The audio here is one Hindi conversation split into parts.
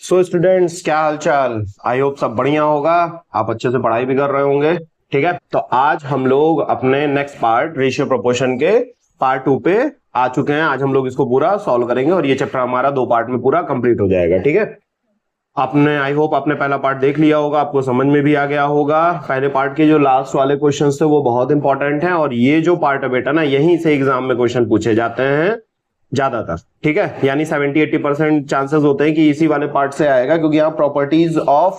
सो स्टूडेंट्स, क्या हाल चाल। आई होप सब बढ़िया होगा, आप अच्छे से पढ़ाई भी कर रहे होंगे। ठीक है, तो आज हम लोग अपने नेक्स्ट पार्ट रेशियो प्रोपोर्शन के पार्ट 2 पे आ चुके हैं। आज हम लोग इसको पूरा सॉल्व करेंगे और ये चैप्टर हमारा 2 पार्ट में पूरा कंप्लीट हो जाएगा। ठीक है, आपने आई होप आपने पहला पार्ट देख लिया होगा, आपको समझ में भी आ गया होगा। पहले पार्ट के जो लास्ट वाले क्वेश्चंस थे वो बहुत इंपॉर्टेंट हैं और ये जो पार्ट है बेटा ना, यहीं से एग्जाम में क्वेश्चन पूछे जाते हैं ज्यादातर। ठीक है, यानी 70-80% चांसेस होते हैं कि इसी वाले पार्ट से आएगा, क्योंकि यहाँ प्रॉपर्टीज ऑफ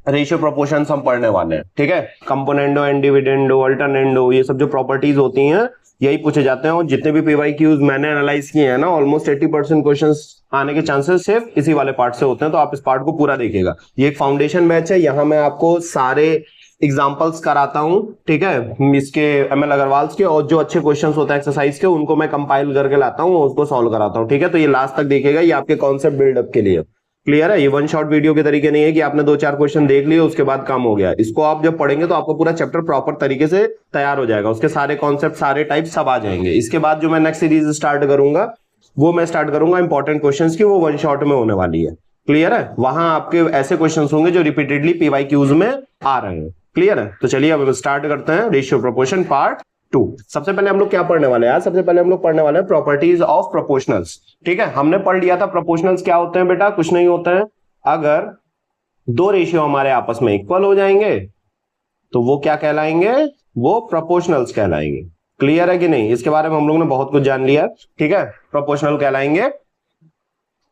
रेशियो प्रोपोर्शन हम पढ़ने वाले हैं। ठीक है, कंपोनेंडो एंड डिविडेंडो अल्टरनेंडो, ये सब जो प्रॉपर्टीज होती हैं यही पूछे जाते हैं। और जितने भी पीवाईक्यूज मैंने एनालाइज किए हैं ना, ऑलमोस्ट 80% क्वेश्चंस आने के चांसेस सिर्फ इसी वाले पार्ट से होते हैं। तो आप इस पार्ट को पूरा देखिएगा। ये एक फाउंडेशन बैच है, यहाँ मैं आपको सारे एग्जाम्पल्स कराता हूं। ठीक है, इसके एमएल अग्रवाल के, और जो अच्छे क्वेश्चंस होते हैं एक्सरसाइज के उनको मैं कंपाइल करके लाता हूं और उसको सॉल्व कराता हूं। ठीक है, तो ये लास्ट तक देखिएगा, ये आपके कॉन्सेप्ट बिल्डअप के लिए। क्लियर है, ये वन शॉट वीडियो के तरीके नहीं है कि आपने 2-4 क्वेश्चन देख लिए उसके बाद काम हो गया। इसको आप जब पढ़ेंगे तो आपको पूरा चैप्टर प्रॉपर तरीके से तैयार हो जाएगा, उसके सारे कॉन्सेप्ट सारे टाइप सब आ जाएंगे। इसके बाद जो मैं नेक्स्ट सीरीज स्टार्ट करूंगा वो मैं स्टार्ट करूंगा इंपॉर्टेंट क्वेश्चंस की, वो वन शॉट में होने वाली है। क्लियर है, वहां आपके ऐसे क्वेश्चंस होंगे जो रिपीटेडली पीवाईक्यूज में आ रहे हैं। क्लियर है, तो चलिए अब स्टार्ट करते हैं रेशियो प्रोपोर्शन पार्ट 2। सबसे पहले हम लोग क्या पढ़ने वाले हैं यार? सबसे पहले हम लोग पढ़ने वाले हैं प्रॉपर्टीज ऑफ प्रोपोर्शनल्स। ठीक है, हमने पढ़ लिया था प्रोपोर्शनल्स क्या होते हैं बेटा, कुछ नहीं होते हैं। अगर दो रेशियो हमारे आपस में इक्वल हो जाएंगे तो वो क्या कहलाएंगे? वो प्रोपोर्शनल्स कहलाएंगे। क्लियर है कि नहीं? इसके बारे में हम लोग ने बहुत कुछ जान लिया। ठीक है, प्रोपोर्शनल कहलाएंगे।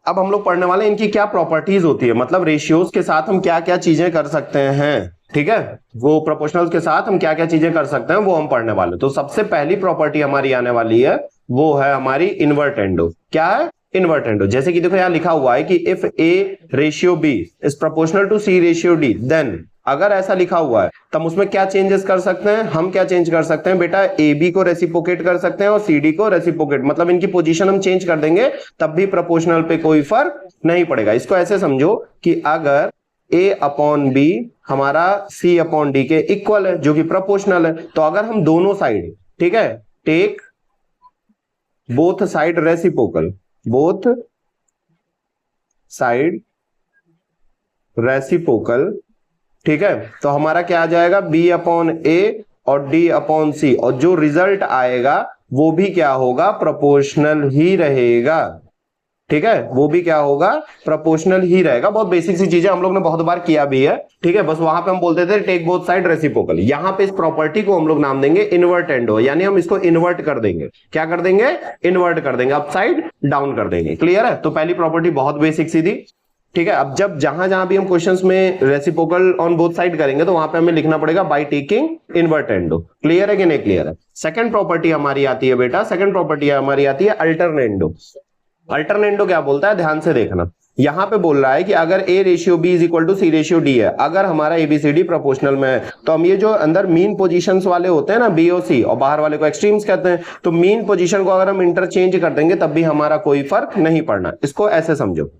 अब हम लोग पढ़ने वाले इनकी क्या प्रॉपर्टीज होती है, मतलब रेशियोज के साथ हम क्या क्या चीजें कर सकते हैं। ठीक है, वो प्रोपोर्शनल के साथ हम क्या क्या चीजें कर सकते हैं वो हम पढ़ने वाले। तो सबसे पहली प्रॉपर्टी हमारी आने वाली है वो है हमारी इन्वर्टेंडो। क्या है? इन्वर्टेंडो। जैसे कि देखो यहां लिखा हुआ है कि if A ratio B is proportional to C ratio D, then अगर ऐसा लिखा हुआ है तब उसमें क्या चेंजेस कर सकते हैं? हम क्या चेंज कर सकते हैं बेटा? ए बी को रेसिप्रोकेट कर सकते हैं और सी डी को रेसिप्रोकेट, मतलब इनकी पोजीशन हम चेंज कर देंगे तब भी प्रोपोर्शनल पे कोई फर्क नहीं पड़ेगा। इसको ऐसे समझो कि अगर a अपॉन बी हमारा c अपॉन डी के इक्वल है, जो कि प्रोपोर्शनल है, तो अगर हम दोनों साइड, ठीक है, take both side reciprocal, both side reciprocal, ठीक है, तो हमारा क्या आ जाएगा? b अपॉन ए और d अपॉन सी, और जो रिजल्ट आएगा वो भी क्या होगा? प्रोपोर्शनल ही रहेगा। ठीक है, वो भी क्या होगा? प्रोपोर्शनल ही रहेगा। बहुत बेसिक सी चीजें हम लोग ने बहुत बार किया भी है। ठीक है, बस वहां पे हम बोलते थे टेक बोथ साइड रेसिप्रोकल। यहां पे इस प्रॉपर्टी को हम लोग नाम देंगे इन्वर्टेंडो, यानी हम इसको इन्वर्ट कर देंगे। क्या कर देंगे? इन्वर्ट कर देंगे, अपसाइड डाउन कर देंगे। क्लियर है, तो पहली प्रॉपर्टी बहुत बेसिक सी थी। ठीक है, अब जब जहां जहां भी हम क्वेश्चंस में रेसिप्रोकल ऑन बोथ साइड करेंगे तो वहां पे हमें लिखना पड़ेगा बाय टेकिंग इन्वर्टेंडो। क्लियर है कि नहीं? क्लियर है। सेकंड प्रॉपर्टी हमारी आती है बेटा, सेकंड प्रॉपर्टी हमारी आती है अल्टरनेंडो। अल्टरनेंडो क्या बोलता है? ध्यान से देखना, यहां पे बोल रहा है कि अगर A ratio B is equal to C ratio D है, अगर हमारा एबीसीडी प्रोपोर्शनल में है, तो हम ये जो अंदर मीन पोजीशंस वाले होते हैं ना, बी और सी, और बाहर वाले को एक्सट्रीम्स कहते हैं, तो मीन पोजीशन को अगर हम इंटरचेंज कर देंगे तब भी हमारा कोई फर्क नहीं पड़ना। इसको ऐसे समझो,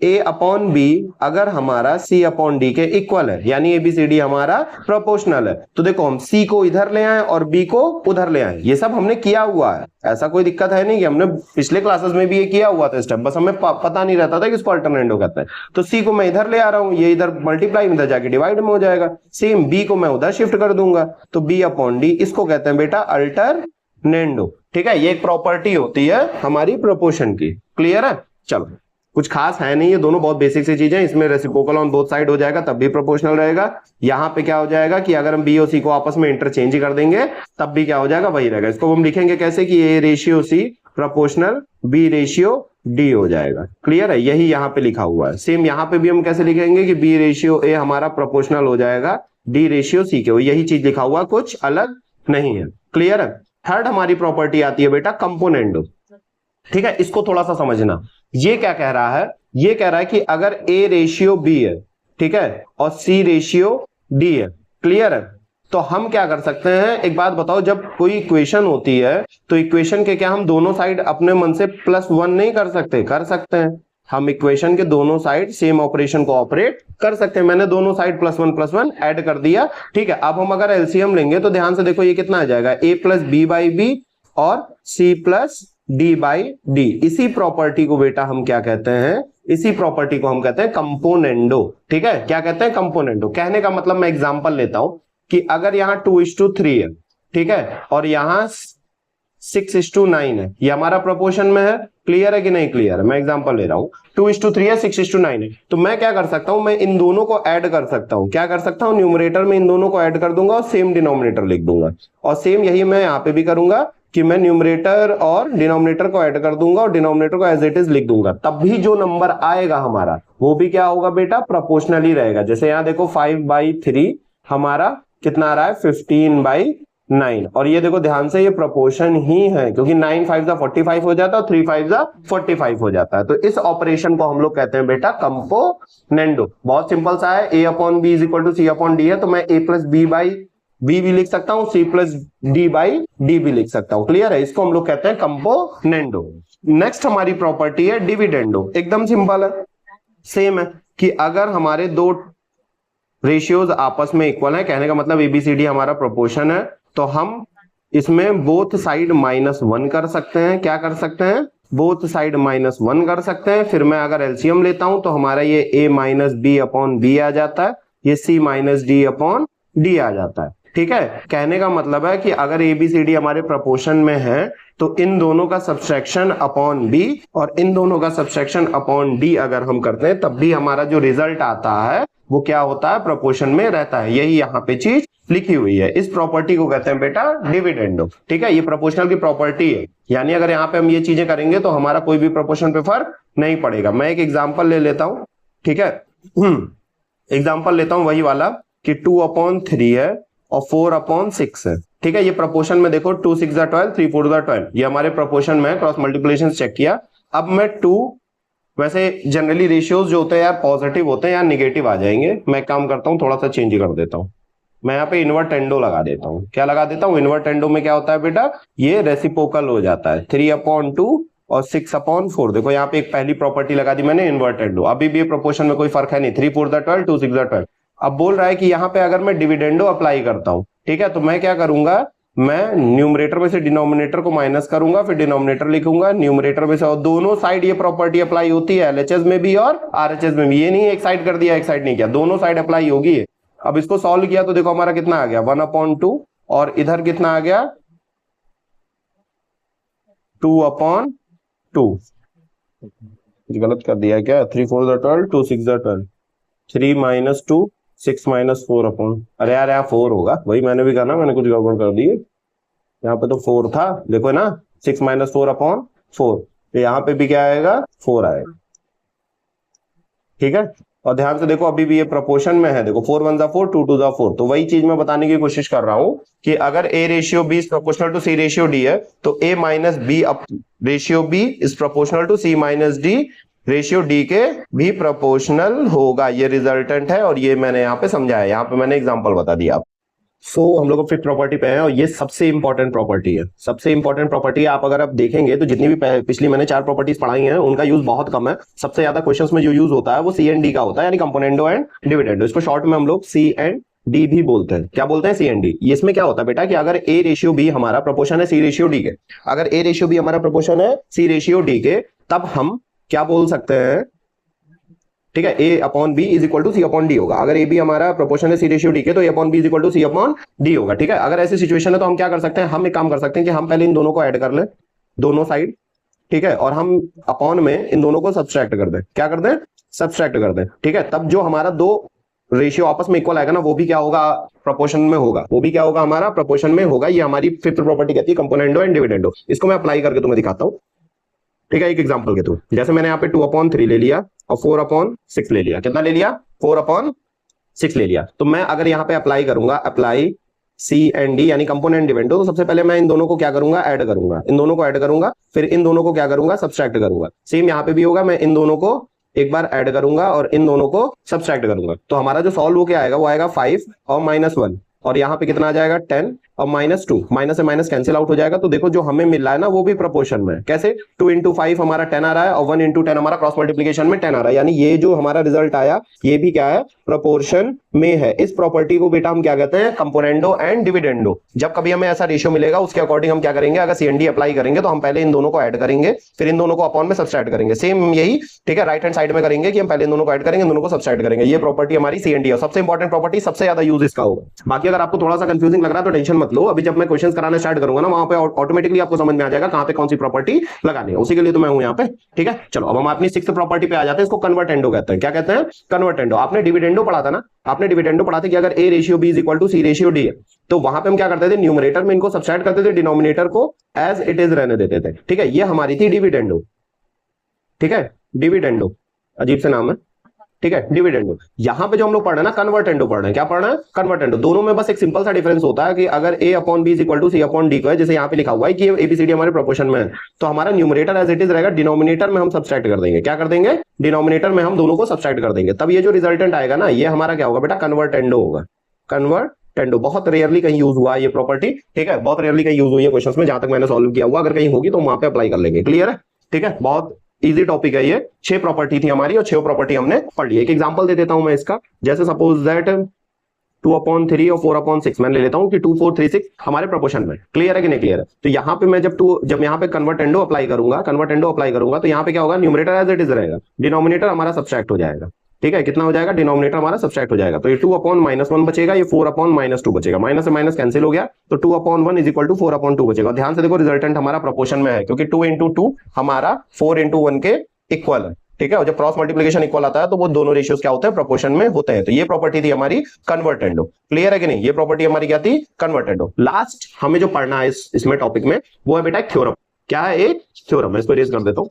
ए अपॉन बी अगर हमारा सी अपॉन डी के इक्वल है, यानी एबीसीडी हमारा प्रोपोर्शनल है, तो देखो हम सी को इधर ले आए और बी को उधर ले आए। ये सब हमने किया हुआ है, ऐसा कोई दिक्कत है नहीं कि हमने पिछले क्लासेस में भी ये किया हुआ था स्टेप, बस हमें पता नहीं रहता था कि इसको अल्टरनेंडो कहते हैं। तो सी को मैं इधर ले आ रहा हूं, ये इधर मल्टीप्लाई इधर जाके डिवाइड में हो जाएगा। सेम बी को मैं उधर शिफ्ट कर दूंगा, तो बी अपॉन डी, इसको कहते हैं बेटा अल्टरनेंडो। ठीक है, ये एक प्रॉपर्टी होती है हमारी प्रोपोर्शन की। क्लियर है? चलो, कुछ खास है नहीं, ये दोनों बहुत बेसिक सी चीजें। इसमें रेसिप्रोकल ऑन बोथ साइड हो जाएगा तब भी प्रोपोर्शनल रहेगा। यहां पे क्या हो जाएगा कि अगर हम बी और सी को आपस में इंटरचेंज कर देंगे तब भी क्या हो जाएगा? वही रहेगा। इसको हम लिखेंगे कैसे कि A ratio C proportional B ratio D हो जाएगा। क्लियर है, यही यहां पे लिखा हुआ है। सेम यहां पे भी हम कैसे लिखेंगे कि बी रेशियो ए हमारा प्रोपोर्शनल हो जाएगा डी रेशियो सी के, यही चीज लिखा हुआ, कुछ अलग नहीं है। क्लियर है। थर्ड हमारी प्रॉपर्टी आती है बेटा कंपोनेंडो। ठीक है, इसको थोड़ा सा समझना। ये क्या कह रहा है? ये कह रहा है कि अगर ए रेशियो बी है, ठीक है, और सी रेशियो डी है, क्लियर है, तो हम क्या कर सकते हैं? एक बात बताओ, जब कोई इक्वेशन होती है तो इक्वेशन के क्या हम दोनों साइड अपने मन से +1 नहीं कर सकते? कर सकते हैं। हम इक्वेशन के दोनों साइड सेम ऑपरेशन को ऑपरेट कर सकते हैं। मैंने दोनों साइड +1 ऐड कर दिया। ठीक है, अब हम अगर एलसीएम लेंगे तो ध्यान से देखो ये कितना आ जाएगा? a plus B by B और c plus D by D. इसी प्रॉपर्टी को बेटा हम क्या कहते हैं? इसी प्रॉपर्टी को हम कहते हैं कंपोनेंडो। ठीक है, क्या कहते हैं? कंपोनेंडो। कहने का मतलब मैं एग्जांपल लेता हूं कि अगर यहाँ 2:3 है, ठीक है, और यहाँ 6:9 है, ये हमारा प्रोपोर्शन में है। क्लियर है कि नहीं क्लियर है? मैं एग्जांपल ले रहा हूं, 2:3 है, 6:9 है, तो मैं क्या कर सकता हूं, मैं इन दोनों को ऐड कर सकता हूं। क्या कर सकता हूं? न्यूमरेटर में इन दोनों को ऐड कर दूंगा और सेम डिनोमिनेटर लिख दूंगा। और सेम यही मैं यहाँ पे भी करूंगा कि मैं न्यूमरेटर और डिनोमिनेटर को ऐड कर दूंगा और डिनोमिनेटर को एज इट इज लिख दूंगा। तब भी जो नंबर आएगा हमारा वो भी क्या होगा बेटा? प्रोपोर्शनल ही रहेगा। जैसे यहाँ देखो 5/3 हमारा कितना आ रहा है? 15/9। और ये देखो ध्यान से, ये प्रोपोर्शन ही है, क्योंकि 9 5 45 हो जाता है और 3 5 45 हो जाता है। तो इस ऑपरेशन को हम लोग कहते हैं बेटा कंपोनेंडो। बहुत सिंपल सा है, A/B is equal to C/D है, तो मैं A+B/B भी लिख सकता हूं, C+D/D भी लिख सकता हूं। क्लियर है? इसको हम लोग कहते हैं कंपोनेंडो। नेक्स्ट हमारी प्रॉपर्टी है डिविडेंडो। एकदम सिंपल है, सेम है कि अगर हमारे दो रेशियोज आपस में इक्वल है, कहने का मतलब ABCD हमारा प्रोपोर्शन है, तो हम इसमें बोथ साइड -1 कर सकते हैं। क्या कर सकते हैं? बोथ साइड -1 कर सकते हैं। फिर मैं अगर एलसीएम लेता हूं तो हमारा ये A-B/B आ जाता है, ये C-D/D आ जाता है। ठीक है, कहने का मतलब है कि अगर ABCD हमारे प्रोपोर्शन में है तो इन दोनों का सब्सट्रैक्शन अपॉन B और इन दोनों का सब्सट्रैक्शन अपॉन D अगर हम करते हैं तब भी हमारा जो रिजल्ट आता है वो क्या होता है? प्रोपोर्शन में रहता है। यही यहाँ पे चीज लिखी हुई है। इस प्रॉपर्टी को कहते हैं बेटा डिविडेंडो। ठीक है, ये प्रोपोर्शनल की प्रॉपर्टी है, यानी अगर यहाँ पे हम ये चीजें करेंगे तो हमारा कोई भी प्रोपोर्शन पे फर्क नहीं पड़ेगा। मैं एक एग्जांपल ले लेता हूं। ठीक है, एग्जांपल लेता हूं वही वाला कि 2/3 है और 4/6 है। ठीक है, ये प्रोपोर्शन में देखो 2 6 12, 3 4 12, ये हमारे प्रोपोर्शन में क्रॉस मल्टीप्लिकेशन चेक किया। अब मैं 2, वैसे जनरली रेशियोज जो होते हैं यार पॉजिटिव होते हैं, यार निगेटिव आ जाएंगे। मैं काम करता हूं, थोड़ा सा चेंज कर देता हूं। मैं यहाँ पे इन्वर्टेंडो लगा देता हूं। क्या लगा देता हूं? इन्वर्टेंडो में क्या होता है बेटा? ये रेसिप्रोकल हो जाता है। 3/2 और 6/4। देखो यहाँ पे एक पहली प्रॉपर्टी लगा दी मैंने, इन्वर्टेंडो। अभी भी प्रोपोर्शन में कोई फर्क है नहीं, 3 4 12, 2 6 12। अब बोल रहा है कि यहाँ पे अगर मैं डिविडेंडो अप्लाई करता हूं, ठीक है, तो मैं क्या करूंगा, मैं न्यूमरेटर में से डिनोमिनेटर को माइनस करूंगा, फिर डिनोमिनेटर लिखूंगा न्यूमरेटर में से, और दोनों साइड ये प्रॉपर्टी अप्लाई होती है, LHS में भी और RHS में भी। ये नहीं एक साइड कर दिया एक साइड नहीं किया, दोनों साइड अप्लाई होगी। अब इसको सॉल्व किया तो देखो हमारा कितना आ गया? 1/2 और इधर कितना आ गया? 2/2। गलत कर दिया क्या? 3 4 12, 2 6 12, 3 - 2 6 - 4 अपॉन, अरे यार यहाँ 4 होगा, वही मैंने भी कहा ना, मैंने कुछ गड़बड़ कर दी। यहाँ पे तो 4 था, देखो ना, 6 - 4 अपॉन 4, तो यहाँ पे भी क्या आएगा? 4 आएगा। ठीक है, और ध्यान से देखो अभी भी ये प्रोपोर्शन में है। देखो 4 1 4, 2 2 4, तो वही चीज मैं बताने की कोशिश कर रहा हूं कि अगर A/B is proportional to C/D है तो A-B/B is proportional to C-D/D के भी प्रोपोर्शनल होगा। ये रिजल्टेंट है और ये मैंने यहाँ पे समझाया, यहाँ पे मैंने एग्जांपल बता दिया। हम लोग फिफ्थ प्रॉपर्टी पे हैं और ये सबसे इंपॉर्टेंट प्रॉपर्टी है। सबसे इंपॉर्टेंट प्रॉपर्टी है। आप अगर आप देखेंगे तो जितनी भी पिछली मैंने 4 प्रॉपर्टीज पढ़ाई हैं उनका यूज बहुत कम है। सबसे ज्यादा क्वेश्चंस में जो यूज होता है वो C&D का होता है, यानी कंपोनेंडो एंड डिविडेंडो। इसको शॉर्ट में हम लोग C&D भी बोलते हैं। क्या बोलते हैं? C&D। इसमें क्या होता है बेटा कि अगर A/B हमारा प्रोपोर्शन है C/D के, अगर A/B हमारा प्रोपोर्शन है C/D के, तब हम क्या बोल सकते हैं? ठीक है, A/B is equal to C/D होगा। अगर AB हमारा प्रोपोर्शन है C/D के तो A/B is equal to C/D होगा। ठीक है, अगर ऐसी सिचुएशन है तो हम क्या कर सकते हैं? हम एक काम कर सकते हैं कि हम पहले इन दोनों को ऐड कर लें, दोनों साइड, ठीक है, और हम अपॉन में इन दोनों को सब्सट्रैक्ट कर दें। क्या कर दें? सब्सट्रैक्ट कर दें। ठीक है, तब जो हमारा दो रेशियो आपस में इक्वल आएगा ना, वो भी क्या होगा? प्रोपोर्शन में होगा। वो भी क्या होगा? हमारा प्रोपोर्शन में होगा। ये हमारी फिफ्थ प्रॉपर्टी कहती है कंपोनेंडो एंड डिविडेंडो। इसको मैं अप्लाई करके तुम्हें दिखाता हूँ। ठीक है, एक एग्जांपल के थ्रू, जैसे मैंने यहाँ पे 2/3 ले लिया और 4/6 ले लिया। कितना ले लिया? 4/6 ले लिया। तो मैं अगर यहाँ पे अप्लाई करूंगा, अप्लाई C&D यानी कंपोनेंट डिविडेंडो, तो सबसे पहले मैं इन दोनों को क्या करूंगा? ऐड करूंगा। इन दोनों को ऐड करूंगा, फिर इन दोनों को क्या करूंगा? सब्सट्रैक्ट करूंगा। सेम यहाँ पे भी होगा, मैं इन दोनों को एक बार ऐड करूंगा और इन दोनों को सब्सट्रैक्ट करूंगा। तो हमारा जो सॉल्व हो क्या आएगा? वो आएगा 5 और -1, और यहाँ पे कितना आ जाएगा? 10 और -2। माइनस से माइनस कैंसिल आउट हो जाएगा। तो देखो जो हमें मिल रहा है ना वो भी प्रोपोर्शन में। कैसे? 2 × 5 हमारा 10 आ रहा है और 1 × 10 हमारा क्रॉस मल्टीप्लिकेशन में 10 आ रहा है। यानी ये जो हमारा रिजल्ट आया ये भी क्या है? प्रोपोर्शन में है। इस प्रॉपर्टी को बेटा हम क्या कहते हैं, कंपोनेंडो एंड डिविडेंडो। जब कभी हमें ऐसा रेशियो मिलेगा उसके अकॉर्डिंग हम क्या करेंगे, अगर सीएनडी अप्लाई करेंगे तो हम पहले इन दोनों को ऐड करेंगे, फिर इन दोनों को अपॉन में सब्सट्रैक्ट करेंगे। सेम यही, ठीक है, राइट हैंड साइड में करेंगे कि हम पहले इन दोनों को ऐड करेंगे, इन दोनों को सब्सट्रैक्ट करेंगे। ये प्रॉपर्टी हमारी सीएनडी है, सबसे इंपॉर्टेंट प्रॉपर्टी, सबसे ज्यादा यूज इसका होगा। बाकी अगर आपको थोड़ा सा कंफ्यूजिंग लग रहा है तो टेंशन मत लो, अभी जब मैं क्वेश्चन कराना स्टार्ट करूंगा ना वहां पे ऑटोमेटिकली आपको समझ में आ जाएगा कहां पे कौन सी प्रॉपर्टी लगानी है, उसी के लिए तो मैं हूं यहाँ पे। ठीक है, चलो अब हम अपनी सिक्स्थ प्रॉपर्टी पे आ जाते हैं, इसको कन्वर्टेंडो कहते हैं। क्या कहते हैं, कन्वर्टेंडो। आपने डिविडेंडो पढ़ा था ना, आपने डिविडेंडो पढ़ा था कि अगर A ratio B is equal to C ratio D है, तो वहां पे हम क्या करते थे, न्यूमरेटर में इनको सब्सट्रैक्ट करते थे, डिनोमिनेटर को एज इट इज रहने देते थे। ठीक है, ये हमारी थी डिविडेंडो। ठीक है, डिविडेंडो, अजीब से नाम है। ठीक है, डिविडेंडो। यहां पे जो हम लोग पढ़ रहे हैं ना, कन्वर्टेंडो पढ़ रहे हैं। क्या पढ़ रहे हैं, कन्वर्टेंडो। दोनों में बस एक सिंपल सा डिफरेंस होता है कि अगर a upon B is equal to C upon D को है, जैसे यहाँ पे लिखा हुआ है कि एबीसीडी हमारे प्रोपोर्शन में है, तो हमारा न्यूमरेटर एज इट इज रहेगा, डिनोमिनेटर में हम सब्सट्रैक्ट कर देंगे। क्या कर देंगे, डिनोमिनेटर में हम दोनों को सब्सट्रैक्ट कर देंगे। तब ये जो रिजल्टेंट आएगा ना, ये हमारा क्या होगा बेटा, कन्वर्टेंडो होगा। कन्वर्टेंडो बहुत रेयरली कहीं यूज हुआ ये प्रॉपर्टी। ठीक है, बहुत रेयरली कहीं यूज हुई है क्वेश्चंस में, जहां तक मैंने सॉल्व किया हुआ। अगर कहीं होगी तो वहां पे अप्लाई कर लेंगे। क्लियर है, ठीक है, बहुत इजी टॉपिक है ये। 6 प्रॉपर्टी थी हमारी और 6 प्रॉपर्टी हमने पढ़ ली। एक एग्जांपल दे देता हूं मैं इसका, जैसे सपोज दैट 2/3 और 4/6 मैंने ले लेता हूं कि 2 4 3 6 हमारे प्रोपोर्शन में। क्लियर है कि नहीं क्लियर है। तो यहां पे मैं जब यहां पे कन्वर्टेंडो अप्लाई करूंगा तो यहां पे क्या होगा, न्यूमरेटर एज इट इज रहेगा, डिनोमिनेटर हमारा सब्सट्रैक्ट हो जाएगा। ठीक है, कितना हो जाएगा, डिनोमिनेटर हमारा सब्सट्रैक्ट हो जाएगा। तो ये 2/-1 बचेगा, ये 4/-2 बचेगा, माइनस से माइनस कैंसिल हो गया, तो 2/1 इज इक्वल टू 4/2 बचेगा। ध्यान से देखो, रिजल्टेंट हमारा प्रोपोर्शन में है, क्योंकि 2 × 2 हमारा 4 × 1 के इक्वल है। ठीक है, और जब क्रॉस मल्टीप्लिकेशन इक्वल आता है तो वो दोनों रेशियोज क्या होते हैं, प्रोपोर्शन में होते हैं। तो ये प्रॉपर्टी थी हमारी कन्वर्टेंडो। क्लियर है कि नहीं, ये प्रॉपर्टी हमारी क्या थी, कन्वर्टेंडो। लास्ट हमें जो पढ़ना है इसमें टॉपिक में, वो है बेटा एक थ्योरम। क्या है, एक थ्योरम। मैं इसको रेज कर देता हूं,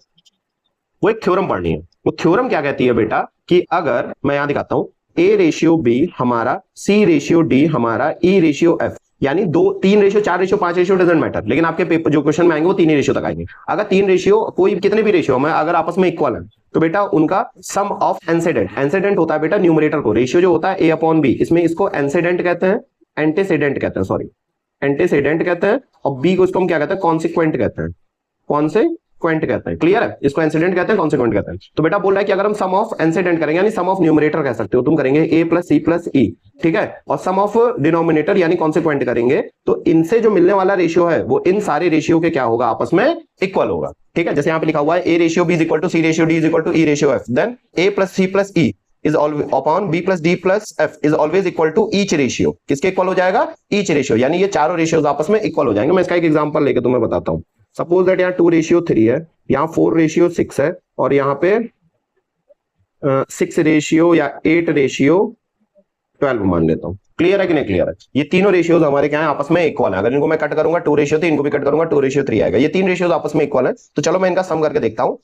वो एक थ्योरम पढ़नी है। वो थ्योरम क्या कहती है बेटा, कि अगर मैं यहां दिखाता हूं, ए रेशियो बी हमारा, सी रेशियो डी हमारा, ई रेशियो एफ, यानी 2 3 ratio 4 ratio 5 ratio doesn't matter, लेकिन आपके पेपर जो क्वेश्चन में आएंगे वो 3 ही रेशियो तक आएंगे। अगर 3 रेशियो कोई कितने भी रेशियो में अगर आपस में इक्वल है, तो बेटा उनका सम ऑफ एंसेडेंट होता है बेटा न्यूमरेटर को। रेशियो जो होता है ए अपॉन बी, इसमें इसको एंसेडेंट कहते हैं, एंटीसेडेंट कहते हैं, सॉरी एंटीसेडेंट कहते हैं, और बी को इसको हम क्या कहते हैं, कॉन्सिक्वेंट कहते हैं, कॉन्सिक्वेंट कहते हैं। क्लियर है, इसको एंसीडेंट कहते हैं, कॉन्सिक्वेंट कहते हैं। तो बेटा बोल रहा है कि अगर हम सम ऑफ एंसीडेंट करेंगे, यानी सम ऑफ न्यूमरेटर कह सकते हो तुम, करेंगे a प्लस सी प्लस ई। ठीक है, और सम ऑफ डिनोमिनेटर यानी कॉन्सिक्वेंट करेंगे, तो इनसे जो मिलने वाला रेशियो है वो इन सारे रेशियो के क्या होगा, आपस में इक्वल होगा। ठीक है, जैसे यहाँ पे लिखा हुआ है a ratio b is equal to C ratio d is equal to E ratio F, then a plus C plus E is always upon b plus d plus f is always equal to each ratio। किसके इक्वल हो जाएगा, each ratio, यानी ये चारों रेशियोज आपस में इक्वल हो जाएंगे। मैं इसका एक एग्जांपल लेके तुम्हें बताता हूं। सपोज दैट यहाँ 2:3 है, यहाँ 4:6 है, और यहाँ पे 6 रेशियो या 8:12 मान लेता हूँ। क्लियर है कि नहीं क्लियर है। ये तीनों रेशियोज हमारे क्या है, आपस में इक्वल है। अगर इनको मैं कट करूंगा 2:3, इनको भी कट करूंगा 2:3 आएगा। ये 3 रेशियोज आपस में इक्वल है। तो चलो मैं इनका सम करके देखता हूँ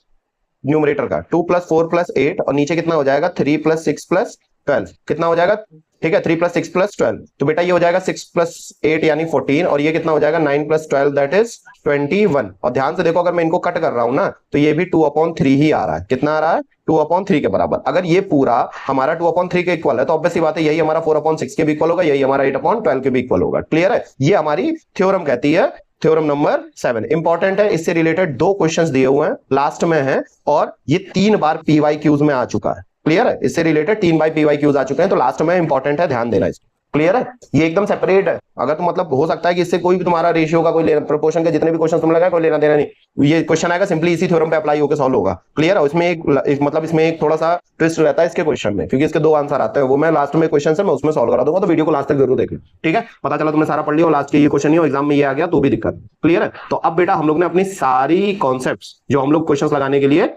न्यूमरेटर का, 2 + 4 + 8, और नीचे कितना हो जाएगा, 3 + 6 + 12, कितना हो जाएगा, ठीक है, 3 + 6 + 12, तो बेटा ये हो जाएगा 6 + 8 यानी 14, और ये कितना हो जाएगा 9 + 12 दैट इज 21। और ध्यान से देखो, अगर मैं इनको कट कर रहा हूं ना, तो ये भी 2/3 ही आ रहा है। कितना आ रहा है, 2/3 के बराबर। अगर ये पूरा हमारा 2/3 के इक्वल है, तो ऑब्वियस सी बात है यही हमारा 4/6 के भी इक्वल होगा, यही हमारा 8/12 के भी इक्वल होगा। क्लियर है, ये हमारी थ्योरम कहती है, थ्योरम नंबर 7 इंपॉर्टेंट है। इससे रिलेटेड 2 क्वेश्चंस दिए हुए हैं, लास्ट में है, और ये 3 बार पीवाईक्यूज में आ चुका है। क्लियर है, इससे रिलेटेड 3 बार पीवाईक्यूज आ चुके हैं, तो लास्ट में इंपॉर्टेंट है, ध्यान देना इसको। क्लियर है, ये एकदम सेपरेट है। अगर तो मतलब हो सकता है कि इससे कोई भी तुम्हारा रेशियो का कोई प्रोपोर्शन के जितने भी क्वेश्चन तुम लगाए, कोई लेना देना नहीं। ये क्वेश्चन आएगा सिंपली इसी थ्योरम पे अप्लाई होकर सॉल्व होगा। क्लियर है, इसमें एक मतलब इसमें एक थोड़ा सा ट्विस्ट रहता है इसके क्वेश्चन में, क्योंकि इसके 2 आंसर आते हैं, वो मैं लास्ट में क्वेश्चन है मैं उसमें सॉल्व करा दूंगा। तो वीडियो को लास्ट तक जरूर देखना। ठीक है, पता चला तुमने सारा पढ़ लिया और लास्ट के ये क्वेश्चन नहीं हो, एग्जाम में ये आ गया तो भी दिक्कत। क्लियर है, तो अब बेटा हम लोग ने अपनी सारी कॉन्सेप्ट्स जो हम लोग क्वेश्चन लगाने के लिए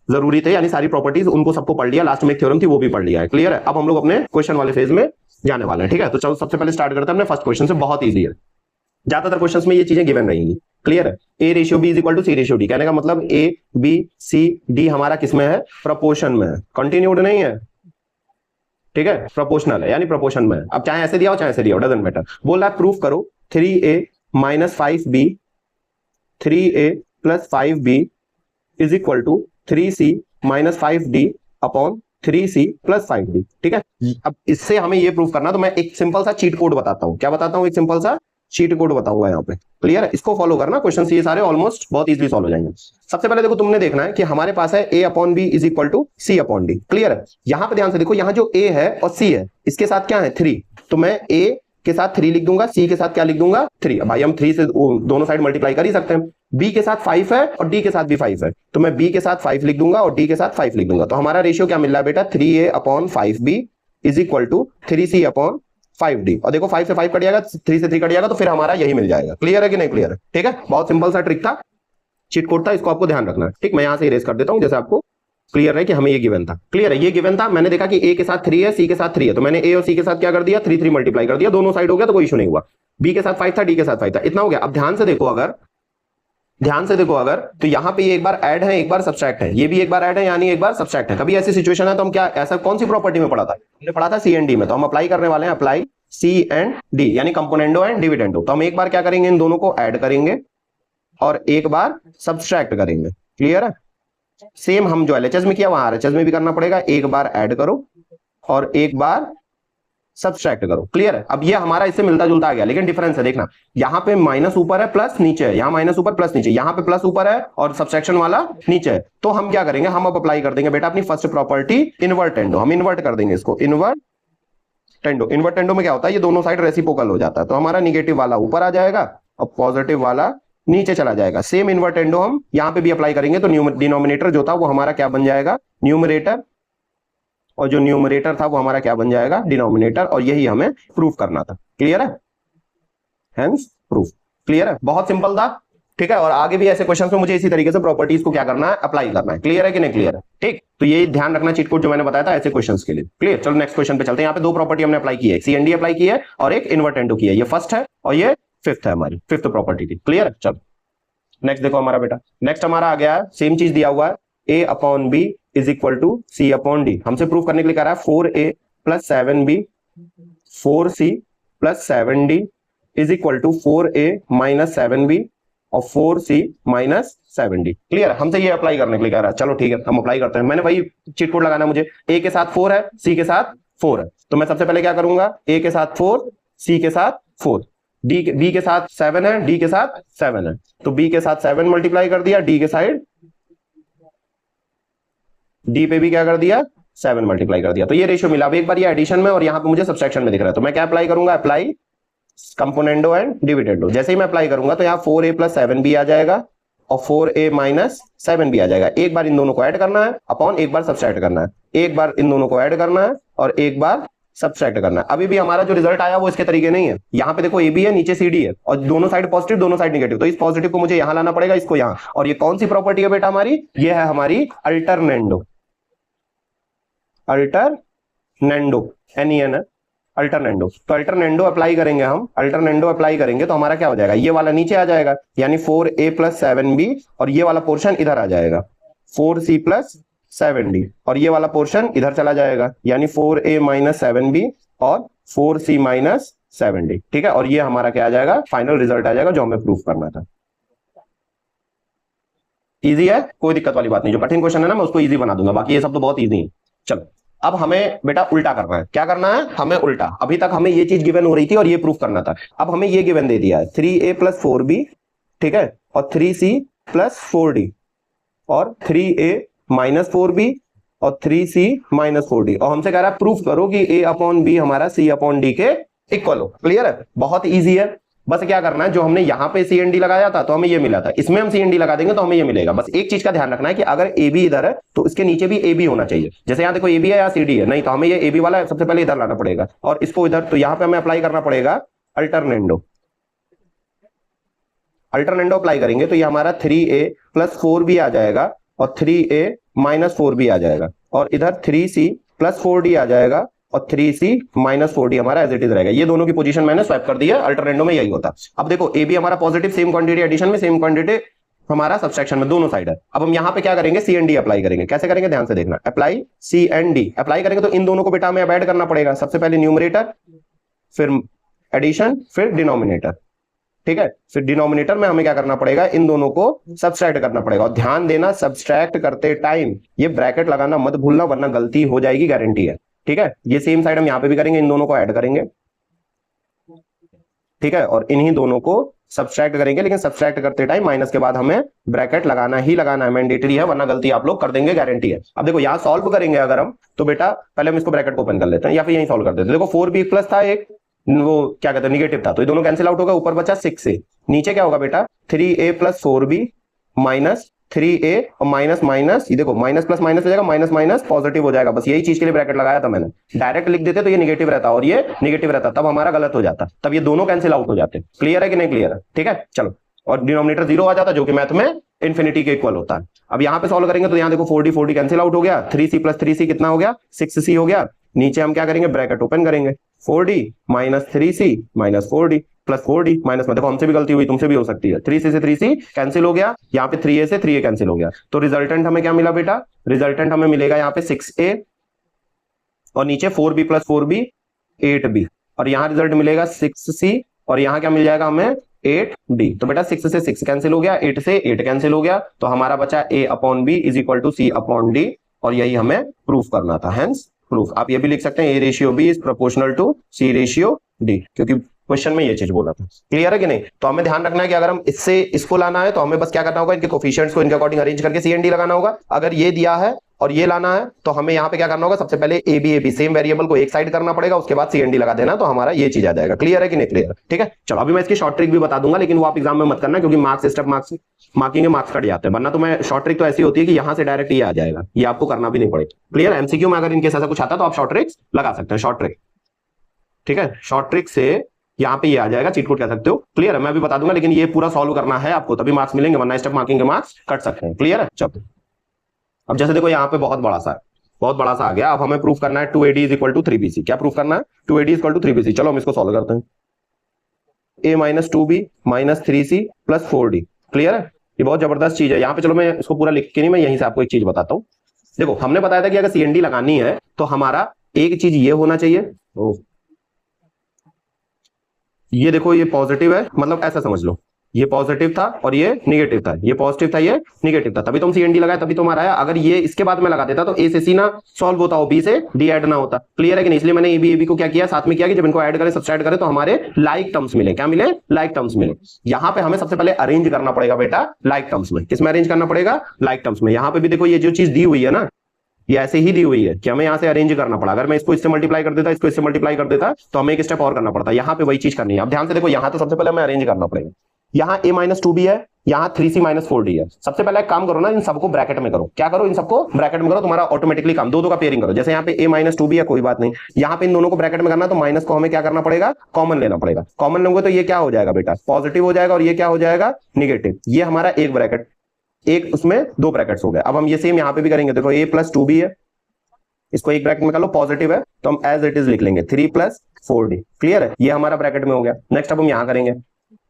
जरूरी थे, यानी सारी प्रॉपर्टीज, उनको सबको पढ़ लिया। लास्ट में एक थ्योरम थी वो भी पढ़ लिया है। क्लियर है, अब हम लोग अपने क्वेश्चन वाले फेज में जाने वाले हैं। ठीक है, तो चलो सबसे पहले स्टार्ट करते हैं अपने फर्स्ट क्वेश्चन से। बहुत इजी है, ज्यादातर क्वेश्चंस में ये चीजें गिवन रहेंगी। क्लियर है, A ratio B is equal to C ratio D, कहने का मतलब ए बी सी डी हमारा किसमें है, प्रोपोर्शन में है, कंटिन्यूड नहीं है। ठीक है, प्रोपोर्शनल है, यानी प्रोपोर्शन में है। अब चाहे ऐसे दिया हो चाहे ऐसे दिया हो, डजंट मैटर। बोल रहा है प्रूफ करो 3a - 5b 3a + 5b is equal to 3c - 5d upon 3c + 5d। ठीक है, अब इससे हमें ये प्रूफ करना, तो मैं एक सिंपल सा चीट कोड बताता हूं। क्या बताता हूं, एक सिंपल सा चीट कोड बताऊंगा यहाँ पे, क्लियर है? इसको फॉलो करना, क्वेश्चन ये सारे ऑलमोस्ट बहुत इजीली सॉल्व हो जाएंगे। सबसे पहले देखो तुमने देखना है कि हमारे पास है a upon B is equal to C upon D, clear है? यहाँ पे ध्यान से देखो, यहाँ जो a है और c है इसके साथ क्या है 3, तो मैं a के साथ 3 लिख दूंगा, c के साथ क्या लिख दूंगा 3। अब भाई हम 3 से दोनों साइड मल्टीप्लाई कर ही सकते हैं। b के साथ 5 है और d के साथ भी 5 है, तो मैं b के साथ 5 लिख दूंगा और d के साथ 5 लिख दूंगा। तो हमारा रेशियो क्या मिल रहा है बेटा, 3a upon 5b is equal to 3c upon 5d। और देखो 5 से 5 कट जाएगा, 3 से 3 कट जाएगा, तो फिर हमारा यही मिल जाएगा। क्लियर है कि नहीं क्लियर है? ठीक है, बहुत सिंपल सा ट्रिक था, चीट कोड था, इसको आपको ध्यान रखना है। ठीक, मैं यहां से इरेज कर देता हूं, जैसे आपको क्लियर है कि हमें ये गिवन था। क्लियर है, ये गिवन था, मैंने देखा कि a के साथ 3 है, c के साथ 3 है, तो मैंने a और c के साथ क्या कर दिया 3 3 मल्टीप्लाई कर दिया, दोनों साइड हो गया तो कोई इशू नहीं हुआ। b के साथ 5 था, d के साथ 5 था, इतना हो गया। अब ध्यान से देखो अगर तो यहाँ पे ये एक बार ऐड है एक बार सब्सट्रैक्ट है, ये भी एक बार ऐड है यानी एक बार सब्सट्रैक्ट है। कभी ऐसी सिचुएशन है तो हम क्या, ऐसा कौन सी प्रॉपर्टी में पढ़ा था, हमने पढ़ा था सी एंड डी में, तो हम अप्लाई करने वाले हैं, अप्लाई सी एंड डी यानी कंपोनेंडो एंड डिविडेंडो। तो हम एक बार क्या करेंगे, इन दोनों को ऐड करेंगे और एक बार सब्सट्रैक्ट करेंगे। क्लियर है? सेम हम जो एलएचएस में किया वहां आरएचएस में भी करना पड़ेगा, एक बार ऐड करो और एक बार सब्सट्रैक्ट करो। क्लियर है? अब ये हमारा इससे मिलता जुलता आ गया, लेकिन डिफरेंस है, देखना यहाँ पे माइनस ऊपर है प्लस नीचे है, यहाँ माइनस ऊपर प्लस नीचे, यहाँ पे प्लस ऊपर है और सब्सट्रैक्शन वाला नीचे है। तो हम क्या करेंगे, हम अब अप्लाई कर देंगे बेटा अपनी फर्स्ट प्रॉपर्टी इन्वर्टेंडो। हम इन्वर्ट कर देंगे इसको, इन्वर्टेंडो। इन्वर्टेंडो में क्या होता है, ये दोनों साइड रेसिप्रोकल हो जाता है, तो हमारा निगेटिव वाला ऊपर आ जाएगा और पॉजिटिव वाला नीचे चला जाएगा। सेम इन्वर्टेंडो हम यहाँ पे भी अप्लाई करेंगे, तो डिनोमिनेटर जो था वो हमारा क्या बन जाएगा, न्यूमरेटर, और जो न्यूमरेटर था वो हमारा क्या बन जाएगा, डिनोमिनेटर। और यही हमें प्रूफ करना था। क्लियर है? Hence proof. क्लियर है? बहुत सिंपल था। ठीक है, और आगे भी ऐसे क्वेश्चन में मुझे इसी तरीके से प्रॉपर्टीज को क्या करना है, अप्लाई करना है। क्लियर है कि नहीं क्लियर है? ठीक, तो ये ध्यान रखना चीट कोड जो मैंने बताया था ऐसे क्वेश्चंस के लिए। क्लियर? चलो नेक्स्ट क्वेश्चन पे चलते हैं। यहाँ पे दो प्रॉपर्टी हमने अप्लाई की है, सी एंड डी अप्लाई की है और एक इन्वर्टेंडो की है। ये फर्स्ट है और ये फिफ्थ है, हमारी फिफ्थ प्रॉपर्टी थी। क्लियर है? चलो नेक्स्ट देखो हमारा बेटा, नेक्स्ट हमारा आ गया है, सेम चीज दिया हुआ है, a upon B is equal to C upon D. हमसे प्रूफ करने के लिए कह रहा है 4a plus 7b 4c plus 7d is equal to 4a minus 7b और 4c माइनस 7d। क्लियर? हमसे ये अप्लाई करने के लिए कह रहा है। चलो ठीक है, हम अप्लाई करते हैं। मैंने वही चीट कोड लगाना है मुझे, a के साथ 4 है, c के साथ 4 है, तो मैं सबसे पहले क्या करूंगा, a के साथ 4, c के साथ 4, b के साथ 7 है, d के साथ 7 है, तो b के साथ 7 मल्टीप्लाई कर दिया, d के साइड d पे भी क्या कर दिया 7 मल्टीप्लाई कर दिया, तो ये रेशियो मिला। अब एक बार ये एडिशन में और यहाँ पे मुझे सब्सट्रैक्शन में दिख रहा है, तो मैं क्या अप्लाई करूंगा, अप्लाई कंपोनेंडो एंड डिविडेंडो। जैसे ही मैं अप्लाई करूंगा तो यहाँ 4a प्लस 7b आ जाएगा और 4a माइनस 7b आ जाएगा। एक बार इन दोनों को ऐड करना है अपॉन एक बार सब्सट्रैक्ट करना है, एक बार इन दोनों को ऐड करना है और एक बार सब्सट्रैक्ट करना है। अभी भी हमारा जो रिजल्ट आया वो इसके तरीके नहीं है, यहाँ पे देखो ए बी है, नीचे सी डी है और दोनों साइड पॉजिटिव दोनों साइड नेगेटिव, तो इस पॉजिटिव को मुझे यहाँ लाना पड़ेगा, इसको यहाँ। और ये कौन सी प्रॉपर्टी है बेटा हमारी, ये है हमारी अल्टरनेंडो, अल्टरनेंडो NEN है, अल्टरनेंडो। तो अल्टरनेंडो अप्लाई करेंगे हम, अल्टरनेंडो अप्लाई करेंगे तो हमारा क्या हो जाएगा, ये वाला नीचे आ जाएगा यानी 4a प्लस 7b और ये वाला पोर्शन इधर आ जाएगा 4c प्लस 7d और ये वाला पोर्शन इधर चला जाएगा यानी 4a माइनस 7b और 4c माइनस 7d। ठीक है, और ये हमारा क्या आ जाएगा, फाइनल रिजल्ट आ जाएगा जो हमें प्रूफ करना था। इजी है, कोई दिक्कत वाली बात नहीं। जो कठिन क्वेश्चन है ना मैं उसको इजी बना दूंगा, बाकी ये सब तो बहुत इजी है। चलो अब हमें बेटा उल्टा करना है। क्या करना है, हमें उल्टा। अभी तक हमें ये चीज गिवन हो रही थी और ये प्रूफ करना था, अब हमें ये गिवन दे दिया है 3a प्लस 4b, ठीक है, और 3c प्लस 4d और 3a माइनस 4b और 3c माइनस 4d, और हमसे कह रहा है प्रूफ करो कि a अपॉन b हमारा c अपॉन d के इक्वल हो। क्लियर है? बहुत ईजी है, बस क्या करना है, जो हमने यहाँ पे सी एन डी लगाया था तो हमें ये मिला था, इसमें हम सी एन डी लगा देंगे तो हमें ये मिलेगा। बस एक चीज का ध्यान रखना है कि अगर ए बी इधर है तो इसके नीचे भी ए बी होना चाहिए। जैसे यहाँ देखो ए बी है या सी डी है, नहीं तो हमें ये ए बी वाला सबसे पहले इधर लाना पड़ेगा और इसको इधर, तो यहाँ पे हमें अप्लाई करना पड़ेगा अल्टरनेंडो। अल्टरनेंडो अप्लाई करेंगे तो ये हमारा 3a प्लस 4b आ जाएगा और 3a माइनस 4b आ जाएगा और इधर 3c प्लस 4d आ जाएगा और 3c माइनस 4d हमारा एज इट इज रहेगा। ये दोनों की पोजीशन मैंने स्वैप कर दी है, अल्टरनेंडो में यही होता। अब देखो ए बी हमारा पॉजिटिव, सेम क्वांटिटी एडिशन में, सेम क्वांटिटी हमारा सब्सट्रैक्शन में, दोनों साइड है। अब हम यहाँ पे क्या करेंगे, सी एन डी अप्लाई करेंगे। कैसे करेंगे, ध्यान से देखना, apply C N D apply करेंगे तो इन दोनों को बेटा हमें ऐड करना पड़ेगा। सबसे पहले न्यूमरेटर, फिर एडिशन, फिर डिनोमिनेटर। ठीक है, फिर डिनोमिनेटर में हमें क्या करना पड़ेगा, इन दोनों को सब्सट्रैक्ट करना पड़ेगा। और ध्यान देना, सब्सट्रैक्ट करते टाइम ये ब्रैकेट लगाना मत भूलना, वरना गलती हो जाएगी, गारंटी है। ठीक है, ये सेम साइड हम यहाँ पे भी करेंगे, इन दोनों को ऐड करेंगे। ठीक है, और इन्हीं दोनों को सब्सट्रैक्ट करेंगे, लेकिन सब्सट्रैक्ट करते टाइम माइनस के बाद हमें ब्रैकेट लगाना ही लगाना है, मैंडेटरी है, वरना गलती आप लोग कर देंगे, गारंटी है। अब देखो यहाँ सॉल्व करेंगे अगर हम, तो बेटा पहले हम इसको ब्रैकेट को ओपन कर लेते हैं या फिर यहीं सॉल्व कर देते हैं। देखो 4b प्लस था, एक वो क्या कहते हैं निगेटिव था, तो ये दोनों कैंसिल आउट होगा, ऊपर बचा 6a, नीचे क्या होगा बेटा 3a plus 4b minus 3a और माइनस माइनस, ये देखो माइनस प्लस माइनस हो जाएगा, माइनस माइनस पॉजिटिव हो जाएगा, बस यही चीज के लिए ब्रैकेट लगाया था मैंने। डायरेक्ट लिख देते तो ये नेगेटिव रहता और ये नेगेटिव रहता, तब हमारा गलत हो जाता, तब ये दोनों कैंसिल आउट हो जाते। क्लियर है कि नहीं क्लियर है? ठीक है चलो, और डिनोमिनेटर 0 आ जाता, जो कि मैथ में इन्फिनिटी के इक्वल होता है। अब यहाँ पे सॉल्व करेंगे तो यहाँ देखो 4d कैंसिल आउट हो गया, 3c प्लस 3c कितना हो गया 6c हो गया। नीचे हम क्या करेंगे ब्रैकेट ओपन करेंगे, 4d minus 3c minus 4d plus 4d minus में, देखो हमसे भी गलती हुई तुमसे भी हो सकती है, 3c से 3c कैंसिल हो गया, यहाँ पे 3a से 3a कैंसिल हो गया, तो रिजल्टेंट हमें क्या मिला बेटा, रिजल्टेंट हमें मिलेगा यहाँ पे 6a और नीचे 4b प्लस 4b 8b, और यहाँ रिजल्ट मिलेगा 6c और यहाँ क्या मिल जाएगा हमें 8d। तो बेटा 6 से 6 कैंसिल हो गया, 8 से 8 कैंसिल हो गया, तो हमारा बचा a upon b is equal to c upon d, और यही हमें प्रूफ करना था, हेंस प्रूफ। आप ये भी लिख सकते हैं a ratio b is proportional to c ratio d, क्योंकि क्वेश्चन में ये चीज बोला था। क्लियर है कि नहीं? तो हमें ध्यान रखना है कि अगर हम इससे इसको लाना है तो हमें बस क्या करना होगा, इनके कोफिशिएंट्स को इनके अकॉर्डिंग अरेंज करके सी एंड डी लगाना होगा। अगर ये दिया है और ये लाना है तो हमें यहाँ पे क्या करना होगा, सबसे पहले ए बी सेम वेरिएबल को एक साइड करना पड़ेगा, उसके बाद सी एंड डी लगा देना, तो हमारा ये चीज आ जाएगा। क्लियर है कि नहीं क्लियर? ठीक है चलो, अभी मैं इसकी शॉर्ट ट्रिक भी बता दूंगा, लेकिन वो आप एग्जाम में मत करना, क्योंकि marks step marking marks cut जाते हैं, वरना तो मैं शॉर्ट ट्रिक तो ऐसी होती है कि यहाँ से डायरेक्ट ये आ जाएगा, ये आपको करना भी नहीं पड़ेगा। क्लियर? एमसीक्यू में अगर इनके ऐसा कुछ आता है तो आप शॉर्ट ट्रिक्स लगा सकते हैं, शॉर्ट ट्रिक। ठीक है, शॉर्ट ट्रिक से यहाँ पे ये आ जाएगा, चीट कोड कह सकते हो। क्लियर है? मैं भी बता दूंगा, लेकिन ये पूरा सॉल्व करना है आपको, तभी मार्क्स मिलेंगे, वरना स्टेप मार्किंग के मार्क्स कट सकते हैं। क्लियर है? चलो अब जैसे देखो यहाँ पे बहुत बड़ा सा आ गया, अब हमें प्रूफ करना है 2AD is equal to 3BC। क्या प्रूफ करना है? 2AD is equal to 3BC। चलो हम इसको सॉल्व करते हैं, a minus 2b minus 3c plus 4d। Clear है? ये बहुत जबरदस्त चीज है। यहाँ पे चलो मैं इसको पूरा लिख के नहीं, मैं यहीं से आपको एक चीज बताता हूँ। देखो हमने बताया था कि अगर CND लगानी है तो हमारा एक चीज ये होना चाहिए, ये देखो ये पॉजिटिव है, मतलब ऐसा समझ लो ये पॉजिटिव था और ये निगेटिव था, ये पॉजिटिव था ये निगेटिव था, तभी तो हम CND लगाए, तभी तो हमारा आया। अगर ये इसके बाद में लगा देता तो A से C ना सॉल्व होता हो, B से D ऐड ना होता। क्लियर है कि नहीं? इसलिए मैंने AB को क्या किया, साथ में किया कि जब इनको ऐड करें सब्सट्रैक्ट करें तो हमारे लाइक टर्म्स मिले। क्या मिले? लाइक टर्म्स मिले। यहाँ पे हमें सबसे पहले अरेंज करना पड़ेगा बेटा लाइक टर्म्स में। किसमें अरेंज करना पड़ेगा? लाइक टर्म्स में। यहाँ पे भी देखो ये जो चीज दी हुई है ना, ये ऐसे ही दी हुई है कि हमें यहाँ से अरेंज करना पड़ा। अगर मैं इसको इससे मल्टीप्लाई कर देता, इसको इससे मल्टीप्लाई कर देता, तो हमें एक स्टेप और करना पड़ता। यहाँ पे वही चीज करनी है। अब ध्यान से देखो, यहाँ तो सबसे पहले हमें अरेंज करना पड़ेगा। यहाँ a माइनस 2b है, यहाँ 3c माइनस 4d है। सबसे पहले एक काम करो ना, इन सबको ब्रैकेट में करो। क्या करो? इन सबको ब्रैकेट में करो, तुम्हारा ऑटोमेटिकली काम दो का पेयरिंग करो। जैसे यहाँ पे a माइनस 2b है, कोई बात नहीं, यहाँ पे इन दोनों को ब्रैकेट में करना, तो माइनस को हमें क्या करना पड़ेगा, कॉमन लेना पड़ेगा। कॉमन लोगे तो ये क्या हो जाएगा बेटा, पॉजिटिव हो जाएगा, और ये क्या हो जाएगा, निगेटिव। ये हमारा एक ब्रैकेट, एक उसमें दो ब्रैकेट्स हो गए। अब हम ये सेम यहाँ पे भी करेंगे। देखो a प्लस 2b है, इसको एक ब्रैकेट में कर लो, पॉजिटिव है तो हम एज इट इज लिख लेंगे 3 प्लस 4d। क्लियर है? ये हमारा ब्रैकेट में हो गया। नेक्स्ट अब हम यहाँ करेंगे,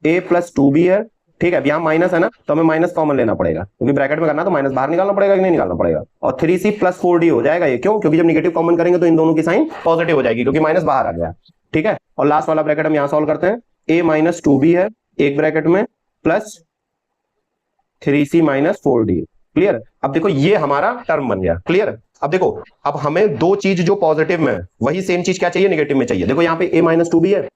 a प्लस 2b है, ठीक है। अब यहाँ माइनस है ना, तो हमें माइनस कॉमन लेना पड़ेगा, क्योंकि ब्रैकेट में करना तो माइनस बाहर निकालना पड़ेगा कि नहीं निकालना पड़ेगा। और 3c प्लस 4d हो जाएगा ये, क्यों? क्योंकि जब निगेटिव कॉमन करेंगे तो इन दोनों की साइन पॉजिटिव हो जाएगी, क्योंकि माइनस बाहर आ गया। ठीक है, और लास्ट वाला ब्रैकेट हम यहाँ सॉल्व करते हैं, a माइनस 2b है एक ब्रैकेट में, plus 3c minus 4d। Clear? अब देखो ये हमारा टर्म बन गया। क्लियर? अब देखो, अब हमें दो चीज जो पॉजिटिव में है वही सेम चीज क्या चाहिए, नेगेटिव में चाहिए। देखो यहाँ पे a माइनस 2b है,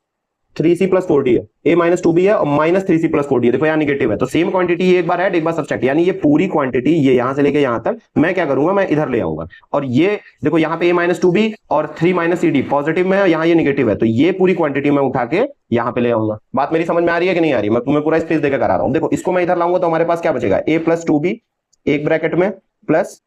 3c प्लस 4d है, a माइनस 2b है और माइनस 3c प्लस 4d है। देखो यहाँ निगेटिव है, तो सेम क्वांटिटी एक बार ऐड एक बार सब्सट्रैक्ट, यानी ये पूरी क्वांटिटी ये यहाँ से लेके यहाँ तक मैं क्या करूंगा, मैं इधर ले आऊंगा। और ये देखो यहाँ पे a माइनस 2b और 3 माइनस cd पॉजिटिव में है, यहाँ ये निगेटिव है, तो ये पूरी क्वांटिटी मैं उठा के यहाँ पे ले आऊंगा। बात मेरी समझ में आ रही है कि नहीं आ रही? मैं तुम्हें पूरा स्पेस देकर करा रहा हूँ। देखो इसको मैं इधर लाऊंगा तो हमारे पास क्या बचेगा, a प्लस 2b एक ब्रैकेट में प्लस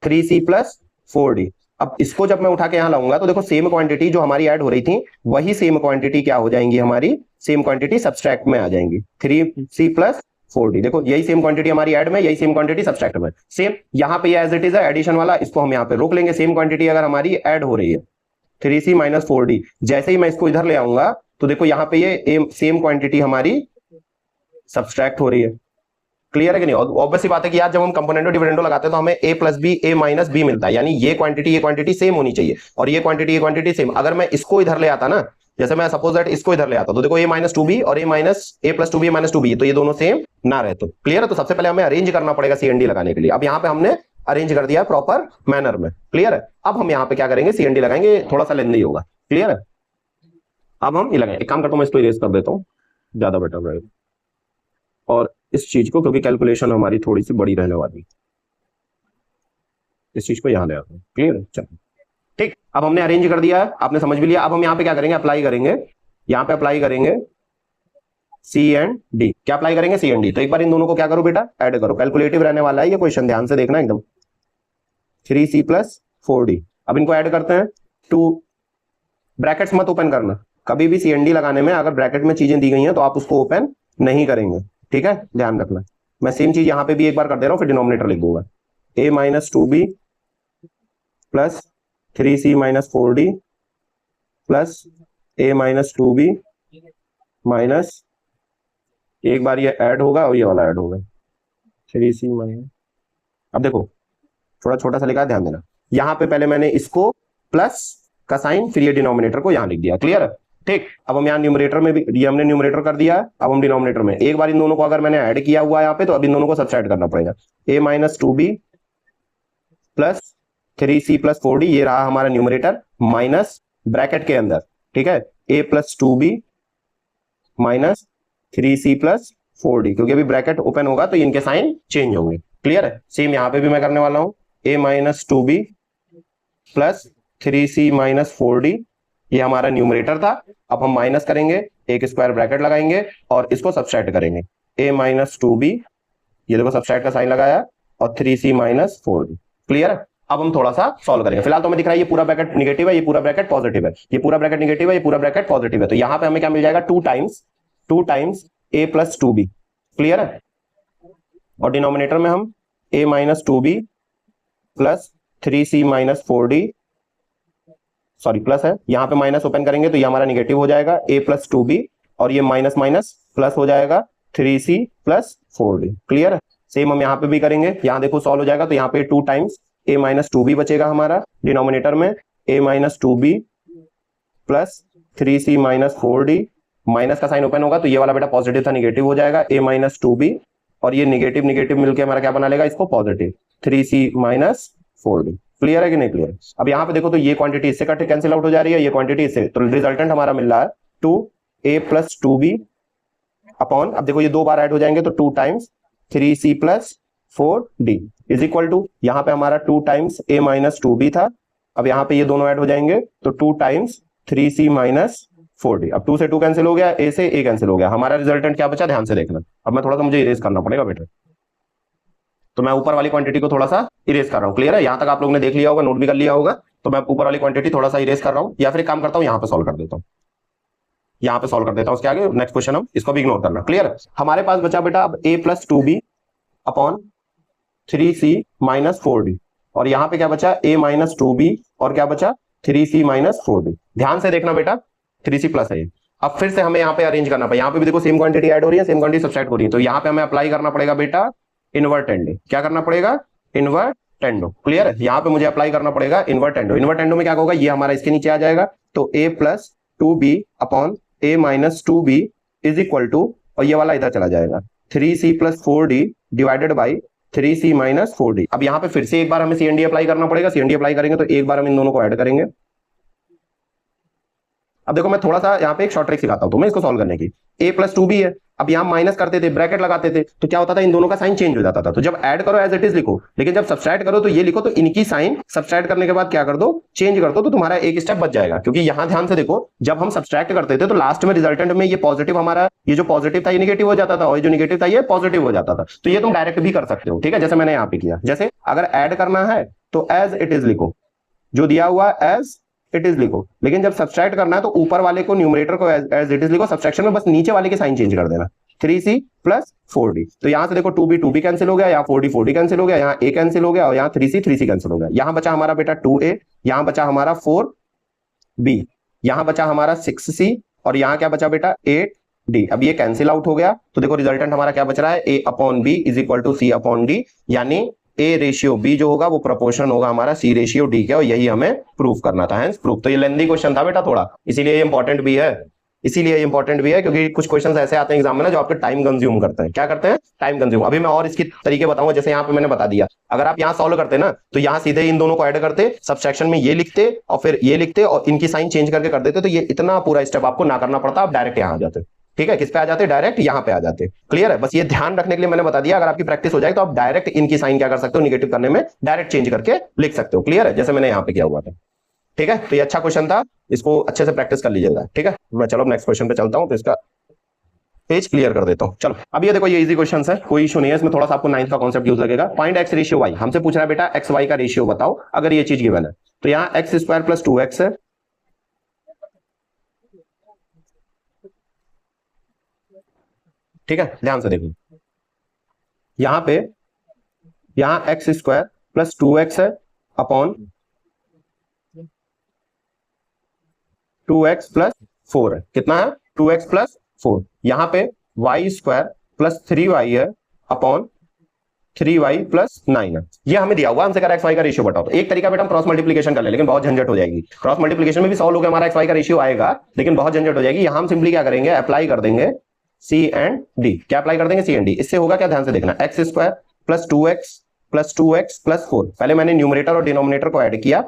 3c प्लस 4d। अब इसको जब मैं उठा के यहां लाऊंगा तो देखो सेम क्वांटिटी जो हमारी ऐड हो रही थी वही सेम क्वांटिटी क्या हो जाएंगी, हमारी सेम क्वांटिटी सब्सट्रैक्ट में आ जाएंगी, 3c प्लस 4d। देखो यही सेम क्वांटिटी हमारी ऐड में, यही सेम क्वांटिटी सब्सट्रैक्ट में। सेम यहाँ पे एज इट इज है एडिशन वाला, इसको हम यहाँ पे रोक लेंगे। सेम क्वांटिटी अगर हमारी ऐड हो रही है 3c माइनस 4d, जैसे ही मैं इसको इधर ले आऊंगा तो देखो यहाँ पे ये सेम क्वांटिटी हमारी सब्सट्रैक्ट हो रही है। क्लियर है कि नहीं? ऑब्वियस सी बात है कि यार जब हम कंपोनेंटो डिविडेंडो लगाते हैं तो हमें a plus B a minus B मिलता है, यानी ये क्वांटिटी सेम होनी चाहिए और ये क्वांटिटी सेम। अगर मैं इसको इधर ले आता ना, जैसे मैं सपोज दैट इसको इधर ले आता तो देखो a माइनस 2b और a plus 2b minus 2b, तो ये दोनों सेम ना रहे तो। क्लियर है? तो सबसे पहले हमें अरेंज करना पड़ेगा CND लगाने के लिए। अब यहाँ पे हमने अरेंज कर दिया प्रॉपर मैनर में। क्लियर है? अब हम यहाँ पे क्या करेंगे, CND लगाएंगे, थोड़ा सा लेंदी होगा। क्लियर है? अब हम ये लगाएं, एक काम करता हूं मैं इसको इरेज कर देता हूं, ज्यादा बेटर रहेगा। और इस चीज को, क्योंकि कैलकुलेशन हमारी थोड़ी सी बड़ी रहने वाली, इस चीज को यहां ले आता हूं। क्लियर है? चलो ठीक, अब हमने अरेंज कर दिया है, आपने समझ भी लिया। अब हम यहाँ पे क्या करेंगे, अप्लाई करेंगे, यहाँ पे अप्लाई करेंगे सी एंड डी। क्या अप्लाई करेंगे? सी एंड डी। तो एक बार इन दोनों को क्या करो बेटा, ऐड करो। कैलकुलेटिव रहने वाला है ये क्वेश्चन, ध्यान से देखना एकदम। 3c प्लस 4d, अब इनको ऐड करते हैं। 2 ब्रैकेट्स मत ओपन करना कभी भी, सी एंड डी लगाने में अगर ब्रैकेट में चीजें दी गई हैं तो आप उसको ओपन नहीं करेंगे, ठीक है, ध्यान रखना। मैं सेम चीज यहां पे भी एक बार कर दे रहा हूं, फिर डिनोमिनेटर लिख दूंगा। a minus 2b plus 3c minus 4d plus a minus 2b minus, एक बार ये ऐड होगा और ये वाला ऐड होगा 3c माइनस। अब देखो थोड़ा छोटा सा लिखा है, ध्यान देना। यहां पे पहले मैंने इसको प्लस का साइन, फिर ये डिनोमिनेटर को यहां लिख दिया। क्लियर है? ठीक, अब हम यहाँ न्यूमरेटर में भी, ये हमने न्यूमरेटर कर दिया, अब हम डिनोमिनेटर में एक बार इन दोनों को अगर मैंने ऐड किया हुआ है यहाँ पे, तो अब इन दोनों को सब्सट्रैक्ट करना पड़ेगा। a minus 2b plus 3c plus 4d, ये रहा हमारा न्यूमरेटर, माइनस ब्रैकेट के अंदर, ठीक है, a plus 2b minus 3c plus 4d, क्योंकि अभी ब्रैकेट ओपन होगा तो इनके साइन चेंज होंगे। क्लियर है? सेम यहाँ पे भी मैं करने वाला हूं, a minus 2b plus 3c minus 4d, ये हमारा न्यूमरेटर था। अब हम माइनस करेंगे, एक स्क्वायर ब्रैकेट लगाएंगे और इसको सब्सट्रैक्ट करेंगे। a माइनस 2b, ये देखो सब्सट्रैक्ट का साइन लगाया, और 3c माइनस 4d। क्लियर है? अब हम थोड़ा सा सॉल्व करेंगे। फिलहाल तो हमें दिख रहा है ये पूरा ब्रैकेट निगेटिव है, ये पूरा ब्रैकेट पॉजिटिव है, ये पूरा ब्रैकेट निगेटिव है, ये पूरा ब्रैकेट पॉजिटिव है। तो यहां पे हमें क्या मिल जाएगा, 2 times a plus 2b। Clear है? और डिनोमिनेटर में हम a minus 2b plus 3c minus 4d, sorry plus है, यहां पे माइनस ओपन करेंगे तो ये हमारा निगेटिव हो जाएगा, a प्लस 2b, और ये माइनस माइनस प्लस हो जाएगा 3c प्लस 4d। क्लियर है? सेम हम यहाँ पे भी करेंगे, यहाँ देखो सॉल्व हो जाएगा, तो यहाँ पे 2 टाइम्स a माइनस 2b बचेगा हमारा डिनोमिनेटर में, a minus 2b plus 3c minus 4d, minus का साइन ओपन होगा तो ये वाला बेटा पॉजिटिव था, निगेटिव हो जाएगा, a माइनस 2b, और ये निगेटिव निगेटिव मिलकर हमारा क्या बना लेगा, इसको positive 3c minus 4d। Clear है कि नहीं क्लियर? अब यहाँ पे देखो तो ये क्वांटिटी इससे कट कैंसिल आउट हो जा रही है, ये क्वांटिटी इससे, तो रिजल्टेंट हमारा मिल रहा है 2a प्लस 2b अपॉन, अब देखो ये 2 बार ऐड हो जाएंगे तो 2 times 3c plus 4d is equal to, यहाँ पे हमारा 2 टाइम्स a माइनस 2b था, अब यहाँ पे ये दोनों ऐड हो जाएंगे तो 2 टाइम्स 3c माइनस 4d। अब 2 से 2 कैंसिल हो गया, a से a कैंसिल हो गया, हमारा रिजल्टेंट क्या बचा, ध्यान से देखना। अब मैं थोड़ा सा, मुझे इरेज करना पड़ेगा बेटा, तो मैं ऊपर वाली क्वांटिटी को थोड़ा सा इरेज कर रहा हूं। क्लियर है? यहां तक आप लोगों ने देख लिया होगा, नोट भी कर लिया होगा, तो मैं ऊपर वाली क्वांटिटी थोड़ा सा इरेज कर रहा हूं, या फिर एक काम करता हूं यहां पे सॉल्व कर देता हूं, यहां पे सॉल्व कर देता हूं, उसके आगे नेक्स्ट क्वेश्चन हम इसको भी इग्नोर करना। क्लियर है? हमारे पास बचा बेटा अब a plus 2b upon 3c minus 4d, और यहां पे क्या बचा, a माइनस 2b, और क्या बचा 3c माइनस 4d। ध्यान से देखना बेटा, 3c प्लस है। अब फिर से हमें यहाँ पे अरेंज करना पड़ेगा, यहाँ पे भी देखो सेम क्वांटिटी ऐड हो रही है, सेम क्वांटिटी सब्सट्रैक्ट हो रही है, तो यहाँ पे हमें अप्लाई करना पड़ेगा बेटा इनवर्टेंडो। क्या करना पड़ेगा? इनवर्टेंडो। क्लियर है? यहाँ पे मुझे अप्लाई करना पड़ेगा इनवर्टेंडो। इनवर्टेंडो में क्या होगा, ये हमारा इसके नीचे आ जाएगा, तो a plus 2b upon a minus 2b is equal to, और ये वाला इधर चला जाएगा 3c plus 4d divided by 3c minus 4d। अब यहाँ पे फिर से एक बार हमें CND अप्लाई करना पड़ेगा, CND अप्लाई करेंगे तो एक बार हम इन दोनों को ऐड करेंगे। अब देखो मैं थोड़ा सा यहाँ पे एक शॉर्ट ट्रिक सिखाता हूं तुम्हें इसको सॉल्व करने की। a प्लस 2b है, अब यहाँ माइनस करते थे, ब्रैकेट लगाते थे, तो क्या होता था, इन दोनों का साइन चेंज हो जाता था। तो जब ऐड करो एज इट इज लिखो, लेकिन जब सब्सट्रैक्ट करो तो ये लिखो, तो इनकी साइन सब्सट्रैक्ट करने के बाद क्या कर दो, चेंज कर दो, तो तुम्हारा एक स्टेप बच जाएगा। क्योंकि यहाँ ध्यान से देखो, जब हम सब्सट्रैक्ट करते थे तो लास्ट में रिजल्टेंट में ये पॉजिटिव, हमारा ये जो पॉजिटिव था ये निगेटिव हो जाता था, और ये जो निगेटिव था ये पॉजिटिव हो जाता था। तो ये तुम डायरेक्ट भी कर सकते हो, ठीक है, जैसे मैंने यहाँ पे किया। जैसे अगर ऐड करना है तो एज इट इज लिखो, जो दिया हुआ एज इट इज लिखो, लेकिन जब सब्सट्रैक्ट करना है तो ऊपर वाले को, न्यूमरेटर को एज इट इज लिखो, सब्सट्रैक्शन में बस नीचे वाले के साइन चेंज कर देना, 3c प्लस 4d। तो यहां से देखो 2b कैंसिल हो गया, यहाँ 4d कैंसिल हो गया, यहाँ a कैंसिल हो गया, और यहाँ 3c कैंसिल हो गया। यहाँ बचा हमारा बेटा 2a, यहाँ बचा हमारा 4b, यहाँ बचा हमारा 6c, और यहाँ क्या बचा बेटा 8d। अब ये कैंसिल आउट हो गया, तो देखो रिजल्टेंट हमारा क्या बच रहा है, a upon b is equal to c upon d, यानी a रेशियो b जो होगा वो प्रोपोर्शन होगा हमारा c रेशियो d के, और यही हमें प्रूफ करना था। Hence proof. तो ये लेंथी क्वेश्चन था बेटा थोड़ा, इसीलिए ये इंपॉर्टेंट भी है, इसीलिए इंपॉर्टेंट भी है, क्योंकि कुछ क्वेश्चन ऐसे आते हैं एग्जाम में ना जो आपके टाइम कंज्यूम करते हैं। क्या करते हैं? Time consume. अभी मैं और इसके तरीके बताऊंगा, जैसे यहाँ पे मैंने बता दिया, अगर आप यहाँ सॉल्व करते ना तो यहाँ सीधे इन दोनों को ऐड करते, सब्सट्रैक्शन में ये लिखते और फिर ये लिखते और इनकी साइन चेंज करके कर देते, तो ये इतना पूरा स्टेप आपको ना करना पड़ता, आप डायरेक्ट यहाँ आ जाते। ठीक है, किस पे आ जाते? डायरेक्ट यहाँ पे आ जाते। क्लियर है? बस ये ध्यान रखने के लिए मैंने बता दिया, अगर आपकी प्रैक्टिस हो जाए तो आप डायरेक्ट इनकी साइन क्या कर सकते हो, निगेटिव करने में डायरेक्ट चेंज करके लिख सकते हो। क्लियर है? जैसे मैंने यहाँ पे किया हुआ था। ठीक है, तो ये अच्छा क्वेश्चन था, इसको अच्छे से प्रैक्टिस कर लीजिएगा। ठीक है, मैं चलो नेक्स्ट क्वेश्चन पे चलता हूँ, तो इसका पेज क्लियर कर देता हूँ। चलो अब ये देखो, ये इजी क्वेश्चन है, कोई इशू नहीं है इसमें, थोड़ा सा आपको 9th का कॉन्सेप्ट यूज लगेगा। फाइंड एक्स रेशियो वाई, हमसे पूछ रहा है बेटा एक्स वाई का रेशियो बताओ, अगर ये चीज गिवन है। तो यहाँ एक्स स्क्वायर प्लस 2x है, ठीक है, ध्यान से देखो, यहाँ पे यहाँ एक्स स्क्वायर प्लस 2x है अपॉन 2x प्लस 4 है। कितना है? 2x plus 4। यहाँ पे वाई स्क्वायर प्लस 3y है अपॉन 3y प्लस 9 है। ये हमें दिया हुआ, हमसे कह रहा है एक्स वाई का रेशियो बताओ। तो एक तरीका बेटा हम क्रॉस मल्टीप्लिकेशन कर ले, लेकिन बहुत झंझट हो जाएगी। क्रॉस मल्टीप्लिकेशन में भी सॉल्व होकर हमारा एक्स वाई का रेशियो आएगा, लेकिन बहुत झंझट हो जाएगी। यहाँ हम सिंपली क्या करेंगे, अप्लाई कर देंगे सी एंड डी। क्या अप्लाई कर देंगे? सी एंड डी। इससे होगा क्या, ध्यान से देखना, x square plus 2x plus 2x plus 4। पहले मैंने न्यूमरेटर और डिनोमिनेटर को ऐड किया,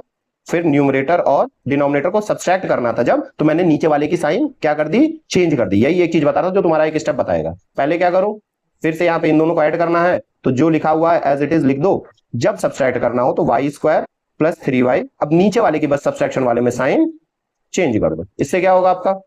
फिर न्यूमरेटर और डिनोमिनेटर को सब्सट्रैक्ट करना था जब, तो मैंने नीचे वाले की साइन क्या कर दी, चेंज कर दी। यही एक चीज बता रहा हूं जो तुम्हारा एक स्टेप बताएगा। पहले क्या करो, फिर से यहाँ पे इन दोनों को ऐड करना है, तो जो लिखा हुआ है एज इट इज लिख दो। जब सब्सट्रैक्ट करना हो तो वाई स्क्वायर प्लस 3y, अब नीचे वाले की बस सब्सट्रैक्शन वाले में साइन चेंज कर दो। इससे क्या होगा आपका,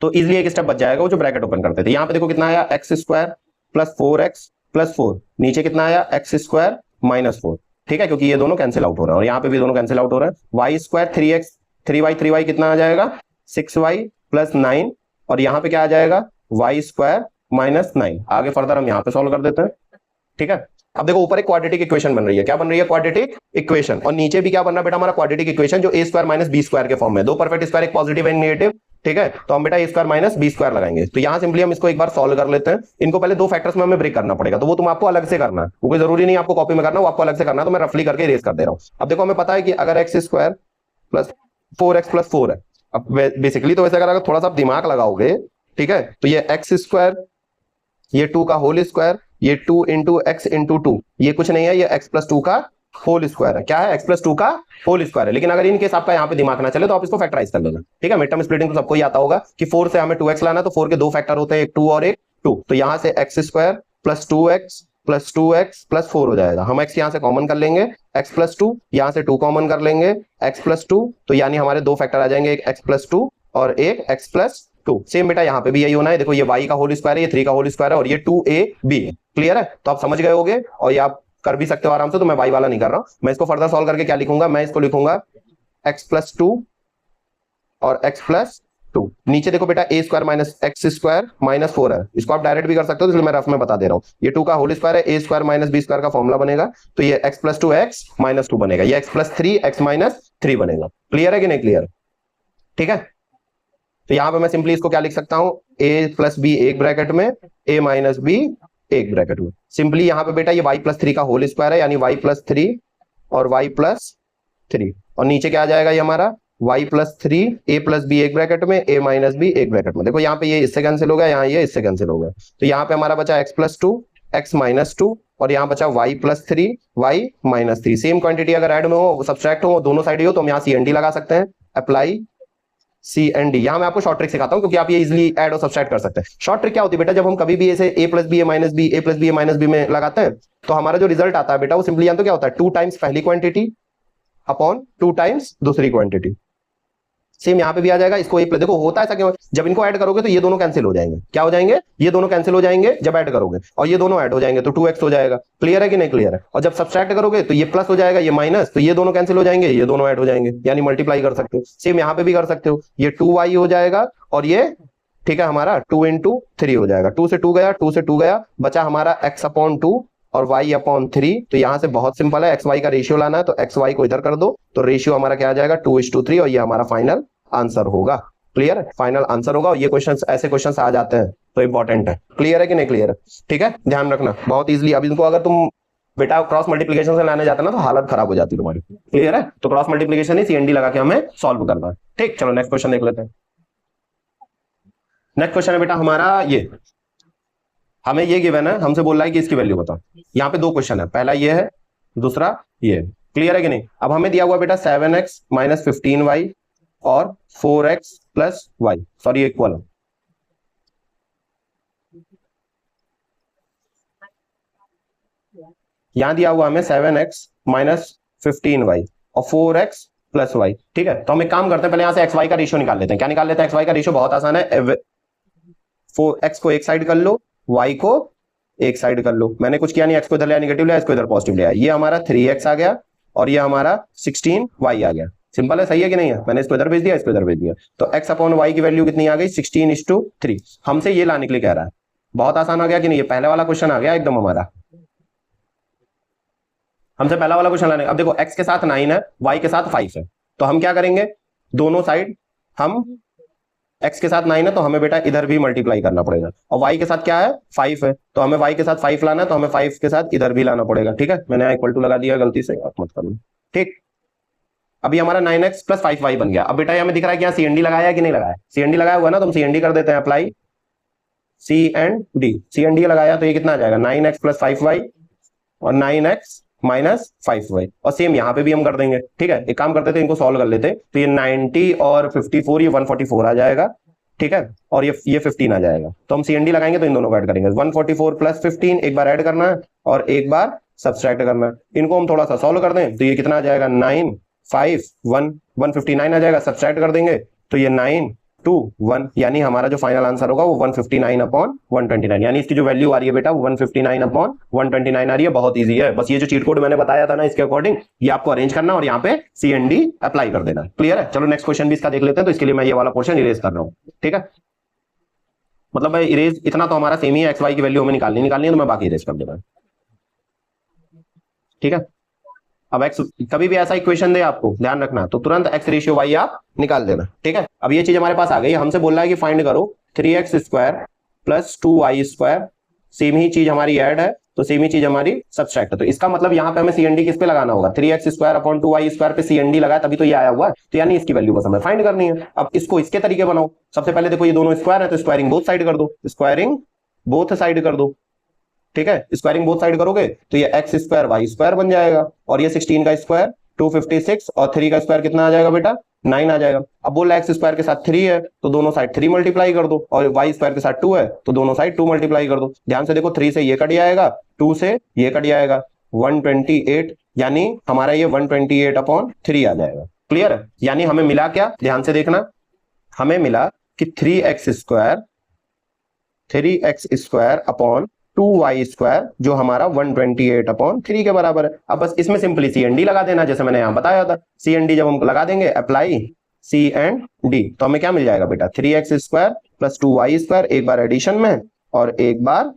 तो इजिली एक स्टेप बच जाएगा। वो जो ब्रैकेट ओपन करते थे, यहाँ पे देखो कितना आया, x square plus 4x plus 4, नीचे कितना आया, एक्स स्क्वायर माइनस 4। ठीक है, क्योंकि ये दोनों कैंसिल आउट हो रहा है और यहाँ पे भी दोनों कैंसिल आउट हो रहा है। वाई स्क्वायर 3x 3y कितना आ जाएगा, 6y प्लस 9, और यहाँ पे क्या आ जाएगा, वाई स्क्वायर माइनस 9। आगे फर्दर हम यहाँ पे सॉल्व कर देते हैं। ठीक है, अब देखो ऊपर एक क्वाड्रेटिक इक्वेशन बन रही है। क्या बन रही है? Quadratic equation. और नीचे भी क्या बन रहा है बेटा, हमारा क्वाड्रेटिक इक्वेशन, जो ए स्क्वायर माइनस बी स्क्वायर के फॉर्म में। दो परफेक्ट स्क्वायर, एक पॉजिटिव एंड नेगेटिव। ठीक है, तो हम बेटा a square minus B square लगाएंगे। तो यहाँ सिंपली हम इसको एक बार सॉल्व कर लेते हैं। इनको पहले दो फैक्टर्स में हमें ब्रेक करना पड़ेगा, तो वो तुम आपको अलग से करना है, वो कोई जरूरी नहीं आपको कॉपी में करना, वो आपको अलग से करना है। तो मैं रफली करके इरेज कर दे रहा हूँ। अब देखो हमें पता है कि अगर x square plus 4x plus 4 है, अब बेसिकली तो वैसे अगर थोड़ा सा दिमाग लगाओगे, ठीक है, तो ये एक्स स्क्वायर, ये 2 का होल स्क्वायर, ये 2 इंटू एक्स इंटू 2, ये कुछ नहीं है, ये x प्लस 2 का होल स्क्वायर है। क्या है? x प्लस 2 का होल स्क्वायर है। लेकिन अगर इन केस आपका यहाँ पे दिमाग ना चले तो आप इसको फैक्टराइज कर लेना। ठीक है, मिड टर्म स्प्लिटिंग तो सबको ही आता होगा कि 4 से हमें 2x लाना, तो 4 के दो फैक्टर होते हैं, एक 2 और एक 2। तो यहाँ से x square plus 2x plus 2x plus 4 हो जाएगा। हम x यहाँ से कॉमन कर लेंगे, x प्लस 2, यहाँ से 2 कॉमन कर लेंगे, x प्लस 2, तो यानी हमारे दो फैक्टर आ जाएंगे, एक x प्लस 2 और एक x प्लस 2। सेम बेटा यहाँ पे भी यही होना है। देखो ये y का होल स्क्वायर है, ये 3 का होल स्क्वायर है, और ये 2ab है। क्लियर है? तो आप समझ गए होगे, और ये आप कर भी सकते हो आराम से। तो मैं y वाला नहीं कर रहा हूं, मैं इसको फर्दर सॉल्व करके क्या लिखूंगा, मैं इसको लिखूंगा x प्लस 2 और x प्लस 2। नीचे देखो बेटा a square minus x square minus 4 है, इसको आप डायरेक्ट भी कर सकते हो, इसलिए मैं रफ में बता दे रहा हूँ। ये 2 का होल स्क्वायर है, ए स्क्वायर माइनस बी स्क्वायर का फॉर्मुला बनेगा, तो ये x प्लस 2 एक्स माइनस 2 बनेगा, ये x प्लस 3 एक्स माइनस 3 बनेगा। क्लियर है कि नहीं क्लियर? ठीक है, तो यहां पे मैं सिंपली इसको क्या लिख सकता हूं, a प्लस बी एक ब्रैकेट में, a माइनस बी एक ब्रैकेट में। सिंपली यहां पे बेटा ये y प्लस 3 का होल स्क्वायर है, यानी y प्लस 3 और y प्लस 3, और नीचे क्या आ जाएगा ये हमारा y plus 3, a plus B एक ब्रैकेट में, a माइनस बी एक ब्रैकेट में। देखो यहाँ पे ये इससे कैंसिल हो गया, यहाँ ये इससे कैंसिल हो गया, तो यहाँ पे हमारा बचा x प्लस 2 x माइनस 2, और यहाँ बचा y plus 3 y minus 3। Same quantity अगर ऐड में हो, सब्सट्रैक्ट हो, दोनों साइड ही हो, तो हम यहाँ सी एन डी लगा सकते हैं, अप्लाई सी एन डी। यहां मैं आपको शॉर्ट ट्रिक सिखाता हूं, क्योंकि आप ये इजीली ऐड और सब्सट्रैक्ट कर सकते हैं। शॉर्ट ट्रिक क्या होती है बेटा, जब हम कभी भी ऐसे a plus B A minus B, A plus B A minus B में लगाते हैं, तो हमारा जो रिजल्ट आता है बेटा, वो सिंपली जानते हो क्या होता है, 2 टाइम्स पहली क्वांटिटी अपॉन 2 टाइम्स दूसरी क्वांटिटी। सेम यहाँ पे भी आ जाएगा। इसको देखो होता है ऐसा क्यों, जब इनको ऐड करोगे तो ये दोनों कैंसिल हो जाएंगे। क्या हो जाएंगे? ये दोनों कैंसिल हो जाएंगे जब ऐड करोगे, और ये दोनों ऐड हो जाएंगे तो 2x हो जाएगा। क्लियर है कि नहीं क्लियर है? और जब सब्सट्रैक्ट करोगे तो ये प्लस हो जाएगा, ये माइनस, तो ये दोनों कैंसिल हो जाएंगे, ये दोनों ऐड हो जाएंगे, यानी मल्टीप्लाई कर सकते हो। सेम यहाँ पे भी कर सकते हो, ये 2y हो जाएगा, और ये ठीक है हमारा 2 इंटू 3 हो जाएगा। 2 से 2 गया, 2 से 2 गया, बचा हमारा x अपॉन 2 और y अपॉन 3। तो यहां से बहुत सिंपल है, एक्स वाई का रेशियो लाना है, तो एक्स वाई को इधर कर दो, तो रेशियो हमारा क्या आ जाएगा, 2:3, और ये हमारा फाइनल आंसर होगा। क्लियर है? फाइनल आंसर होगा। और ये क्वेश्चंस, ऐसे क्वेश्चंस आ जाते हैं तो इंपॉर्टेंट है। क्लियर है कि नहीं क्लियर है? ठीक है, ध्यान रखना बहुत इजीली। अब इनको अगर तुम बेटा क्रॉस मल्टीप्लिकेशन से लाने जाता ना, तो हालत खराब हो जाती तुम्हारी। क्लियर है? तो क्रॉस मल्टीप्लिकेशन ही सीएनडी लगा के हमें सॉल्व करना है। ठीक, चलो नेक्स्ट क्वेश्चन देख लेते हैं। नेक्स्ट क्वेश्चन है बेटा हमारा ये, हमें ये गिवन है, हमसे बोल रहा है कि इसकी वैल्यू बताओ। यहाँ पे दो क्वेश्चन है, पहला ये है, दूसरा ये। क्लियर है कि नहीं? अब हमें दिया हुआ बेटा 7x माइनस 15y और 4x plus Y, sorry equal, यहां दिया हुआ हमें 7x माइनस 15y और 4x प्लस वाई। ठीक है, तो हम एक काम करते हैं, पहले यहां से एक्स वाई का रेशियो निकाल लेते हैं। क्या निकाल लेते हैं? एक्स वाई का रेशियो बहुत आसान है, 4x को एक साइड कर लो, y को एक साइड कर लो। मैंने कुछ किया नहीं, x को इधर लिया नेगेटिव लिया, इसको इधर पॉजिटिव लिया। ये हमारा 3x आ गया और ये हमारा 16y आ गया। सिंपल है, सही है कि नहीं है? मैंने इसको इधर भेज दिया, इसको इधर भेज दिया, तो x अपॉन वाई की वैल्यू कितनी आ गई? 16:3। हमसे ये लाने के लिए कह रहा है। बहुत आसान आ गया कि नहीं? ये पहले वाला क्वेश्चन आ गया एकदम हमारा। हमसे पहला वाला क्वेश्चन लाने, अब देखो x के साथ 9 है, y के साथ 5 है, तो हम क्या करेंगे? दोनों साइड हम, x के साथ 9 है तो हमें बेटा इधर भी मल्टीप्लाई करना पड़ेगा, और y के साथ क्या है? 5 है, तो हमें y के साथ 5 लाना है, तो हमें 5 के साथ इधर भी लाना पड़ेगा। ठीक है, मैंने इक्वल टू लगा दिया गलती से, आप मत करना। ठीक, अभी हमारा 9x प्लस 5y बन गया। अब बेटा हमें दिख रहा है कि यहाँ सीएनडी लगाया है कि नहीं लगाया? सीएनडी लगाया हुआ ना, तो हम सीएनडी कर देते हैं, apply C and D. C N D लगाया तो ये कितना आ जाएगा? 9x प्लस 5y और 9x माइनस 5y, और सेम यहाँ पे भी हम कर देंगे। ठीक है, एक काम करते थे, इनको सॉल्व कर लेते, तो ये 90 और 54, ये 144 आ जाएगा। ठीक है, और ये 15 आ जाएगा, तो हम सीएनडी लगाएंगे तो इन दोनों को ऐड करेंगे। 144 प्लस 15 एक बार ऐड करना है और एक बार सब्सट्रैक्ट करना है। इनको हम थोड़ा सा सॉल्व कर दें तो ये कितना आ जाएगा? 9 5 1 159 आ जाएगा। सब्सट्रैक्ट कर देंगे तो ये 9 2 1, यानी हमारा जो फाइनल आंसर होगा वो 159 अपॉन 129, यानी इसकी जो वैल्यू आ रही है बेटा 159 अपॉन 129 आ रही है। बहुत इजी है, बस ये जो चीट कोड मैंने बताया था ना, इसके अकॉर्डिंग ये आपको अरेंज करना और यहाँ पे सीएनडी अप्लाई कर देना। क्लियर है? चलो नेक्स्ट क्वेश्चन भी इसका देख लेते हैं, तो इसके लिए मैं ये वाला पोर्शन इरेज कर रहा हूँ। ठीक है, मतलब भाई इरेज इतना तो हमारा सेम ही है, एक्स वाई की वैल्यू हमें निकालनी है, तो मैं बाकी इरेज कर देना। ठीक है, अब एक्स, कभी भी ऐसा इक्वेशन दे आपको ध्यान रखना, तो तुरंत एक्स रेशियो वाई आप निकाल देना। ठीक है, अब ये चीज हमारे पास आ गई, हमसे बोल रहा है कि फाइंड करो 3x square plus 2y square. Same ही चीज हमारी ऐड है, तो सेम ही चीज हमारी सब्सट्रैक्ट है, तो इसका मतलब यहाँ पे हमें सीएनडी किस पे लगाना होगा? 3x square upon 2y square पे सीएनडी लगाया, तभी तो ये आया हुआ है, तो यानी इसकी वैल्यू बस हमें फाइंड करनी है। अब इसको इसके तरीके बनाओ। सबसे पहले देखो ये दोनों स्क्वायर है, तो स्क्वायरिंग बोथ साइड कर दो, स्क्वायरिंग बोथ साइड कर दो। ठीक है, स्क्वायरिंग बोथ साइड करोगे तो ये एक्स स्क्वायर वाई स्क्वायर बन जाएगा, और ये 16 का स्क्वायर 256, और 3 का स्क्वायर कितना आ जाएगा बेटा? 9 आ जाएगा। अब बोल रहा है एक्स स्क्वायर के साथ 3 है, तो दोनों साइड 3 मल्टीप्लाई कर दो, और वाई स्क्वायर के साथ 2 है, तो दोनों साइड 2 मल्टीप्लाई कर दो। ध्यान से देखो, 3 से ये कट जाएगा, 2 से ये कट जाएगा, 128, यानी हमारा ये 128 अपॉन 3 आ जाएगा। क्लियर है? यानी हमें मिला क्या? ध्यान से देखना, हमें मिला कि 3x square upon 2y square, जो हमारा 128 अपॉन 3 के बराबर है। अब बस इसमें सिंपली सीएनडी लगा देना, जैसे मैंने यहां बताया था। सीएनडी जब हम लगा देंगे, अप्लाई सी एंड डी, तो हमें क्या मिल जाएगा बेटा? 3x square plus 2y square, एक बार एडिशन में और एक बार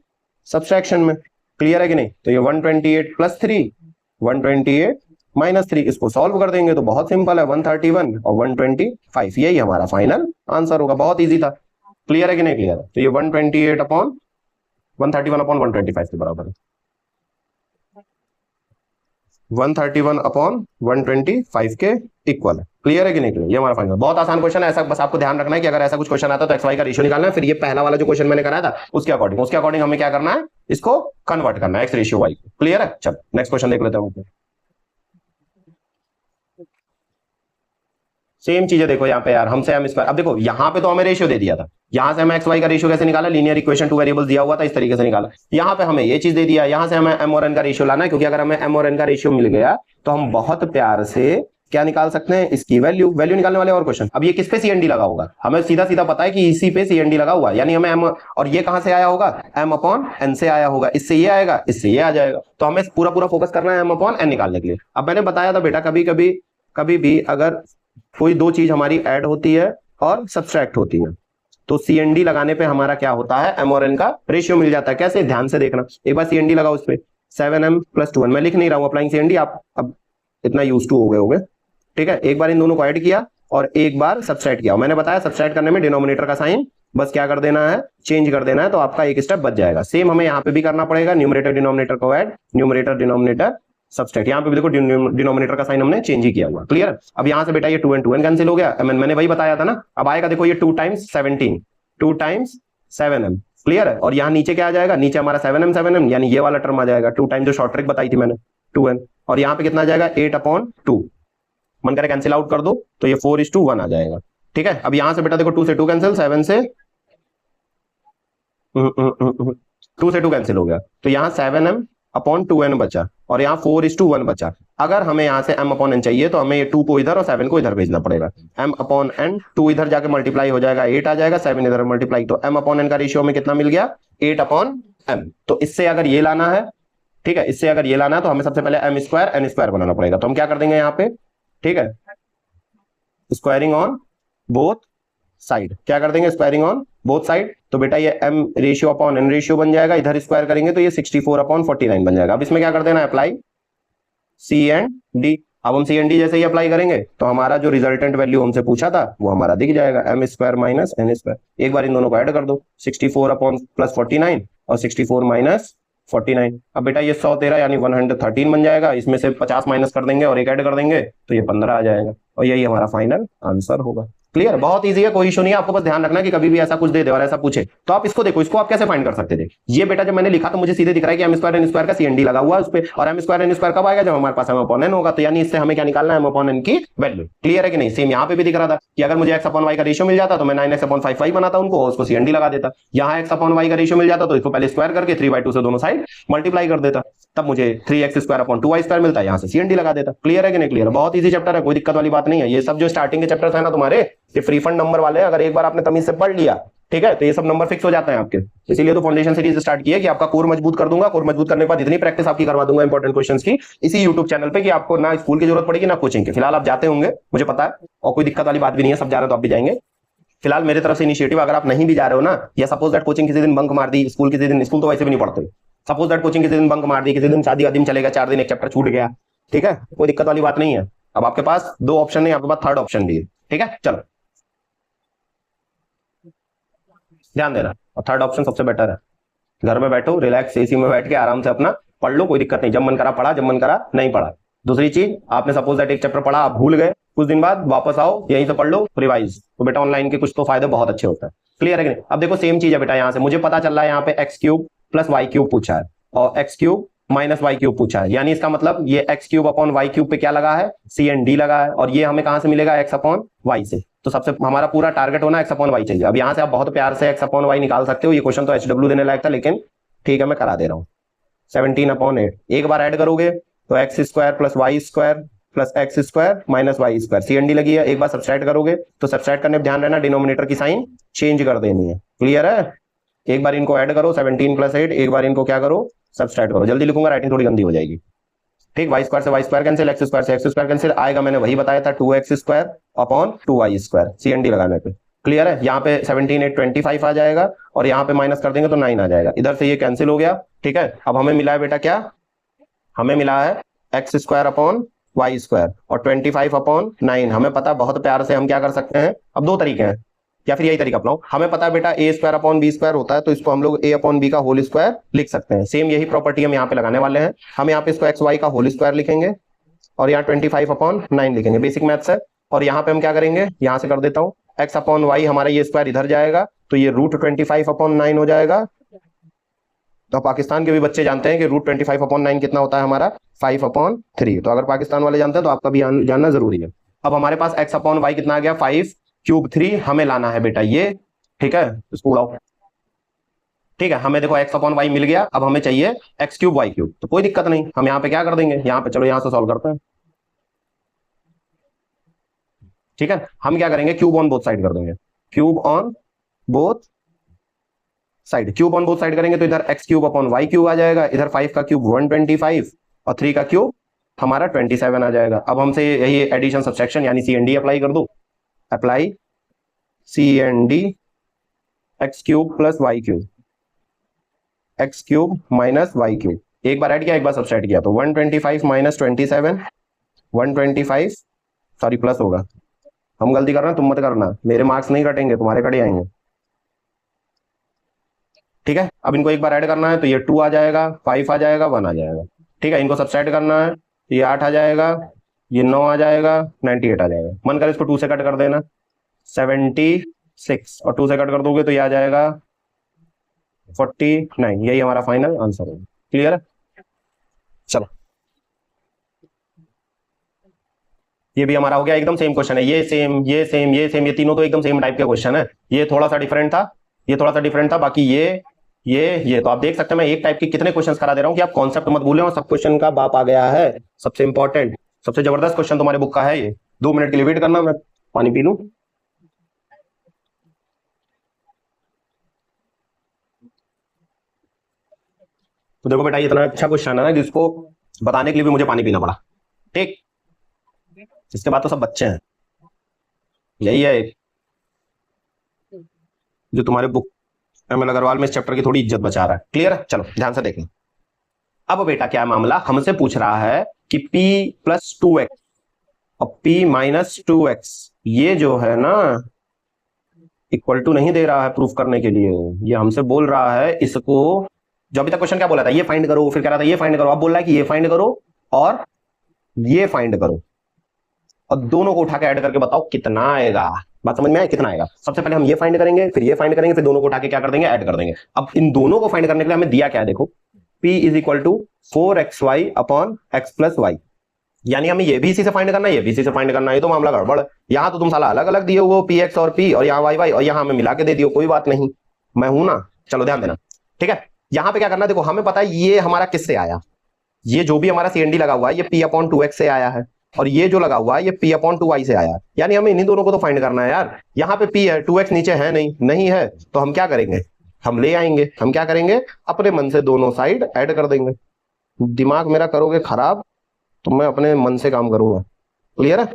सब्सट्रैक्शन में। क्लियर है कि नहीं? तो ये 128 प्लस 3, 128 माइनस 3, इसको सॉल्व कर देंगे तो बहुत सिंपल है, 131 और 125, यही हमारा फाइनल आंसर होगा। बहुत ईजी था। क्लियर है कि नहीं क्लियर है? तो ये 128 अपॉन 131 अपॉन 125 के बराबर है, 131 अपॉन 125 के इक्वल है। क्लियर है कि नहीं क्लियर? ये हमारा फाइनल। बहुत आसान क्वेश्चन है, ऐसा बस आपको ध्यान रखना है कि अगर ऐसा कुछ क्वेश्चन आता है तो एक्स वाई का रेशियो निकालना है, फिर ये पहला वाला जो क्वेश्चन मैंने कराया था उसके अकॉर्डिंग हमें क्या करना है? इसको कन्वर्ट करना है एक्स रेशियो वाई को। क्लियर है? चल नेक्स्ट क्वेश्चन देख लेते हैं। सेम चीजें देखो यहाँ पे यार, हमसे हम स्क्वायर, अब देखो यहाँ पे तो हमें रेशियो दे दिया था, यहाँ से हमें एक्स वाई का रेशियो कैसे निकाला? लीनियर इक्वेशन, 2 वेरिएबल्स दिया हुआ था, इस तरीके से निकाला। यहाँ पे हमें ये चीज दे दिया, यहाँ से हमें एम और एन का रेशियो लाना है, क्योंकि अगर हमें एम और एन का रेशियो मिल गया तो हम बहुत प्यार से क्या निकाल सकते हैं? इसकी वैल्यू निकालने वाले और क्वेश्चन। अब ये किस पे सीएनडी लगा होगा? हमें सीधा सीधा पता है कि इसी पे सीएनडी लगा हुआ है, यानी हमें एम, और ये कहां से आया होगा? एम अपॉन एन से आया होगा, इससे ये आएगा, इससे ये आ जाएगा, तो हमें पूरा फोकस करना है एम अपॉन एन निकालने के लिए। अब मैंने बताया था बेटा, कभी भी अगर कोई दो चीज हमारी ऐड होती है और सब्सट्रैक्ट होती है, तो सीएनडी लगाने पे हमारा क्या होता है? एम और एन का रेशियो मिल जाता है। कैसे? ध्यान से देखना, एक बार सीएनडी लगाओ उस पे, 7m प्लस 2n, मैं लिख नहीं रहा हूं, अप्लाइंग सीएनडी, आप अब इतना यूज टू हो गए होगे। ठीक है, एक बार इन दोनों को ऐड किया और एक बार सब्सट्रैक्ट किया। मैंने बताया सब्सट्रैक्ट करने में डिनोमिनेटर का साइन बस क्या कर देना है? चेंज कर देना है, तो आपका एक स्टेप बच जाएगा। सेम हमें यहाँ पे भी करना पड़ेगा, न्यूमरेटर डिनोमिनेटर को ऐड, न्यूमरेटर डिनोमिनेटर सब्सट्रैक्ट। यहाँ पे भी देखो डिनोमिनेटर का साइन हमने चेंज ही किया हुआ। क्लियर? अब यहाँ से बेटा ये 2n कैंसिल हो गया, मैंने वही बताया था ना। अब आएगा देखो ये 2 टाइम्स 17, 2 टाइम्स 7m। क्लियर है। और यहाँ नीचे क्या आ जाएगा, नीचे हमारा 7m यानी ये वाला टर्म आ जाएगा 2 टाइम जो शॉर्ट ट्रिक बताई थी मैंने 2n। और यहाँ पे कितना आ जाएगा 8/2। मन करे कैंसिल आउट कर दो तो ये 4:1 आ जाएगा। ठीक है। अब यहां से बेटा देखो 2 से 2 कैंसिल, 7 से 2 से 2 कैंसिल हो गया, तो यहाँ 7m/2n बचा और यहाँ 4:1 बचा। अगर हमें यहाँ से m/n चाहिए तो हमें ये 2 को इधर और 7 को इधर भेजना पड़ेगा। m/n 2 इधर जाके मल्टीप्लाई हो जाएगा 8 आ जाएगा, 7 इधर मल्टीप्लाई, तो m/n का रेशियो में कितना मिल गया 8/m। तो इससे अगर ये लाना है, ठीक है, इससे अगर ये लाना है तो हमें सबसे पहले m² n² बनाना पड़ेगा। तो हम क्या कर देंगे यहाँ पे, ठीक है, स्क्वायरिंग ऑन बोथ साइड। क्या कर देंगे, स्क्वायरिंग ऑन बोथ साइड। तो बेटा ये m ratio upon n ratio बन जाएगा, इधर स्क्वायर करेंगे तो ये 64/49 बन जाएगा। अब इसमें क्या कर देना है, अप्लाई C&D। अब हम C&D जैसे ही अप्लाई करेंगे तो हमारा जो रिजल्टेंट वैल्यू हमसे पूछा था वो हमारा दिख जाएगा, m² - n²। एक बार इन दोनों को ऐड कर दो, 64/+49 और 64 - 49। अब बेटा ये 113 यानी 113 बन जाएगा। इसमें से 50 माइनस कर देंगे और एक ऐड कर देंगे तो ये 15 आ जाएगा और यही हमारा फाइनल आंसर होगा। क्लियर, बहुत इजी है, कोई इशू नहीं है। आपको बस ध्यान रखना कि कभी भी ऐसा कुछ दे दे और ऐसा पूछे तो आप इसको देखो, इसको आप कैसे फाइंड कर सकते थे। ये बेटा जब मैंने लिखा तो मुझे सीधे दिख रहा है कि m² n² का C&D लगा हुआ है उस पे, और m² n² कब आएगा, जब हमारे पास m/n होगा। तो यानी इससे हमें क्या निकालना है, m/n की वैल्यू। क्लियर है कि नहीं। सेम यहाँ पे भी दिख रहा था कि अगर मुझे x/y का रेशियो मिल जाता तो मैं 9x/55 बनाता उनको और उसको C&D लगा देता। यहाँ x/y का रेशियो मिल जाता तो इसको पहले स्क्वायर करके 3/2 से दोनों साइड मल्टीप्लाई कर देता, तब मुझे 3x²/2y² मिलता है, यहाँ से C&D लगा देता। क्लियर है कि नहीं क्लियर, बहुत इजी चैप्टर है, कोई दिक्कत वाली बात नहीं है। ये सब जो स्टार्टिंग के चैप्टर है ना तुम्हारे, ये फ्री फंड नंबर वाले, अगर एक बार आपने तमीज से पढ़ लिया, ठीक है, तो ये सब नंबर फिक्स हो जाते हैं आपके। इसीलिए तो फाउंडेशन सीरीज स्टार्ट की है कि आपका कोर मजबूत कर दूंगा। कोर मजबूत करने के बाद इतनी प्रैक्टिस आपकी करवा दूंगा इंपॉर्टेंट क्वेश्चंस की इसी यूट्यूब चैनल पे कि आपको ना स्कूल की जरूरत पड़ेगी ना कोचिंग की। फिलहाल आप जाते होंगे मुझे पता है, और कोई दिक्कत वाली बात भी नहीं है, सब जा रहे हो तो आप भी जाएंगे। फिलहाल मेरे तरफ से इनिशिएटिव, अगर आप नहीं भी जा रहे हो ना, या सपोज दैट कोचिंग किसी दिन बंक मार दी, स्कूल किसी दिन, स्कूल तो वैसे भी नहीं पढ़ते, सपोज दैट कोचिंग किसी दिन बंक मार दी, किसी दिन शादी वादी में चलेगा, 4 दिन एक चैप्टर छूट गया, ठीक है, कोई दिक्कत वाली बात नहीं है। अब आपके पास 2 ऑप्शन है, आपके पास 3rd ऑप्शन भी है। ठीक है, चलो ध्यान देना, और 3rd ऑप्शन सबसे बेटर है। घर में बैठो, रिलैक्स एसी में बैठ के आराम से अपना पढ़ लो, कोई दिक्कत नहीं। जब मन करा पढ़ा, जब मन करा नहीं पढ़ा। दूसरी चीज, आपने सपोज दैट एक चैप्टर पढ़ा, आप भूल गए, कुछ दिन बाद वापस आओ, यहीं से पढ़ लो रिवाइज, तो बेटा ऑनलाइन के कुछ तो फायदे बहुत अच्छे होते हैं। क्लियर है कि नहीं। अब देखो सेम चीज है बेटा, यहाँ से मुझे पता चल रहा है यहाँ पे x³ + y³ पूछा है और x³ - y³ पूछा है, यानी इसका मतलब ये x³/y³ पे क्या लगा है, C&D लगा है, और ये हमें कहां से मिलेगा, x/y से। तो सबसे हमारा पूरा टारगेट होना x/y चाहिए। अब यहाँ से आप बहुत प्यार से x/y निकाल सकते हो, ये क्वेश्चन तो HW देने लायक था, लेकिन ठीक है मैं करा दे रहा हूँ। 17/8 एक बार ऐड करोगे तो x² + y² + x² - y², C&D लगी है। एक बार सब्सट्रैक्ट करोगे तो सब्सट्रैक्ट करने में ध्यान रहना, डिनोमिनेटर की साइन चेंज कर देनी है। क्लियर है। एक बार इनको ऐड करो 17 + 8, एक बार इनको क्या करो, सब्सट्रैक्ट करो। जल्दी लिखूंगा, राइटिंग थोड़ी गंदी हो जाएगी। ठीक, y² से y² कैंसिल, x² से x² कैंसिल, आएगा मैंने वही बताया था 2x²/2y², C&D लगाने पे। क्लियर है। यहाँ पे 17 8 25 आ जाएगा और यहाँ पे माइनस कर देंगे तो 9 आ जाएगा, इधर से ये कैंसिल हो गया। ठीक है, अब हमें मिला है बेटा क्या, हमें मिला है x²/y² और 25/9। हमें पता, बहुत प्यार से हम क्या कर सकते हैं, अब 2 तरीके हैं या फिर यही तरीका अपनाओ। हमें पता है बेटा a²/b² होता है, तो इसको हम लोग a/b का होल स्क्वायर लिख सकते हैं। सेम यही प्रॉपर्टी हम यहाँ पे लगाने वाले हैं। हम यहाँ पे इसको xy का होल स्क्वायर लिखेंगे और यहाँ 25/9 लिखेंगे, बेसिक मैथ्स है। और यहाँ पे हम क्या करेंगे, यहाँ से कर देता हूँ, x/y हमारा ये स्क्वायर इधर जाएगा तो ये √25/9 हो जाएगा। तो पाकिस्तान के भी बच्चे जानते हैं कि √25/9 कितना होता है हमारा, 5/3। तो अगर पाकिस्तान वाले जानते हैं तो आपका भी जानना जरूरी है। अब हमारे पास x/y कितना आ गया, 5³ 3 हमें लाना है बेटा ये। ठीक है, इसको उड़ाओ। ठीक है, हमें देखो x/y मिल गया, अब हमें चाहिए x³ y³। तो कोई दिक्कत नहीं, हम यहाँ पे क्या कर देंगे, यहाँ पे चलो यहाँ से सॉल्व करते हैं। ठीक है, हम क्या करेंगे, क्यूब ऑन बोथ साइड कर देंगे, cube on both side. Cube on both side करेंगे तो इधर x³/y³ आ जाएगा, इधर 5 का क्यूब 125 और 3 का क्यूब हमारा 27 आ जाएगा। अब हमसे यही एडिशन सब्सट्रैक्शन यानी C&D अप्लाई कर दो, apply C&D x³ + y³, x³ - y³। एक बार ऐड किया, एक बार सब्सट्रैक्ट किया, तो 125 - 27, 125 सॉरी प्लस होगा, हम गलती कर रहे हैं, तुम मत करना, मेरे मार्क्स नहीं कटेंगे, तुम्हारे कटे आएंगे। ठीक है, अब इनको एक बार ऐड करना है तो ये 2 आ जाएगा, 5 आ जाएगा, 1 आ जाएगा। ठीक है, इनको सब्सट्रैक्ट करना है तो ये 8 आ जाएगा, ये 9 आ जाएगा, 98 आ जाएगा। मन कर इसको 2 से कट कर देना, 70 6 और 2 से कट कर दोगे तो ये आ जाएगा 49। यही हमारा फाइनल आंसर है। क्लियर है? चलो ये भी हमारा हो गया। एकदम सेम क्वेश्चन है, ये सेम ये सेम ये सेम, ये तीनों तो एकदम सेम टाइप के क्वेश्चन है। ये थोड़ा सा डिफरेंट था, ये थोड़ा सा डिफरेंट था, बाकी ये तो आप देख सकते हैं मैं एक टाइप के कितने क्वेश्चन करा दे रहा हूं कि आप कॉन्सेप्ट मत भूलें और सब क्वेश्चन का बाप आ गया है। सबसे इंपॉर्टेंट सबसे जबरदस्त क्वेश्चन तुम्हारे बुक का है ये। 2 मिनट के लिए वेट करना, मैं पानी पी लूं। तो देखो बेटा, ये इतना अच्छा क्वेश्चन है ना जिसको बताने के लिए भी मुझे पानी पीना पड़ा। ठीक, इसके बाद तो सब बच्चे हैं। यही है जो तुम्हारे बुक एमएल अग्रवाल में इस चैप्टर की थोड़ी इज्जत बचा रहा है। क्लियर है? चलो ध्यान से देखना। अब बेटा क्या मामला, हमसे पूछ रहा है कि p प्लस 2x और p माइनस 2x ये जो है ना इक्वल टू नहीं दे रहा है प्रूफ करने के लिए। ये हमसे बोल रहा है इसको, जो अभी तक क्वेश्चन क्या बोला था, ये फाइंड करो, फिर कह रहा था ये फाइंड करो, अब बोल रहा है कि ये फाइंड करो और ये फाइंड करो और दोनों को उठा के ऐड करके बताओ कितना आएगा। बात समझ में आया? कितना आएगा? सबसे पहले हम ये फाइंड करेंगे, फिर ये फाइंड करेंगे, फिर दोनों को उठा के क्या कर देंगे, ऐड कर देंगे। अब इन दोनों को फाइंड करने के लिए हमें दिया क्या है, देखो p is equal to 4xy upon x plus Y, यानी हमें ये भी इसी से फाइंड करना है, ये भी इसी से फाइंड करना है। तो मामला गड़बड़ है। यहाँ तो तुम साला अलग अलग दिए हुए px और p, और यहाँ y और यहाँ हमें मिला के दे दियो। कोई बात नहीं, मैं हूं ना। चलो ध्यान देना, ठीक है। यहाँ पे क्या करना है, देखो हमें पता है ये हमारा किससे आया, ये जो भी हमारा CND लगा हुआ है ये p अपॉन 2x से आया है, और ये जो लगा हुआ है ये p अपॉन 2y से आया है। यानी हमें इन्हीं दोनों को तो फाइंड करना है यार। यहाँ पे p है, 2x नीचे है नहीं है, तो हम क्या करेंगे, हम ले आएंगे। हम क्या करेंगे, अपने मन से दोनों साइड ऐड कर देंगे। दिमाग मेरा करोगे खराब तो मैं अपने मन से काम करूंगा। क्लियर है?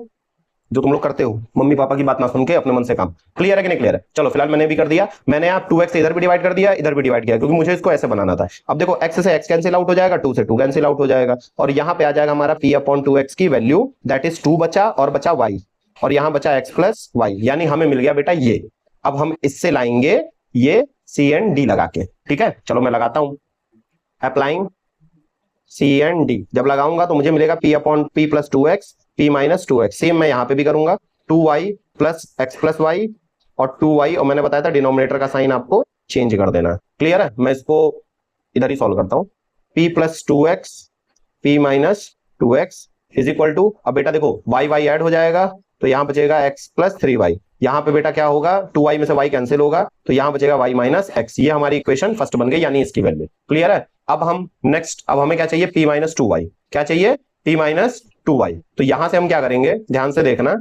जो तुम लोग करते हो मम्मी पापा की बात ना सुन के अपने मन से काम। क्लियर है कि नहीं क्लियर है? चलो फिलहाल मैंने भी कर दिया, मैंने आप 2x इधर भी डिवाइड कर दिया, इधर भी डिवाइड किया, क्योंकि मुझे इसको ऐसे बनाना था। अब देखो x से x कैंसिल आउट हो जाएगा, 2 से 2 कैंसिल आउट हो जाएगा, और यहाँ पे आ जाएगा हमारा p अपॉन 2x की वैल्यू, दैट इज 2 बचा और बचा y, और यहाँ बचा x प्लस वाई, यानी हमें मिल गया बेटा ये। अब हम इससे लाएंगे ये CND लगा के। ठीक है, चलो मैं लगाता हूं, अप्लाइंग CND। जब लगाऊंगा तो मुझे मिलेगा p upon p plus 2x p minus 2x। Same मैं यहाँ पे भी करूंगा, 2y plus x plus Y और 2y, और मैंने बताया था डिनोमिनेटर का साइन आपको चेंज कर देना। क्लियर है? मैं इसको इधर ही सॉल्व करता हूँ। p plus 2x p minus 2x is equal to, अब बेटा देखो y ऐड हो जाएगा तो यहाँ बचेगा x प्लस 3y। यहाँ पे बेटा क्या होगा, 2y में से y कैंसिल होगा तो यहाँ बचेगा y माइनस x। ये हमारी इक्वेशन फर्स्ट बन गई, यानी इसकी वैल्यू। क्लियर है? अब हम नेक्स्ट, अब हमें क्या चाहिए, p माइनस 2y। क्या चाहिए? p minus 2y। तो यहां से हम क्या करेंगे, ध्यान से देखना।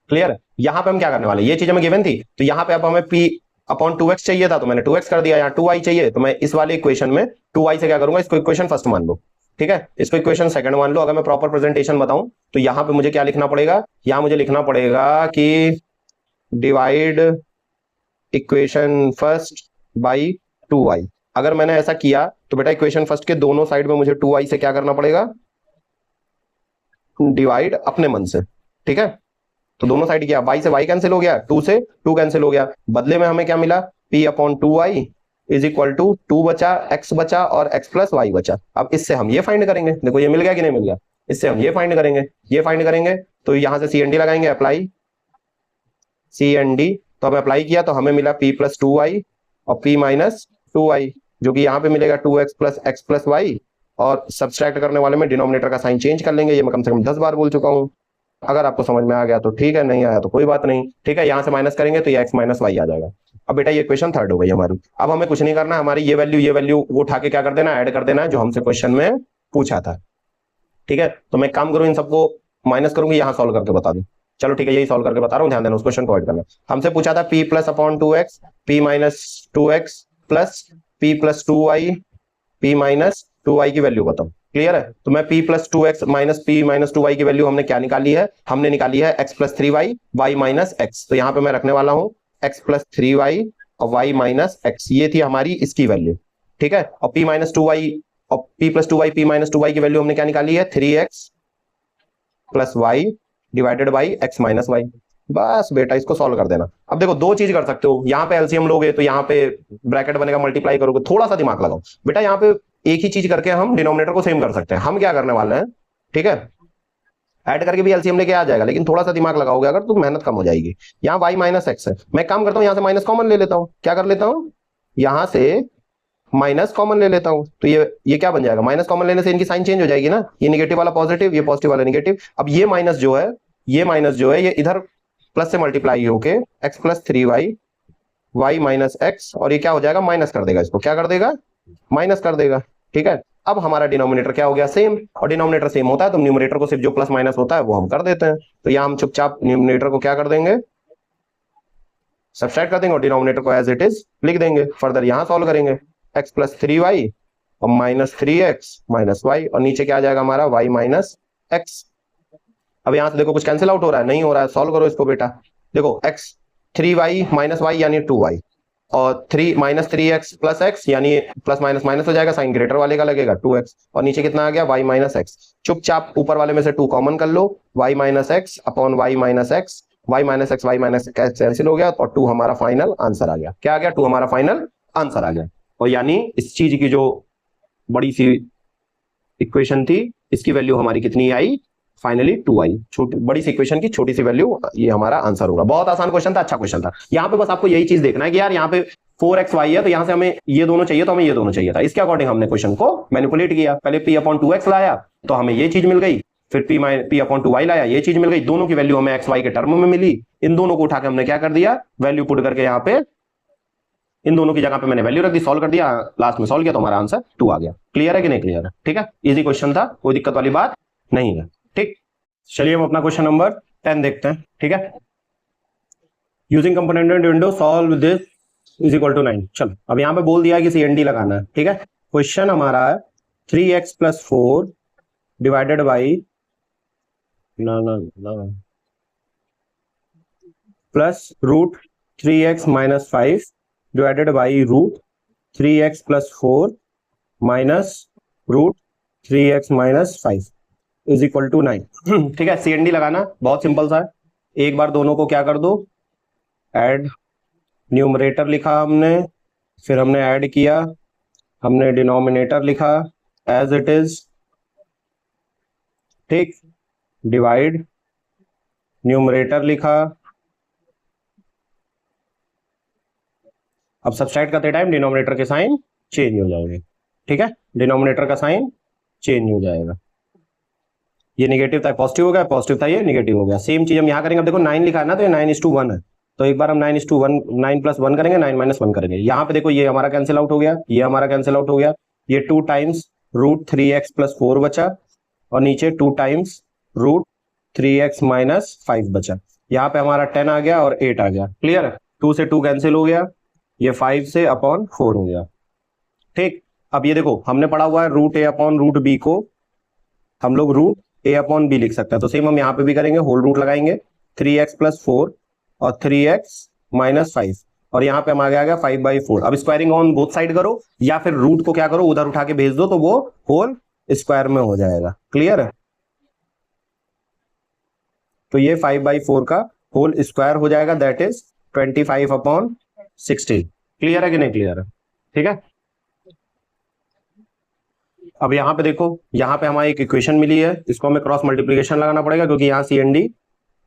क्लियर है? यहां पे हम क्या करने वाले, ये चीज हमें गिवन थी, तो यहां पे अब हमें p अपॉन 2x चाहिए था तो मैंने 2x कर दिया। यहाँ 2y चाहिए तो मैं इस वाले इक्वेशन में 2y से क्या करूंगा, इसको इक्वेशन फर्स्ट मान लो। ठीक है, इसको इक्वेशन सेकंड मान लो। अगर मैं प्रॉपर प्रेजेंटेशन बताऊं तो यहाँ पे मुझे क्या लिखना पड़ेगा, यहाँ मुझे लिखना पड़ेगा कि divide equation first by 2y। अगर मैंने ऐसा किया तो बेटा इक्वेशन फर्स्ट के दोनों साइड में मुझे 2y से क्या करना पड़ेगा, डिवाइड अपने मन से। ठीक है, तो दोनों साइड किया, y से y कैंसिल हो गया, 2 से 2 कैंसिल हो गया, बदले में हमें क्या मिला, p upon 2y is equal to 2 बचा, x बचा और x प्लस वाई बचा। अब इससे हम ये फाइंड करेंगे, देखो ये मिल गया कि नहीं मिल गया, इससे हम ये फाइंड करेंगे, ये फाइंड करेंगे तो यहां से CND लगाएंगे, अप्लाई CND। तो हमें अप्लाई किया तो हमें मिला p प्लस 2y और p माइनस 2y, जो कि यहाँ पे मिलेगा 2x plus x plus Y, और सब्सट्रैक्ट करने वाले में डिनोमिनेटर का साइन चेंज कर लेंगे। ये मैं कम से कम 10 बार बोल चुका हूँ। अगर आपको समझ में आ गया तो ठीक है, नहीं आया तो कोई बात नहीं। ठीक है, यहाँ से माइनस करेंगे तो ये x माइनस वाई आ जाएगा। अब बेटा ये क्वेश्चन थर्ड हो गई हमारी। अब हमें कुछ नहीं करना, हमारी ये वैल्यू वो उठा के क्या कर देना, ऐड कर देना, जो हमसे क्वेश्चन में पूछा था। ठीक है, तो मैं काम करूँ, इन सबको माइनस करूंगी, यहाँ सॉल्व करके बता दूं। चलो ठीक है, यही सॉल्व करके बता रहा हूँ, ध्यान देना, उस क्वेश्चन को ऐड करना। हमसे पूछा था p plus upon 2x p minus 2x plus p plus 2y p minus 2y की वैल्यू बताओ। क्लियर है? तो मैं p plus 2x minus p minus 2y की वैल्यू हमने क्या निकाली है, हमने निकाली है x plus 3y y minus x। तो यहाँ पे मैं रखने वाला हूँ x प्लस 3y और y माइनस x, ये थी हमारी इसकी वैल्यू। ठीक है, और p माइनस 2y और p plus 2y p minus 2y की वैल्यू हमने क्या निकाली है, 3x plus y divided by x minus Y. बस बेटा इसको सॉल्व कर देना। अब देखो दो चीज कर सकते हो, यहाँ पे एलसीएम लोगे तो यहाँ पे ब्रैकेट बनेगा, मल्टीप्लाई करोगे, थोड़ा सा दिमाग लगाओ बेटा। यहाँ पे एक ही चीज करके हम डिनोमिनेटर को सेम कर सकते हैं। हम क्या करने वाले हैं, ठीक है, ऐड करके भी एलसीएम लेके आ जाएगा, लेकिन थोड़ा सा दिमाग लगाओगे अगर तो मेहनत कम हो जाएगी। यहाँ y माइनस एक्स है, मैं काम करता हूँ यहाँ से माइनस कॉमन ले लेता हूँ, क्या कर लेता हूँ यहाँ से माइनस कॉमन ले लेता हूँ, तो ये क्या बन जाएगा, माइनस कॉमन लेने से इनकी साइन चेंज हो जाएगी ना, ये निगेटिव वाला पॉजिटिव, ये पॉजिटिव वाला निगेटिव। अब ये माइनस जो है, ये माइनस जो है ये इधर प्लस से मल्टीप्लाई होके x plus 3y, y minus x, और ये क्या हो जाएगा माइनस कर देगा, इसको क्या कर देगा माइनस कर देगा। ठीक है, अब हमारा डिनोमिनेटर क्या हो गया सेम, और डिनोमिनेटर सेम होता है तो न्यूमरेटर को सिर्फ जो प्लस माइनस होता है वो हम कर देते हैं। तो यहाँ हम चुपचाप न्यूमरेटर को क्या कर देंगे सब्सट्रैक्ट कर देंगे और डिनोमिनेटर को एज इट इज लिख देंगे। फर्दर यहाँ सॉल्व करेंगे x प्लस 3y और माइनस 3x माइनस y, और नीचे क्या आ जाएगा हमारा y माइनस एक्स। अब यहाँ से देखो कुछ कैंसिल आउट हो रहा है, नहीं हो रहा है, सॉल्व करो इसको बेटा। देखो x 3y माइनस y यानी 2y, और 3 माइनस 3x प्लस एक्स यानी प्लस माइनस माइनस हो जाएगा, साइन ग्रेटर वाले का लगेगा 2x, और नीचे कितना आ गया y माइनस एक्स। चुपचाप ऊपर वाले में से 2 कॉमन कर लो, y minus X upon y minus x, y minus x cancel हो गया और 2 हमारा फाइनल आंसर आ गया। क्या आ गया 2 हमारा फाइनल आंसर आ गया। और यानी इस चीज की जो बड़ी सी इक्वेशन थी इसकी वैल्यू हमारी कितनी आई फाइनली 2 आई, छोटी बड़ी सी इक्वेशन की छोटी सी वैल्यू, ये हमारा आंसर होगा। बहुत आसान क्वेश्चन था, अच्छा क्वेश्चन था। यहाँ पे बस आपको यही चीज देखना है कि यार यहाँ पे 4xy है तो यहाँ से हमें ये दोनों चाहिए, तो हमें ये दोनों चाहिए था, इसके अकॉर्डिंग हमने क्वेश्चन को मैनिपुलेट किया। पहले p अपॉन 2x लाया तो हमें ये चीज मिल गई, फिर p अपॉन 2y लाया ये चीज मिल गई, दोनों की वैल्यू हमें xy के टर्म में मिली। इन दोनों को उठा के हमने क्या कर दिया वैल्यू पुट करके यहाँ पे इन दोनों की जगह पे मैंने वैल्यू रख दी, सॉल्व कर दिया, लास्ट में सॉल्व किया तो हमारा आंसर 2 आ गया। क्लियर है कि नहीं क्लियर है? ठीक है, इजी क्वेश्चन था, कोई दिक्कत वाली बात नहीं है। ठीक, चलिए हम अपना क्वेश्चन नंबर 10 देखते हैं। ठीक है, using componendo dividendo solve this is equal to 9। चलो अब यहाँ पे बोल दिया है कि CND लगाना है। ठीक है, क्वेश्चन हमारा है 3x plus 4 divided by plus root 3x minus 5 divided by root 3x plus 4 minus root 3x minus 5 is equal to 9। ठीक है, CND लगाना बहुत सिंपल सा है, एक बार दोनों को क्या कर दो ऐड, न्यूमरेटर लिखा हमने, फिर हमने ऐड किया, हमने डिनोमिनेटर लिखा एज इट इज, ठीक, डिवाइड, न्यूमरेटर लिखा। अब सब्सट्रैक्ट करते टाइम डिनोमिनेटर के साइन चेंज हो जाएंगे। ठीक है, डिनोमिनेटर का साइन चेंज हो जाएगा, ये निगेटिव था पॉजिटिव हो गया, पॉजिटिव था ये निगेटिव हो गया। सेम चीज हम यहाँ करेंगे। अब देखो 9 लिखा है ना, तो ये 9:1 है, तो एक बार हम 9:1 9 प्लस 1 करेंगे, 9 माइनस 1 करेंगे। यहाँ पे देखो ये हमारा कैंसिल आउट हो गया, ये हमारा कैंसिल आउट हो गया, ये 2 टाइम्स रूट 3x प्लस 4 बचा, और नीचे 2 टाइम्स रूट 3x माइनस 5 बचा। यहाँ पे हमारा 10 आ गया और 8 आ गया। क्लियर है, 2 से 2 कैंसिल हो गया, ये 5 से अपॉन 4 हो गया। ठीक, अब ये देखो हमने पढ़ा हुआ है root a upon root b को हम लोग रूट a अपॉन b लिख सकते हैं, तो सेम हम यहाँ पे भी करेंगे, होल रूट लगाएंगे 3x प्लस 4 और 3x माइनस 5, और यहाँ पे हम आगे आ गया 5/4। अब स्क्वायरिंग ऑन बोथ साइड करो, या फिर रूट को क्या करो उधर उठा के भेज दो तो वो होल स्क्वायर में हो जाएगा। क्लियर है, तो ये 5/4 का होल स्क्वायर हो जाएगा, दैट इज 25/16। क्लियर है कि नहीं क्लियर है? ठीक है, अब यहाँ पे देखो, यहाँ पे हमारी एक इक्वेशन मिली है, इसको हमें क्रॉस मल्टीप्लीकेशन लगाना पड़ेगा, क्योंकि यहाँ CND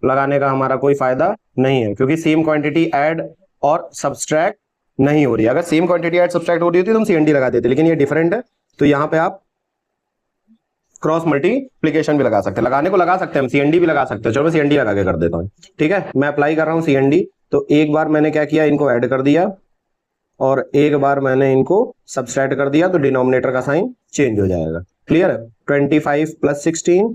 लगाने का हमारा कोई फायदा नहीं है, क्योंकि सेम क्वांटिटी ऐड और सब्सट्रैक्ट नहीं हो रही है। अगर सेम क्वांटिटी ऐड सब्सट्रैक्ट हो रही होती तो हम CND लगा देते, लेकिन ये डिफरेंट है, तो यहाँ पे आप क्रॉस मल्टीप्लीकेशन भी लगा सकते हैं, लगाने को लगा सकते हैं, हम CND भी लगा सकते हैं। चलो मैं CND लगा के कर देता हूँ। ठीक है, मैं अप्लाई कर रहा हूँ CND, तो एक बार मैंने क्या किया इनको ऐड कर दिया और एक बार मैंने इनको सब्सट्रैक्ट कर दिया, तो डिनोमिनेटर का साइन चेंज हो जाएगा। क्लियर है, 25 प्लस 16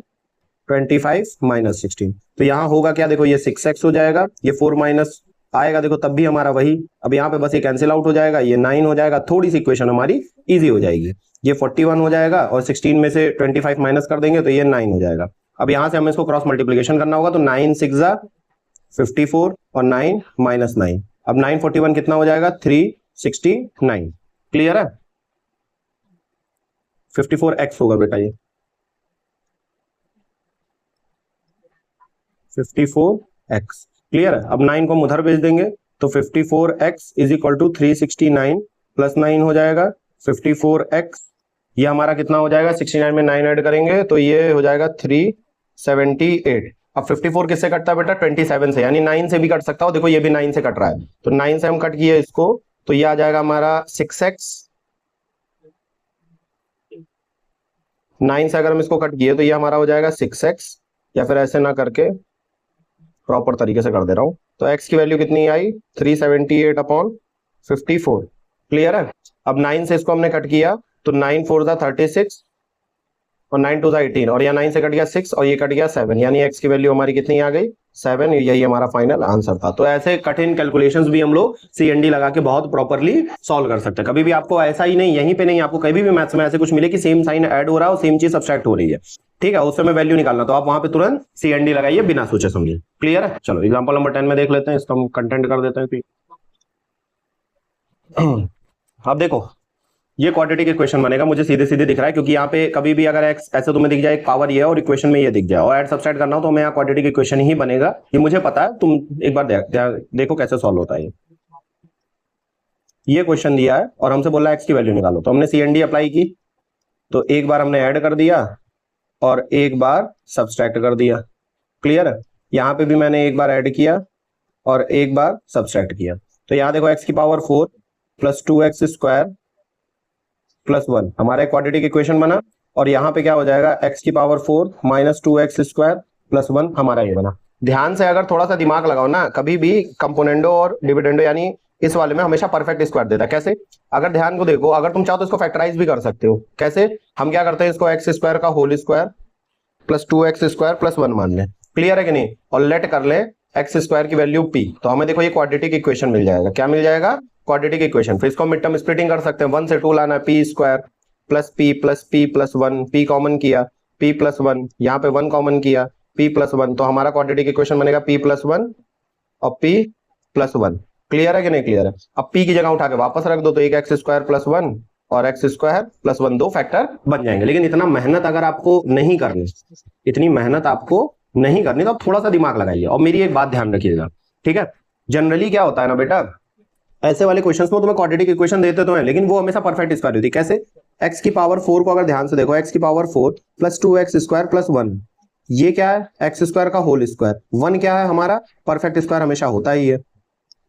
25 माइनस 16, तो यहाँ होगा क्या, देखो ये 6x हो जाएगा, ये 4 माइनस आएगा, देखो तब भी हमारा वही। अब यहाँ पे बस ये कैंसिल आउट हो जाएगा, ये 9 हो जाएगा, थोड़ी सी इक्वेशन हमारी इजी हो जाएगी। ये 41 हो जाएगा और 16 में से 25 माइनस कर देंगे तो ये 9 हो जाएगा। अब यहाँ से हमें इसको क्रॉस मल्टीप्लीकेशन करना होगा, तो 9 6 54 और 9 माइनस 9, अब 941 कितना हो जाएगा 369। क्लियर है, 54x होगा बेटा, ये 54x। क्लियर है, अब 9 को हम उधर भेज देंगे, तो 54x is equal to 369 plus 9 हो जाएगा 54x। ये हमारा कितना हो जाएगा, 69 में 9 ऐड करेंगे तो ये हो जाएगा 3 78। अब 54 किससे कटता है बेटा? 27 से, यानी 9 से भी कट सकता हो। देखो ये भी 9 से कट रहा है, तो 9 से हम कट किए इसको, तो ये आ जाएगा हमारा 6x। 9 से अगर हम इसको कट किए तो ये हमारा हो जाएगा 6x, या फिर ऐसे ना करके प्रॉपर तरीके से कर दे रहा हूं, तो x की वैल्यू कितनी आई? 378/54। क्लियर है? अब 9 से इसको हमने कट किया, तो 9 4 जा 36 और 9 2 जा 18, और यहाँ 9 से कट गया 6 और ये कट गया 7, यानी x की वैल्यू हमारी कितनी आ गई? 7। यही हमारा फाइनल आंसर था। तो ऐसे कठिन कैलकुलेशंस भी हम लोग CND लगा के बहुत प्रॉपरली सॉल्व कर सकते हैं। कभी भी आपको ऐसा ही नहीं, यहीं पे नहीं, आपको कभी भी मैथ्स में ऐसे कुछ मिले कि सेम साइन ऐड हो रहा है और सेम चीज सब्सट्रैक्ट हो रही है, ठीक है, उस समय वैल्यू निकालना, तो आप वहां पे तुरंत CND लगाइए बिना सोचे समझे। क्लियर है? चलो एग्जांपल नंबर 10 में देख लेते हैं, इसका हम कंटेंट कर देते हैं। अब देखो ये क्वाड्रेटिक इक्वेशन बनेगा, मुझे सीधे सीधे दिख रहा है, क्योंकि यहाँ पे कभी भी अगर एक्स ऐसे तुम्हें दिख जाए, एक पावर ये है और इक्वेशन में ये दिख जाए और ऐड सब्सट्रैक्ट करना हो, तो मैं यहाँ क्वाड्रेटिक इक्वेशन ही बनेगा, ये मुझे पता है। तुम एक बार देखो कैसे सॉल्व होता है। ये क्वेश्चन दिया है और हमसे बोला एक्स की वैल्यू निकालो, तो हमने CND अप्लाई की, तो एक बार हमने ऐड कर दिया और एक बार सब्सट्रैक्ट कर दिया। क्लियर है? यहाँ पे भी मैंने एक बार ऐड किया और एक बार सब्सट्रैक्ट किया, तो यहाँ देखो x की power 4 plus 2x square plus 1 हमारा क्वाड्रेटिक इक्वेशन बना, और यहाँ पे क्या हो जाएगा? x की power 4 minus 2x square plus 1 हमारा ये बना। ध्यान से अगर थोड़ा सा दिमाग लगाओ ना, कभी भी कंपोनेंडो और डिविडेंडो यानी इस वाले में हमेशा परफेक्ट स्क्वायर देता है। कैसे? अगर ध्यान को देखो, अगर तुम चाहो तो इसको फैक्टराइज भी कर सकते हो। कैसे? हम क्या करते हैं, इसको x स्क्वायर का whole square plus 2x square plus 1 मान लें। क्लियर है कि नहीं? और लेट कर ले एक्स स्क्वायर की वैल्यू p, तो हमें देखो ये क्वाड्रेटिक इक्वेशन मिल जाएगा। क्या मिल जाएगा? Quadratic equation. फिर इसको मिड टर्म स्प्लिटिंग कर सकते हैं, 1 से 2 लाना है, p square plus p plus p plus 1, p common किया p प्लस 1, यहाँ पे 1 कॉमन किया p प्लस 1, तो हमारा क्वाड्रेटिक इक्वेशन बनेगा p प्लस 1 और p प्लस 1। क्लियर है कि नहीं क्लियर है? अब p की जगह उठा के वापस रख दो, तो एक एक्स स्क्वायर प्लस 1 और एक्स स्क्वायर प्लस 1 दो फैक्टर बन जाएंगे। लेकिन इतना मेहनत अगर आपको नहीं करनी, इतनी मेहनत आपको नहीं करनी, तो आप थोड़ा सा दिमाग लगाइए। और मेरी एक बात ध्यान रखिएगा, ठीक है? जनरली क्या होता है ना बेटा, ऐसे वाले क्वेश्चंस में तुम्हें क्वाड्रेटिक इक्वेशन देते तो हैं, लेकिन वो हमेशा परफेक्ट स्क्वायर होती है। कैसे? x की पावर 4 को अगर ध्यान से देखो, x की power 4 plus 2x square plus 1, ये क्या है? एक्स स्क्वायर का होल स्क्वायर। 1 क्या है हमारा? परफेक्ट स्क्वायर हमेशा होता ही है,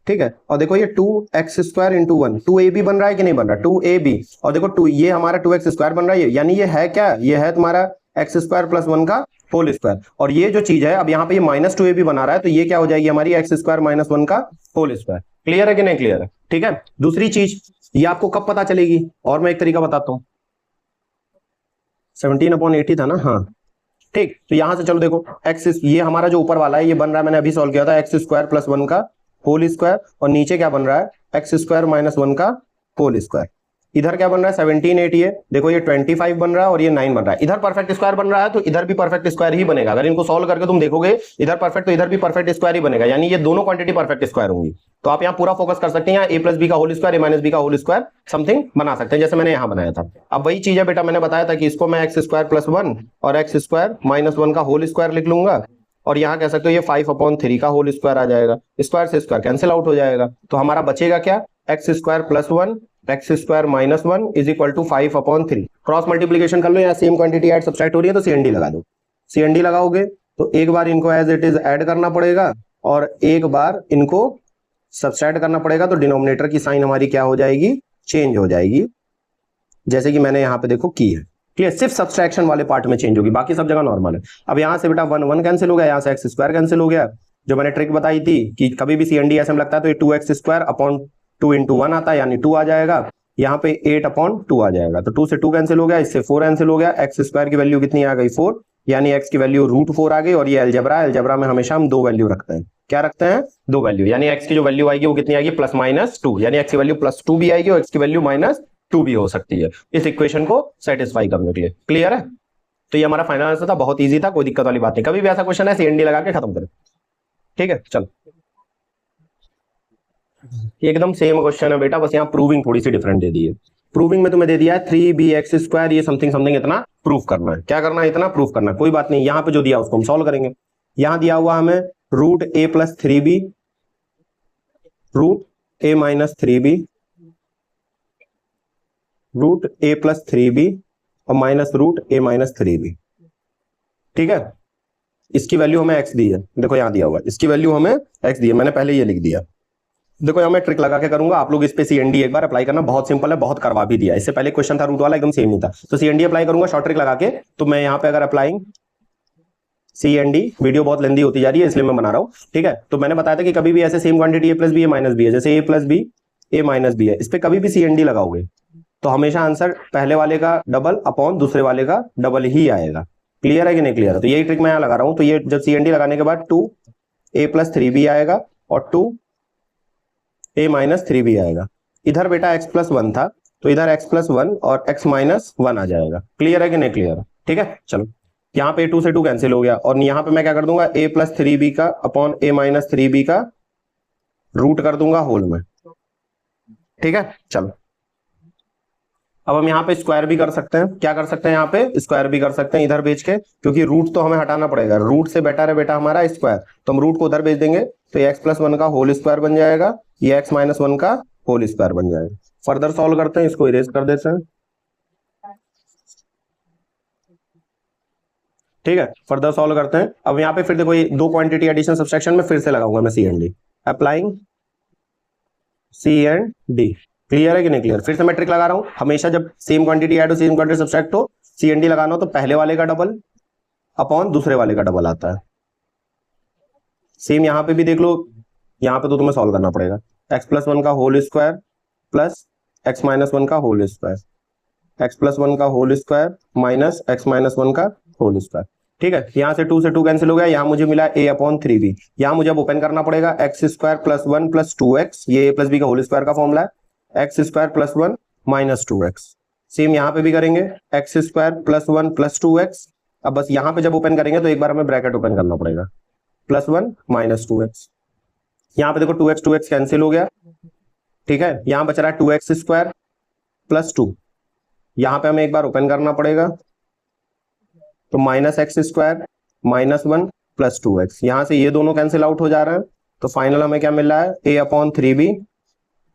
ठीक है? और देखो ये 2x स्क्वायर इंटू 1, 2ab बन रहा है कि नहीं बन रहा? 2ab, और देखो 2 ये हमारा 2x स्क्वायर बन रहा है, यानी ये है क्या? ये है तुम्हारा एक्स स्क्वायर प्लस 1 का होल स्क्वायर। और ये जो चीज है, अब यहाँ पे ये माइनस 2ab बना रहा है, तो ये क्या हो जाएगी हमारी? एक्स स्क्वायर माइनस 1 का होल स्क्वायर। क्लियर है कि नहीं क्लियर है? ठीक है। दूसरी चीज ये आपको कब पता चलेगी, और मैं एक तरीका बताता हूँ। 17/80 था ना? हाँ ठीक। तो यहां से चलो देखो, एक्स ये हमारा जो ऊपर वाला है ये बन रहा है, मैंने अभी सॉल्व किया था, एक्स स्क्वायर प्लस 1 का होल स्क्वायर, और नीचे क्या बन रहा है? एक्स स्क्वायर माइनस 1 का होल स्क्वायर। इधर क्या बन रहा है? 17/80 है, देखो ये 25 बन रहा है और ये 9 बन रहा है। इधर परफेक्ट स्क्वायर बन रहा है, तो इधर भी परफेक्ट स्क्वायर ही बनेगा। अगर इनको सॉल्व करके तुम देखोगे इधर परफेक्ट, तो इधर भी परफेक्ट स्क्वायर ही बनेगा, यानी ये दोनों क्वांटिटी परफेक्ट स्क्वायर होंगी। तो आप यहाँ पूरा फोकस कर सकते हैं, यहाँ a प्लस बी का whole square, a minus B का होल स्क्वायर समथिंग बना सकते हैं, जैसे मैंने यहाँ बनाया था। अब वही चीज है बेटा, मैंने बताया था कि इसको मैं एक्स स्क्वायर प्लस 1 और एक्स स्क्वायर माइनस 1 का होल स्क्वायर लिख लूंगा, और यहाँ कह सकते हो ये 5/3 का होल स्क्वायर आ जाएगा। स्क्वायर से स्क्वायर कैंसिल आउट हो जाएगा, तो हमारा बचेगा क्या? X square plus 1 X square minus 1 is equal to 5/3। Cross multiplication कर लो, या सेम क्वांटिटी ऐड सब्सट्रैक्ट हो रही है तो CND लगा दो। CND लगाओगे तो एक बार इनको एज इट इज ऐड करना पड़ेगा और एक बार इनको सब्सट्रैक्ट करना पड़ेगा, तो डिनोमिनेटर की साइन हमारी क्या हो जाएगी? चेंज हो जाएगी, जैसे कि मैंने यहाँ पे देखो की है। क्लियर? सिर्फ सब्सट्रैक्शन वाले पार्ट में चेंज होगी, बाकी सब जगह नॉर्मल है। अब यहाँ से बेटा 1 1 कैंसिल हो गया, यहाँ से एक्स स्क्वायर कैंसिल हो गया। जो मैंने ट्रिक बताई थी कि कभी भी CND ऐसे में लगता है तो ये 2x स्क्वायर अपॉन 2 इंटू 1 आता है, यानी 2 आ जाएगा। यहाँ पे 8/2 आ जाएगा, तो 2 से 2 कैंसिल हो गया, इससे 4 कैंसिल हो गया। एक्स स्क्वायर की वैल्यू कितनी आ गई? 4, यानी एक्स की वैल्यू √4 आ गई। और ये अलजेब्रा में हमेशा हम 2 वैल्यू रखते हैं। क्या रखते हैं? 2 वैल्यू, यानी एक्स की जो वैल्यू आएगी वो कितनी आएगी? +-2, यानी एक्स की वैल्यू +2 भी आएगी और एक्स की वैल्यू -2 भी हो सकती है, इस इक्वेशन को सेटिस्फाई करने के लिए। क्लियर है? तो ये हमारा फाइनल आंसर था, बहुत ईजी था, कोई दिक्कत वाली बात नहीं। कभी भी ऐसा क्वेश्चन है CND लगा के खत्म करें, ठीक है? चलो एकदम सेम क्वेश्चन है बेटा, बस यहाँ प्रूविंग थोड़ी सी डिफरेंट दे दी है। प्रूविंग में तुम्हें दे दिया है 3bx², ये समथिंग समथिंग इतना प्रूफ करना है। क्या करना है? इतना प्रूफ करना है। कोई बात नहीं, यहाँ पे जो दिया उसको हम सॉल्व करेंगे। यहाँ दिया हुआ हमें √a + 3b, √a - 3b, √a + 3b और -√a - 3b, ठीक है? इसकी वैल्यू हमें x दी है, देखो यहाँ दिया हुआ है, इसकी वैल्यू हमें x दी है, मैंने पहले ये लिख दिया। देखो यहाँ मैं ट्रिक लगा के करूंगा, आप लोग इस पे CND एक बार अप्लाई करना, बहुत सिंपल है, बहुत करवा भी दिया। इससे पहले क्वेश्चन था रूट वाला, एकदम सेम नहीं था। तो CND अप्लाई करूंगा शॉर्ट ट्रिक लगा के। तो मैं यहाँ पे अगर अप्लाइंग CND, वीडियो बहुत लेंदी होती जा रही है इसलिए मैं बना रहा हूँ, ठीक है। तो मैंने बताया था कि कभी भी ऐसे same quantity a plus B A minus B है, जैसे a plus B A minus B है, इस पे कभी भी CND लगाओगे तो हमेशा आंसर पहले वाले का डबल अपॉन दूसरे वाले का डबल ही आएगा। क्लियर है कि नहीं क्लियर है? तो यही ट्रिक मैं यहाँ लगा रहा हूँ। तो ये जब CND लगाने के बाद 2a प्लस 3b आएगा और 2a माइनस 3b आएगा। इधर बेटा x प्लस 1 था तो इधर x प्लस 1 और x माइनस 1 आ जाएगा। क्लियर है कि नहीं क्लियर है? ठीक है, चलो यहाँ पे 2 से 2 कैंसिल हो गया और यहाँ पे मैं क्या कर दूंगा, a प्लस 3b का अपॉन a माइनस 3b का रूट कर दूंगा होल में। ठीक है, चलो अब हम यहाँ पे स्क्वायर भी कर सकते हैं। क्या कर सकते हैं? यहाँ पे स्क्वायर भी कर सकते हैं इधर भेज के, क्योंकि रूट तो हमें हटाना पड़ेगा, रूट से बेटर है बेटा हमारा स्क्वायर, तो हम रूट को उधर भेज देंगे तो ये x प्लस 1 का होल स्क्वायर बन जाएगा, ये x माइनस 1 का होल स्क्वायर बन जाएगा। फर्दर सॉल्व करते हैं, इसको इरेज कर देते हैं। ठीक है, फर्दर सॉल्व करते हैं। अब यहाँ पे फिर देखो ये दो क्वांटिटी एडिशन सब्सट्रैक्शन में फिर से लगाऊंगा मैं CND, अप्लाइंग CND। क्लियर है कि नहीं क्लियर? फिर से मैं ट्रिक लगा रहा हूं, हमेशा जब सेम क्वांटिटी ऐड हो सेम क्वांटिटी सब्सट्रैक्ट हो CND लगाना हो तो पहले वाले का डबल अपॉन दूसरे वाले का डबल आता है। सेम यहां पे भी देख लो, यहां पे तो तुम्हें सॉल्व करना पड़ेगा, x प्लस 1 का whole square plus x minus 1 का होल स्क्वायर, x प्लस 1 का whole square minus x minus 1 का होल स्क्वायर। ठीक है, यहां से 2 से 2 कैंसिल हो गया, यहां मुझे मिला a अपॉन 3b। यहां मुझे अब ओपन करना पड़ेगा x square plus 1 plus 2x, ये a प्लस b का होल स्क्वायर का फॉर्मूला है, x square plus 1 minus 2x। Same यहां पे भी करेंगे, x square plus 1 plus 2x। अब बस यहां पे जब ओपन करेंगे तो एक बार हमें ब्रैकेट ओपन करना पड़ेगा, प्लस 1 माइनस 2x। यहां पे देखो 2x कैंसिल हो गया। ठीक है, यहां बच रहा है 2x स्क्वायर प्लस 2, यहां पे हमें एक बार ओपन करना पड़ेगा तो minus x square minus 1 plus 2x। यहां से ये दोनों कैंसिल आउट हो जा रहे हैं तो फाइनल हमें क्या मिल रहा है, a upon 3b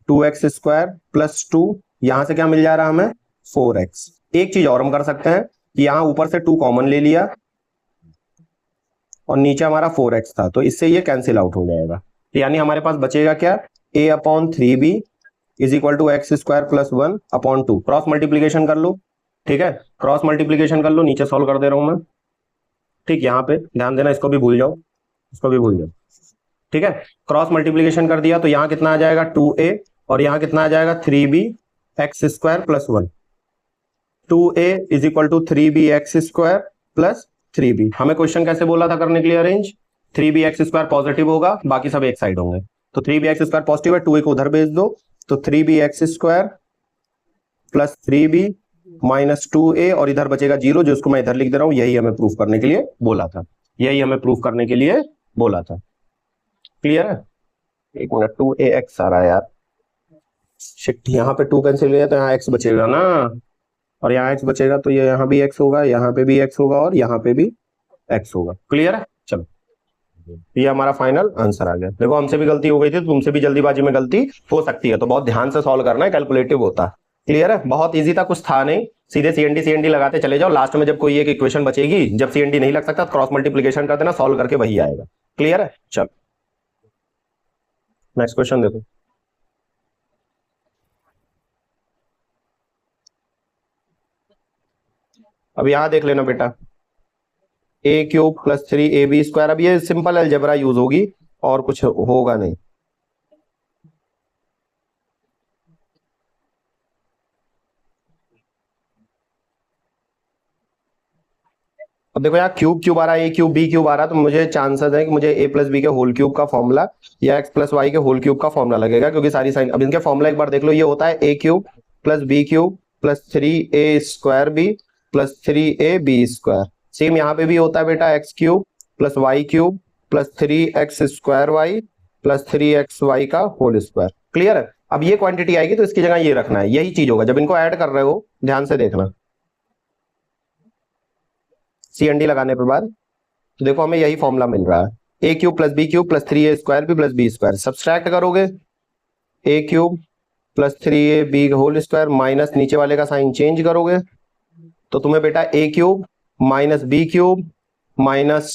2x square plus 2, यहां से क्या मिल जा रहा है हमें 4x। एक चीज और हम कर सकते हैं कि यहां ऊपर से 2 कॉमन ले लिया और नीचे हमारा 4x था तो इससे ये कैंसिल आउट हो जाएगा, यानी हमारे पास बचेगा क्या, a upon 3b is equal to X square plus 1 upon 2। Cross multiplication कर लो, ठीक है, क्रॉस मल्टीप्लीकेशन कर लो, नीचे सॉल्व कर दे रहा हूं मैं। ठीक, यहां पे ध्यान देना, इसको भी भूल जाओ, इसको भी भूल जाओ। ठीक है, क्रॉस मल्टीप्लीकेशन कर दिया तो यहां कितना आ जाएगा 2a और यहां कितना आ जाएगा 3b X square plus 1। 2a is equal to 3b X square plus 3b। हमें क्वेश्चन कैसे बोला था करने के लिए arrange, 3b X square positive होगा, बाकी सब एक साइड होंगे, तो 3b एक्स स्क्वायर पॉजिटिव है, 2a को उधर भेज दो तो 3b X square plus 3b minus 2a और इधर बचेगा 0, जिसको मैं इधर लिख दे रहा हूं, यही हमें प्रूफ करने के लिए बोला था, यही हमें प्रूफ करने के लिए बोला था। क्लियर है? एक मिनट, 2ax आ रहा है यार, शिट, यहाँ पे 2 कैंसिल हो गया तो यहाँ x बचेगा ना, और यहाँ x बचेगा तो ये यहाँ भी x होगा, यहाँ पे भी x होगा और यहाँ पे भी x होगा। क्लियर है? चलो ये हमारा फाइनल आंसर आ गया। देखो हमसे भी गलती हो गई थी तो तुमसे भी जल्दीबाजी में गलती हो सकती है, तो बहुत ध्यान से सॉल्व करना है, कैलकुलेटिव होता है। क्लियर है? बहुत इजी था, कुछ था नहीं, सीधे CND लगाते चले जाओ, लास्ट में जब कोई एक इक्वेशन बचेगी, जब CND नहीं लग सकता तो क्रॉस मल्टीप्लीकेशन कर देना, सॉल्व करके वही आएगा। क्लियर है? चलो नेक्स्ट क्वेश्चन देखो। अब यहां देख लेना बेटा, a cube plus 3ab square, अब ये सिंपल अलजेब्रा यूज होगी और कुछ होगा नहीं। अब देखो यहाँ क्यूब क्यूब आ रहा है, a क्यूब b क्यूब आ रहा है, तो मुझे चांसेस है कि मुझे a प्लस बी के होल क्यूब का फॉर्मूला या x प्लस वाई के होल क्यूब का फॉर्मूला लगेगा, क्योंकि सारी साइन, अब इनके फॉर्मूला एक बार देख लो, ये होता है a cube plus b cube plus 3a square b plus 3ab square. Same यहाँ पे भी होता है बेटा, x cube plus Y cube plus 3x square Y plus 3xy का होल स्क्वायर। क्लियर है? अब ये क्वांटिटी आएगी तो इसकी जगह ये रखना है, यही चीज होगा जब इनको ऐड कर रहे हो, ध्यान से देखना CND लगाने के बाद, तो देखो हमें यही फॉर्मूला मिल रहा है, a cube plus b cube plus 3a square b plus b square. Subtract करोगे a cube plus 3ab whole square minus नीचे वाले का साइन चेंज करोगे तो तुम्हें बेटा a cube minus b cube minus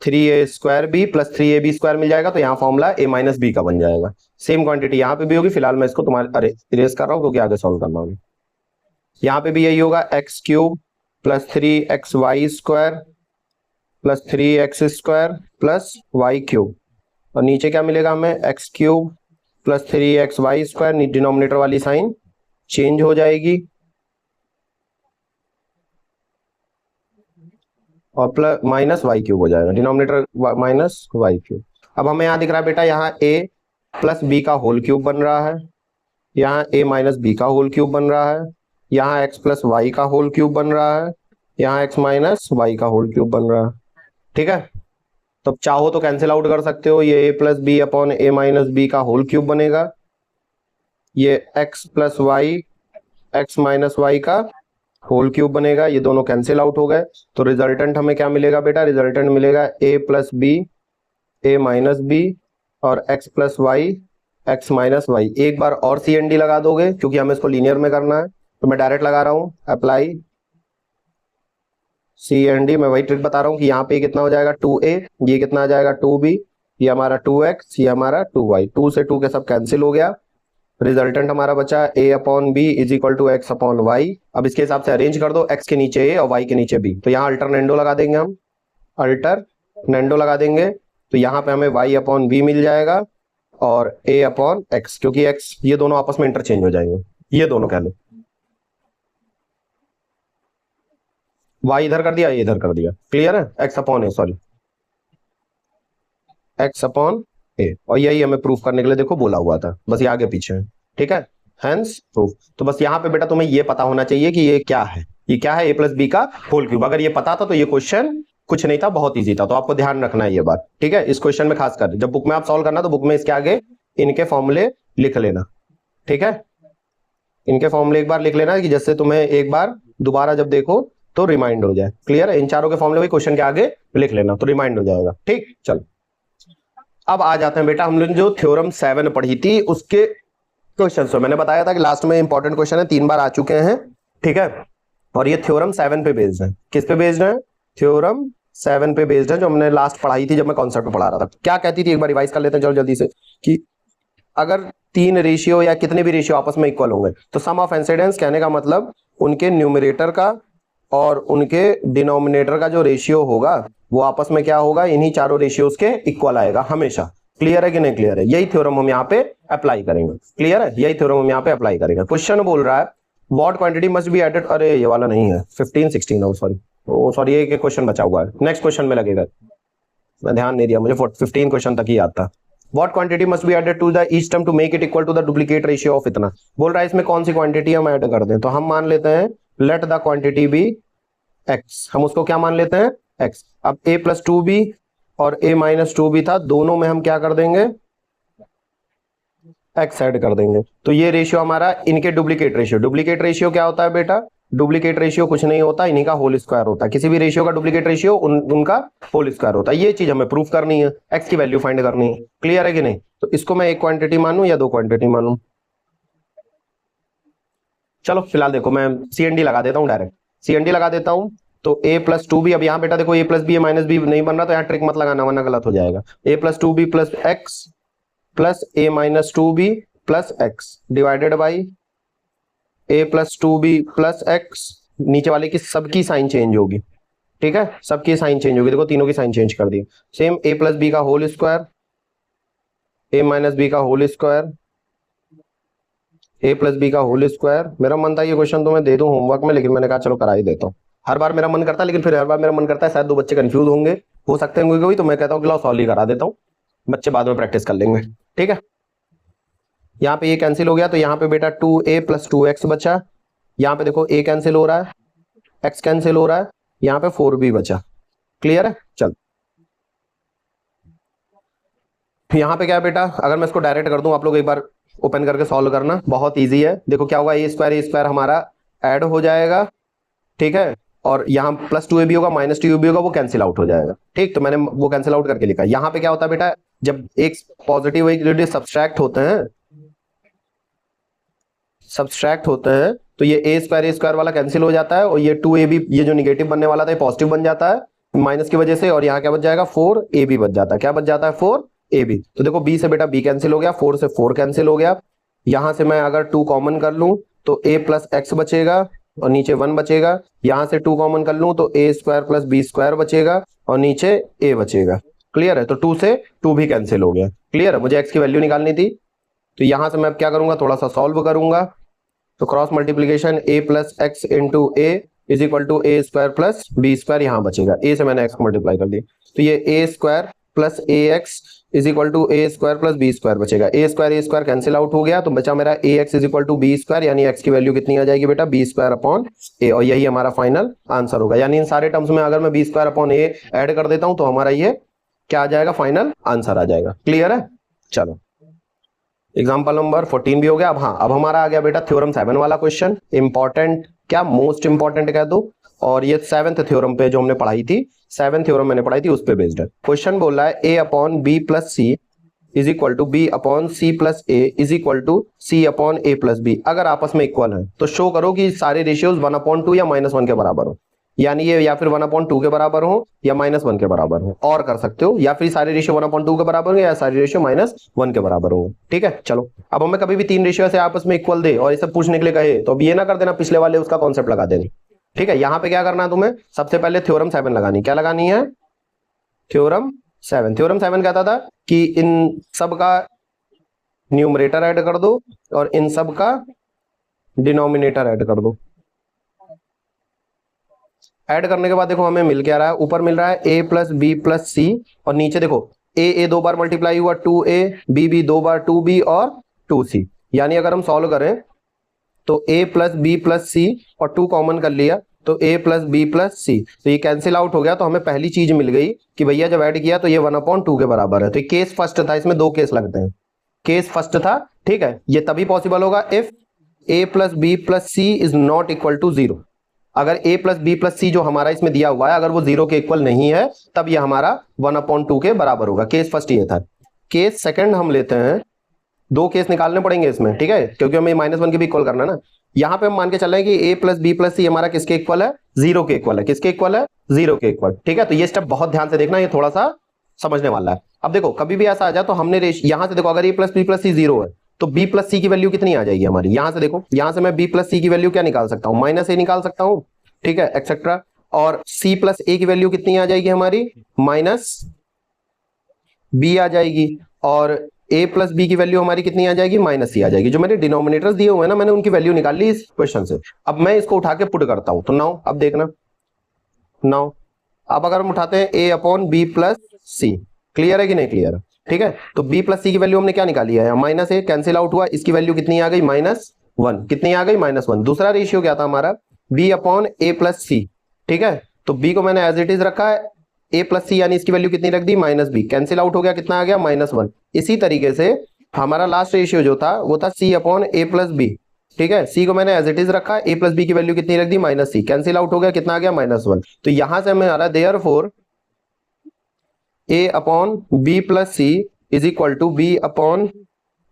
3a² plus 3ab² मिल जाएगा, तो यहाँ फॉर्मूला a माइनस बी का बन जाएगा। सेम क्वांटिटी यहाँ पे भी होगी, फिलहाल मैं इसको तुम्हारे अरे इरेज कर रहा हूँ क्योंकि आगे सॉल्व करना होगा। यहाँ पे भी यही होगा, x³ plus 3xy² plus 3x² plus y³ और नीचे क्या मिलेगा हमें, x³ प्लस 3xy²। डिनोमिनेटर वाली साइन चेंज हो जाएगी और प्लस माइनस y³ हो जाएगा, डिनोमिनेटर माइनस y³। अब हमें यहाँ दिख रहा है बेटा, यहाँ a प्लस बी का होल क्यूब बन रहा है, यहाँ a माइनस बी का होल क्यूब बन रहा है, यहाँ x प्लस वाई का होल क्यूब बन रहा है, यहाँ x माइनस वाई का होल क्यूब बन रहा है। ठीक है, तो चाहो तो कैंसिल आउट कर सकते हो, ये a plus B upon a minus B का होल क्यूब बनेगा, ये x plus Y x minus Y का होल क्यूब बनेगा, ये दोनों कैंसिल आउट हो गए। तो रिजल्टेंट हमें क्या मिलेगा बेटा, रिजल्टेंट मिलेगा a plus B a minus B और x plus Y x minus Y. एक बार और CND लगा दोगे क्योंकि हमें इसको लीनियर में करना है, तो मैं डायरेक्ट लगा रहा हूं, अप्लाई CND। मैं वही ट्रिक बता रहा हूं कि यहाँ पे कितना हो जाएगा 2a, ये कितना आ जाएगा 2b, ये हमारा 2x, ये हमारा 2y, 2 से 2 के सब कैंसिल हो गया। रिजल्टेंट हमारा बचा a upon B is equal to X upon Y. अब इसके हिसाब से अरेंज कर दो, x के नीचे a और y के नीचे b, तो यहाँ अल्टरनेंडो लगा देंगे हम, अल्टरनेंडो लगा देंगे, तो यहाँ पे हमें y अपॉन बी मिल जाएगा और a अपॉन एक्स, क्योंकि x ये दोनों आपस में इंटरचेंज हो जाएंगे, ये दोनों कह लो, y इधर कर दिया, a इधर कर दिया, क्लियर है, x upon a, sorry x upon a, और यही हमें प्रूफ करने के लिए देखो बोला हुआ था, बस ये आगे पीछे है। ठीक है, हेंस प्रूफ। तो बस यहाँ पे बेटा तुम्हें ये पता होना चाहिए कि ये क्या है, ये क्या है, a प्लस बी का होल क्यूब। अगर ये पता था तो ये क्वेश्चन कुछ नहीं था, बहुत इजी था, तो आपको ध्यान रखना है ये बात। ठीक है, इस क्वेश्चन में खासकर जब बुक में आप सॉल्व करना तो बुक में इसके आगे इनके फॉर्मूले लिख लेना। ठीक है, इनके फॉर्मूले एक बार लिख लेना कि जैसे तुम्हें एक बार दोबारा जब देखो तो रिमाइंड हो जाए। क्लियर है, इन चारों के फॉर्मूले भी क्वेश्चन के आगे लिख लेना तो रिमाइंड हो जाएगा। ठीक, चलो अब आ जाते हैं बेटा, हम लोग जो थ्योरम 7 पढ़ी थी उसके क्वेश्चन। तो मैंने बताया था कि लास्ट में इंपॉर्टेंट क्वेश्चन है, 3 बार आ चुके हैं। ठीक है, और ये थ्योरम 7 पे बेस्ड है। किस पे बेस्ड है, थ्योरम 7 पे बेस्ड है, जो हमने लास्ट पढ़ाई थी जब मैं कॉन्सेप्ट पढ़ा रहा था। क्या कहती थी, एक बार रिवाइज कर लेते हैं चलो जल्दी से, कि अगर 3 रेशियो या कितने भी रेशियो आपस में इक्वल होंगे तो सम ऑफ इंसिडेंस, कहने का मतलब उनके न्यूमरेटर का और उनके डिनोमिनेटर का जो रेशियो होगा वो आपस में क्या होगा, इन्हीं चारों रेशियोज के इक्वल आएगा हमेशा। क्लियर है कि नहीं क्लियर है, यही थ्योरम हम यहाँ पे अप्लाई करेंगे। क्लियर है, यही थ्योरम हम यहाँ पे अप्लाई करेंगे। क्वेश्चन बोल रहा है what quantity must be added, अरे ये वाला नहीं है, 15 16, सॉरी ये क्वेश्चन बचा हुआ है, नेक्स्ट क्वेश्चन में लगेगा, मैं ध्यान नहीं दिया, मुझे 15 क्वेश्चन तक ही आता। What quantity must be added to the each term to make it equal to the duplicate ratio of इतना। बोल रहा है इसमें कौन सी क्वांटिटी हम ऐड कर दें, तो हम मान लेते हैं let the quantity be x, हम उसको क्या मान लेते हैं x। अब a प्लस 2b और a माइनस 2b था, दोनों में हम क्या कर देंगे, x ऐड कर देंगे, तो ये रेशियो हमारा इनके डुप्लीकेट रेशियो। डुप्लीकेट रेशियो क्या होता है बेटा, डुप्लीकेट रेशियो कुछ नहीं होता, इन्हीं का होल स्क्वायर होता है। किसी भी रेशियो का डुप्लीकेट रेशियो उनका होल स्क्वायर होता है। ये चीज हमें प्रूफ करनी है, x की वैल्यू फाइंड करनी है। क्लियर है कि नहीं, तो इसको मैं एक क्वांटिटी मानूं या 2 क्वांटिटी मानूं, चलो फिलहाल देखो मैं CND लगा देता हूं, डायरेक्ट CND लगा देता हूं। तो a प्लस 2b, अब यहाँ बेटा देखो a plus B minus B नहीं बन रहा, तो यहाँ ट्रिक मत लगाना वरना गलत हो जाएगा। a plus 2b plus x plus a minus 2b plus x divided by a plus 2b plus x, नीचे वाले की सबकी साइन चेंज होगी। ठीक है, सबकी साइन चेंज होगी, देखो तीनों की साइन चेंज कर दी। सेम a प्लस बी का whole square, a minus B का whole square, a plus B का होल स्क्वायर। मेरा मन था ये क्वेश्चन तो मैं दे दूं होमवर्क में, लेकिन मैंने कहा चलो करा ही देता हूँ। हर बार मेरा मन करता है, लेकिन फिर हर बार मेरा मन करता है शायद 2 बच्चे कंफ्यूज होंगे, हो सकते हैं कोई, तो मैं कहता हूँ कि लो सॉल्व ही करा देता हूँ, बच्चे बाद में प्रैक्टिस कर लेंगे। ठीक है, यहाँ पे ये कैंसिल हो गया, तो यहाँ पे बेटा 2a प्लस 2x बचा, यहाँ पे देखो a कैंसिल हो रहा है, x कैंसिल हो रहा है, यहाँ पे 4b बचा। क्लियर है, चल यहाँ पे क्या है बेटा, अगर मैं इसको डायरेक्ट कर दूं, आप लोग एक बार ओपन करके सॉल्व करना, बहुत इजी है। देखो क्या होगा, a स्क्वायर हमारा ऐड हो जाएगा, ठीक है, और यहाँ प्लस 2ab होगा माइनस 2ab होगा, वो कैंसिल आउट हो जाएगा। ठीक, तो मैंने वो कैंसिल आउट करके लिखा। यहाँ पे क्या होता है बेटा, जब एक पॉजिटिव एक नेगेटिव सब्सट्रैक्ट होते हैं तो ये a स्क्वायर वाला कैंसिल हो जाता है, और ये 2ab ये जो निगेटिव बनने वाला था ये पॉजिटिव बन जाता है, माइनस की वजह से, और यहाँ क्या बच जाएगा 4ab बच जाता है। क्या बच जाता है 4ab। तो देखो b से बेटा b कैंसिल हो गया, 4 से 4 कैंसिल हो गया, यहां से मैं अगर 2 कॉमन कर लूं तो a प्लस एक्स बचेगा और नीचे 1 बचेगा, यहां से 2 कॉमन कर लूं तो a square plus b square बचेगा और नीचे a बचेगा। क्लियर है। तो 2 से 2 भी कैंसिल हो गया। क्लियर है। मुझे x की वैल्यू निकालनी थी, तो यहां से मैं अब क्या करूंगा, थोड़ा सा सॉल्व करूंगा। तो cross multiplication a plus X into a is equal to A square plus B square, यहां बचेगा a से मैंने x को मल्टीप्लाई कर दी, तो ये a square plus A x is equal to A square plus B square बचेगा। ए स्क्वायर कैंसिल आउट हो गया, तो बचा मेरा a x is equal to b square, यानी एक्स की वैल्यू कितनी आ जाएगी बेटा बी स्क्वायर अपॉन ए, और यही हमारा फाइनल आंसर होगा। यानी इन सारे टर्म्स में अगर मैं बी स्क्वायर अपॉन ए ऐड कर देता हूं तो हमारा ये क्या आ जाएगा, फाइनल आंसर आ जाएगा। क्लियर है। चलो एग्जाम्पल नंबर 14 भी हो गया। अब हाँ, अब हमारा आ गया बेटा थ्योरम 7 वाला क्वेश्चन। इंपॉर्टेंट, क्या मोस्ट इंपॉर्टेंट कह दो, और ये 7th थ्योरम पे जो हमने पढ़ाई थी, 7th थ्योरम मैंने पढ़ाई थी उस पे बेस्ड है। क्वेश्चन बोल रहा है a upon B plus C is equal to B upon C plus A is equal to C upon A plus B. अगर आपस में इक्वल है तो शो करो कि सारे रेशियोज 1/2 या -1 के बराबर हो, यानी ये या फिर 1/2 के बराबर हो या -1 के बराबर हो, और कर सकते हो या फिर सारे रेशियो 1/2 के बराबर हो या सारे रेशियो -1 के बराबर हो। ठीक है। चलो अब हमें कभी भी 3 रेशियो से आपस में इक्वल दे और इसे पूछने के लिए कहे तो अब ये ना कर देना पिछले वाले उसका कॉन्सेप्ट लगा देना। ठीक है। यहां पे क्या करना है तुम्हें, सबसे पहले थ्योरम 7 लगानी। क्या लगानी है, थ्योरम 7। थ्योरम 7 कहता था कि इन सब का न्यूमरेटर ऐड कर दो और इन सब का डिनोमिनेटर ऐड कर दो। ऐड करने के बाद देखो हमें मिल क्या रहा है, ऊपर मिल रहा है a प्लस बी प्लस सी, और नीचे देखो a 2 बार मल्टीप्लाई हुआ 2a, b 2 बार 2b और 2c। यानी अगर हम सॉल्व करें तो a प्लस बी प्लस सी और 2 कॉमन कर लिया तो a प्लस बी प्लस सी, तो ये कैंसिल आउट हो गया। तो हमें पहली चीज मिल गई कि भैया जब ऐड किया तो ये 1/2 के बराबर है। तो ये केस फर्स्ट था, इसमें 2 केस लगते हैं, केस फर्स्ट था। ठीक है। ये तभी पॉसिबल होगा if a plus B plus C is not equal to 0। अगर a plus B plus C जो हमारा इसमें दिया हुआ है अगर वो 0 के इक्वल नहीं है तब ये हमारा 1/2 के बराबर होगा। केस फर्स्ट ये था। केस सेकंड हम लेते हैं, 2 केस निकालने पड़ेंगे इसमें। ठीक है, क्योंकि हमें -1 के भी इक्वल करना है ना। यहां पे हम मान के चल रहे हैं कि a प्लस बी प्लस सी हमारा किसके इक्वल है, 0 के इक्वल है। किसके इक्वल है, 0 के इक्वल। ठीक है। तो ये स्टेप बहुत ध्यान से देखना, ये थोड़ा सा समझने वाला है। अब देखो कभी भी ऐसा आ जाए तो हमने यहां से देखो अगर a प्लस बी प्लस सी 0 है तो b प्लस सी की वैल्यू कितनी आ जाएगी हमारी। यहां से देखो, यहां से मैं b प्लस सी की वैल्यू क्या निकाल सकता हूं, -a निकाल सकता हूं। ठीक है, एक्सेट्रा। और c प्लस a की वैल्यू कितनी आ जाएगी हमारी, -b आ जाएगी। और a प्लस बी की वैल्यू हमारी कितनी आ जाएगी, -c आ जाएगी। जो मैंने डिनोमिनेटर्स दिए हुए हैं ना, मैंने उनकी वैल्यू निकाल ली इस क्वेश्चन से। अब मैं इसको उठा के पुट करता हूं तो नाउ अब देखना, नाउ अब अगर हम उठाते हैं a upon B plus C, clear है कि नहीं क्लियर है। ठीक है। तो b प्लस सी की वैल्यू हमने क्या निकाली है, -a कैंसिल आउट हुआ, इसकी वैल्यू कितनी आ गई, -1। कितनी आ गई, -1। दूसरा रेशियो क्या था हमारा, b अपॉन ए प्लस सी। ठीक है। तो b को मैंने एज इट इज रखा है, a प्लस सी यानी इसकी वैल्यू कितनी रख दी, -b। कैंसिल आउट हो गया, कितना आ गया, -1। इसी तरीके से हमारा लास्ट रेशियो जो था वो था c अपॉन ए प्लस बी। ठीक है। c को मैंने एज इट इज रखा, a प्लस बी की वैल्यू कितनी रख दी, -c। कैंसिल आउट हो गया, कितना आ गया, -1। तो यहां से हमें आ रहा है therefore a upon B plus C is equal to b upon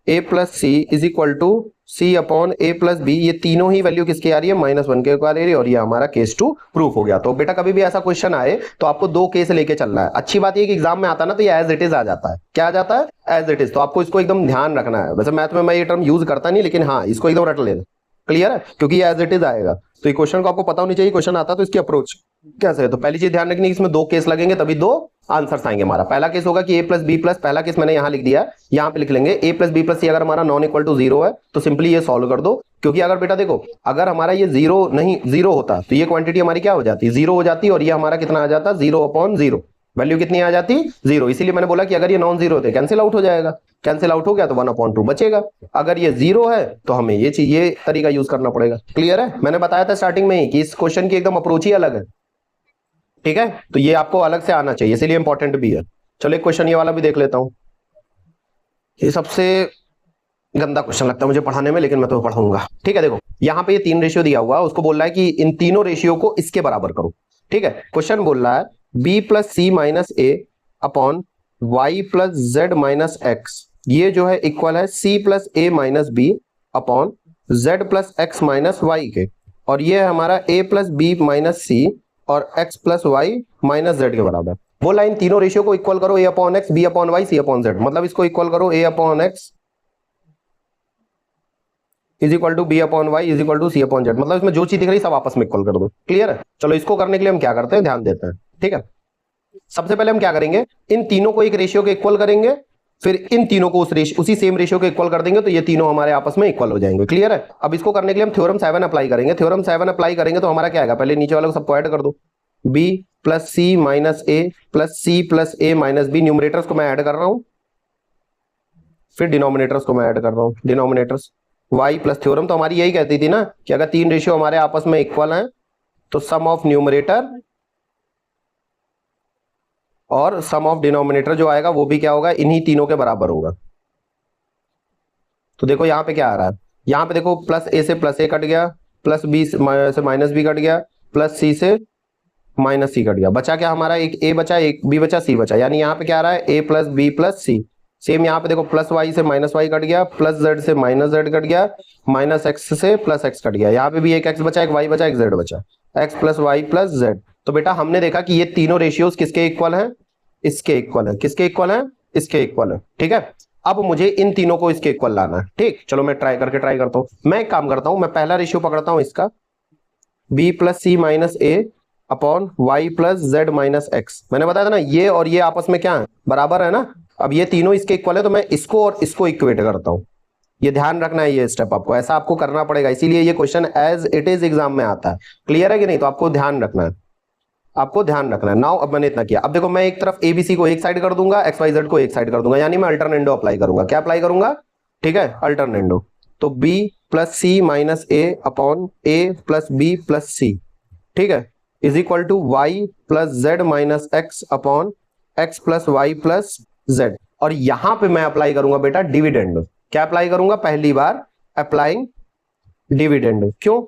a plus C is equal to c upon a plus B. ये तीनों ही वैल्यू किसकी आ रही है, -1 के आ रही है, और ये हमारा केस 2 प्रूफ हो गया। तो बेटा कभी भी ऐसा क्वेश्चन आए तो आपको 2 केस लेके चलना है। अच्छी बात ये कि एग्जाम में आता है ना तो ये एज इट इज आ जाता है। क्या आ जाता है, एज इट इज। तो आपको इसको एकदम ध्यान रखना है। वैसे मैथ में मैं ये टर्म यूज करता नहीं, लेकिन हाँ इसको एकदम रट लेना। क्लियर है, क्योंकि ये एज इट इज आएगा। तो ये क्वेश्चन को आपको पता होनी चाहिए, क्वेश्चन आता तो इसकी अप्रोच कैसे है। तो पहली चीज ध्यान रखनी है, इसमें 2 केस लगेंगे तभी 2 आंसर्स आएंगे। हमारा पहला केस होगा कि a प्लस बी प्लस, पहला केस मैंने यहां लिख दिया, यहां पे लिख लेंगे a प्लस बी प्लस सी अगर हमारा नॉन इक्वल टू 0 है तो सिंपली ये सॉल्व कर दो। क्योंकि अगर बेटा देखो अगर हमारा ये 0 नहीं 0 होता तो ये क्वांटिटी हमारी क्या हो जाती, 0 हो जाती, और ये हमारा कितना आ जाता, 0 अपॉन 0। वैल्यू कितनी आ जाती, 0। इसीलिए मैंने बोला कि अगर ये नॉन 0 होते कैंसिल आउट हो जाएगा। कैंसिल आउट हो गया तो 1/2 बचेगा। अगर ये 0 है तो हमें ये तरीका यूज करना पड़ेगा। क्लियर है। मैंने बताया था स्टार्टिंग में ही कि इस क्वेश्चन की एकदम अप्रोच ही अलग है। ठीक है। तो ये आपको अलग से आना चाहिए, इसीलिए इंपॉर्टेंट भी है। चलो एक क्वेश्चन ये वाला भी देख लेता हूं। ये सबसे गंदा क्वेश्चन लगता है मुझे पढ़ाने में, लेकिन मैं तो पढ़ाऊंगा। ठीक है। देखो यहां पे ये 3 रेशियो दिया हुआ है, उसको बोल रहा है कि इन तीनों रेशियो को इसके बराबर करो। ठीक है। क्वेश्चन बोल रहा है b प्लस सी माइनस ए upon y plus Z minus x, ये जो है इक्वल है c प्लस ए minus B upon Z plus x minus y के। और ये है हमारा a plus B minus c और x plus y minus z के बराबर। वो लाइन तीनों रेशियो को इक्वल करो, a upon X, b upon Y, c upon Z. मतलब इसको इक्वल करो, a upon X is equal to B upon Y is equal to C upon Z. मतलब इसमें जो चीज दिख रही है सब आपस में इक्वल कर दो। क्लियर है? चलो इसको करने के लिए हम क्या करते हैं, ध्यान देते हैं। ठीक है, सबसे पहले हम क्या करेंगे, इन तीनों को एक रेशियो के इक्वल करेंगे, फिर इन तीनों को उसी सेम रेशियो के इक्वल कर देंगे, तो ये तीनों हमारे आपस में इक्वल हो जाएंगे। क्लियर है? अब इसको करने के लिए हम थ्योरम 7 अप्लाई करेंगे। थ्योरम 7 अप्लाई करेंगे तो हमारा क्या आएगा, पहले नीचे वाले को सबको ऐड कर दो, b प्लस सी माइनस ए प्लस सी प्लस ए माइनस बी। न्यूमरेटर्स को मैं ऐड कर रहा हूं, फिर डिनोमिनेटर्स को मैं ऐड कर रहा हूं, डिनोमिनेटर्स y प्लस थ्योरम तो हमारी यही कहती थी ना कि अगर तीन रेशियो हमारे आपस में इक्वल हैं तो सम ऑफ न्यूमरेटर और सम ऑफ डिनोमिनेटर जो आएगा वो भी क्या होगा, इन्हीं तीनों के बराबर होगा। तो देखो यहां पे क्या आ रहा है, यहां पे देखो प्लस ए से प्लस ए कट गया, प्लस बी से माइनस बी कट गया, प्लस सी से माइनस सी कट गया, बचा क्या हमारा, एक ए बचा, एक बी बचा, सी बचा। यानी यहाँ पे क्या आ रहा है, ए plus B plus C. Same यहाँ पे देखो प्लस वाई से माइनस वाई कट गया, प्लस जेड से माइनस जेड कट गया, माइनस एक्स से प्लस एक्स कट गया। यहाँ पे भी एक एक्स बचा, एक वाई बचा, एक जेड बचा, X plus Y plus Z. तो बेटा हमने देखा कि ये तीनों रेशियोज किसके इक्वल हैं, इसके इक्वल है। किसके इक्वल है, इसके इक्वल है। ठीक है, अब मुझे इन तीनों को इसके इक्वल लाना है। ठीक, चलो मैं ट्राई करता हूँ। मैं एक काम करता हूँ, मैं पहला रेशियो पकड़ता हूँ इसका, b प्लस सी माइनस ए upon y plus Z minus x. मैंने बताया था ना ये और ये आपस में क्या है, बराबर है ना। अब ये तीनों इसके इक्वल है तो मैं इसको और इसको इक्वेट करता हूं। ये ध्यान रखना है, ये स्टेप आपको ऐसा आपको करना पड़ेगा, इसीलिए ये question as it is exam में आता है। क्लियर है कि नहीं? तो आपको ध्यान रखना है, आपको ध्यान रखना है। नाउ अब मैंने इतना किया, अब देखो मैं एक तरफ एबीसी को एक साइड कर दूंगा, एक्स वाई जेड को एक साइड कर दूंगा, यानी मैं अल्टरनेंडो अप्लाई करूंगा। क्या अप्लाई करूंगा? ठीक है, अल्टरनेंडो। तो b प्लस सी माइनस ए अपॉन ए प्लस बी प्लस सी, ठीक है, is equal to Y plus Z minus X upon x plus Y plus Z. और यहां पे मैं अप्लाई करूंगा बेटा डिविडेंड। क्या अप्लाई करूंगा? पहली बार अप्लाइंग डिविडेंड। क्यों?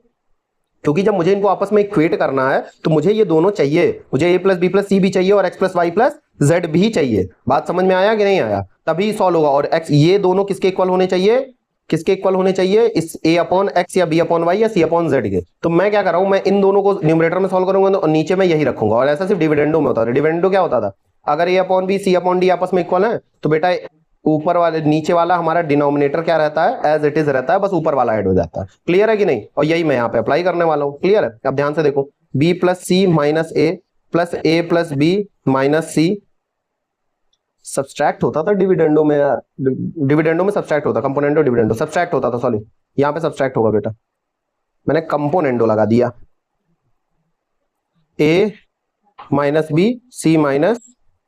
क्योंकि जब मुझे इनको आपस में इक्वेट करना है तो मुझे ये दोनों चाहिए, मुझे a plus B plus C भी चाहिए और x plus Y plus Z भी चाहिए। बात समझ में आया कि नहीं आया? तभी सॉल्व होगा। और x ये दोनों किसके इक्वल होने चाहिए, किसके इक्वल होने चाहिए, इस a अपॉन एक्स या b अपॉन वाई या c अपॉन जेड के। तो मैं क्या कर रहा हूं, मैं इन दोनों को न्यूमरेटर में सॉल्व करूंगा और नीचे में यही रखूंगा। और ऐसा सिर्फ डिविडेंडो में होता था। डिविडेंडो क्या होता था, अगर a upon B C upon D आपस में इक्वल है तो बेटा ऊपर वाले नीचे वाला हमारा डिनोमिनेटर क्या रहता है, एज इट इज रहता है, बस ऊपर वाला ऐड हो जाता है। क्लियर है कि नहीं? और यही मैं यहाँ पे अप्लाई करने वाला हूँ। क्लियर है? अब ध्यान से देखो, b प्लस सी माइनस ए प्लस ए प्लस बी माइनस सी सब्सट्रैक्ट होता था डिविडेंडो में यार, डिविडेंडो में सब्सट्रैक्ट होता, कंपोनेंडो डिविडेंडो सब्सट्रैक्ट होता था, सॉरी यहाँ पे सब्सट्रैक्ट होगा बेटा, मैंने कंपोनेंडो लगा दिया। a minus B C minus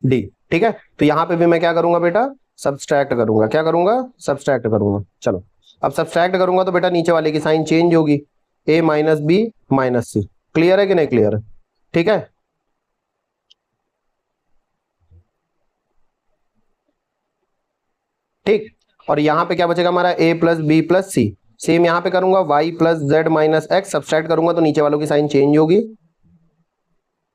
D, ठीक है। तो यहां पे भी मैं क्या करूंगा बेटा, सब्सट्रैक्ट करूंगा। क्या करूंगा? सब्सट्रैक्ट करूंगा। चलो अब सब्सट्रैक्ट करूंगा तो बेटा नीचे वाले की साइन चेंज होगी, a minus B minus C. Clear है कि नहीं क्लियर है? ठीक है, ठीक। और यहां पे क्या बचेगा हमारा, a plus B plus C. Same यहां पे करूंगा, y plus Z minus X. Subtract करूंगा तो नीचे वालों की साइन चेंज होगी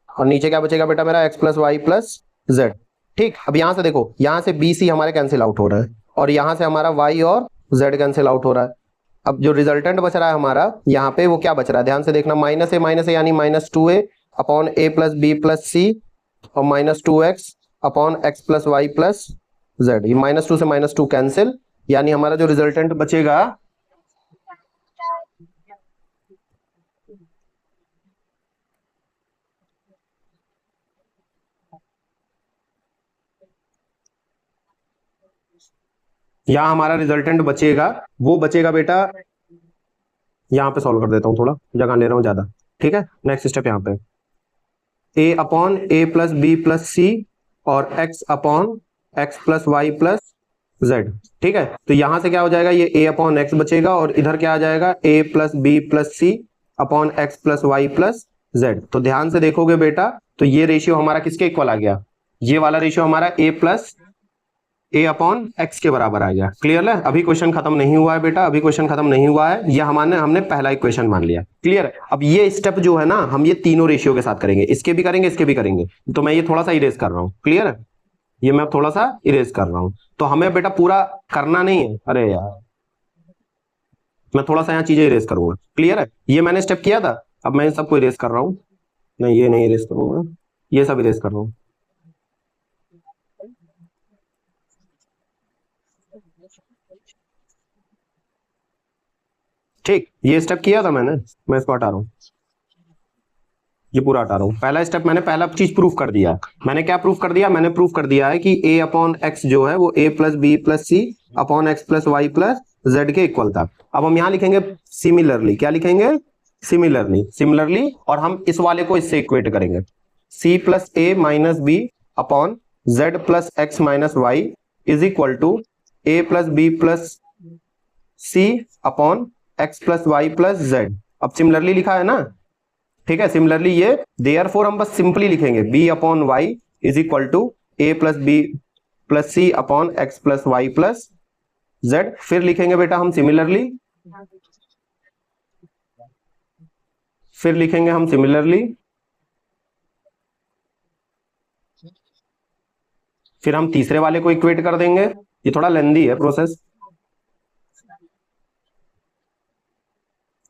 और नीचे क्या बचेगा बेटा मेरा, x plus Y plus Z. ठीक, अब यहां से देखो, यहां से बी सी हमारे कैंसिल आउट हो रहा है और यहां से हमारा y और z कैंसिल आउट हो रहा है। अब जो रिजल्टेंट बच रहा है हमारा यहाँ पे, वो क्या बच रहा है, ध्यान से देखना, माइनस ए यानी माइनस 2a अपॉन ए प्लस बी प्लस सी और minus 2x upon x plus Y plus Z. ये -2 से -2 कैंसिल, यानी हमारा जो रिजल्टेंट बचेगा यहां हमारा रिजल्टेंट बचेगा, वो बचेगा बेटा, यहां पे सॉल्व कर देता हूं, थोड़ा जगह ले रहा हूं ज्यादा। ठीक है, नेक्स्ट स्टेप यहाँ पे a upon A plus B plus सी और x upon x plus Y plus Z. ठीक है, तो यहां से क्या हो जाएगा, ये a अपॉन एक्स बचेगा और इधर क्या आ जाएगा, a plus B plus C upon x plus Y plus Z. तो ध्यान से देखोगे बेटा, तो ये रेशियो हमारा किसके इक्वल आ गया, ये वाला रेशियो हमारा a plus A upon x के बराबर आ गया। क्लियर है? अभी क्वेश्चन खत्म नहीं हुआ है बेटा, अभी क्वेश्चन खत्म नहीं हुआ है, ये हमने पहला इक्वेशन मान लिया। क्लियर है? अब ये स्टेप जो है ना, हम ये तीनों रेशियो के साथ करेंगे, इसके भी करेंगे, इसके भी करेंगे। तो मैं ये थोड़ा सा इरेज कर रहा हूँ। क्लियर है? ये मैं थोड़ा सा इरेज कर रहा हूँ, तो हमें बेटा पूरा करना नहीं है। अरे यार, मैं थोड़ा सा यहाँ चीजें इरेज करूंगा। क्लियर है? ये मैंने स्टेप किया था, अब मैं सबको इरेज कर रहा हूँ, नहीं ये नहीं इरेज करूंगा, ये सब इरेज कर रहा हूँ। ठीक, ये स्टेप किया था मैंने, मैं इसको हटा रहा हूँ, ये पूरा हटा रहा हूँ। पहला स्टेप मैंने पहला चीज प्रूफ कर दिया। मैंने क्या प्रूफ कर दिया? मैंने प्रूफ कर दिया है कि a अपॉन एक्स जो है वो a plus B plus C upon x plus Y plus Z के इक्वल था। अब हम यहाँ लिखेंगे सिमिलरली, क्या लिखेंगे? सिमिलरली, सिमिलरली, और हम इस वाले को इससे इक्वेट करेंगे, c plus A minus B upon Z plus x minus Y is equal to A plus B plus C upon x plus Y plus Z. अब सिमिलरली लिखा है ना, ठीक है। सिमिलरली ये देयरफॉर हम बस सिंपली लिखेंगे b upon Y is equal to A plus B plus C upon x plus Y plus Z. फिर लिखेंगे बेटा हम सिमिलरली, फिर लिखेंगे हम सिमिलरली, फिर हम तीसरे वाले को इक्वेट कर देंगे। ये थोड़ा लेंदी है प्रोसेस,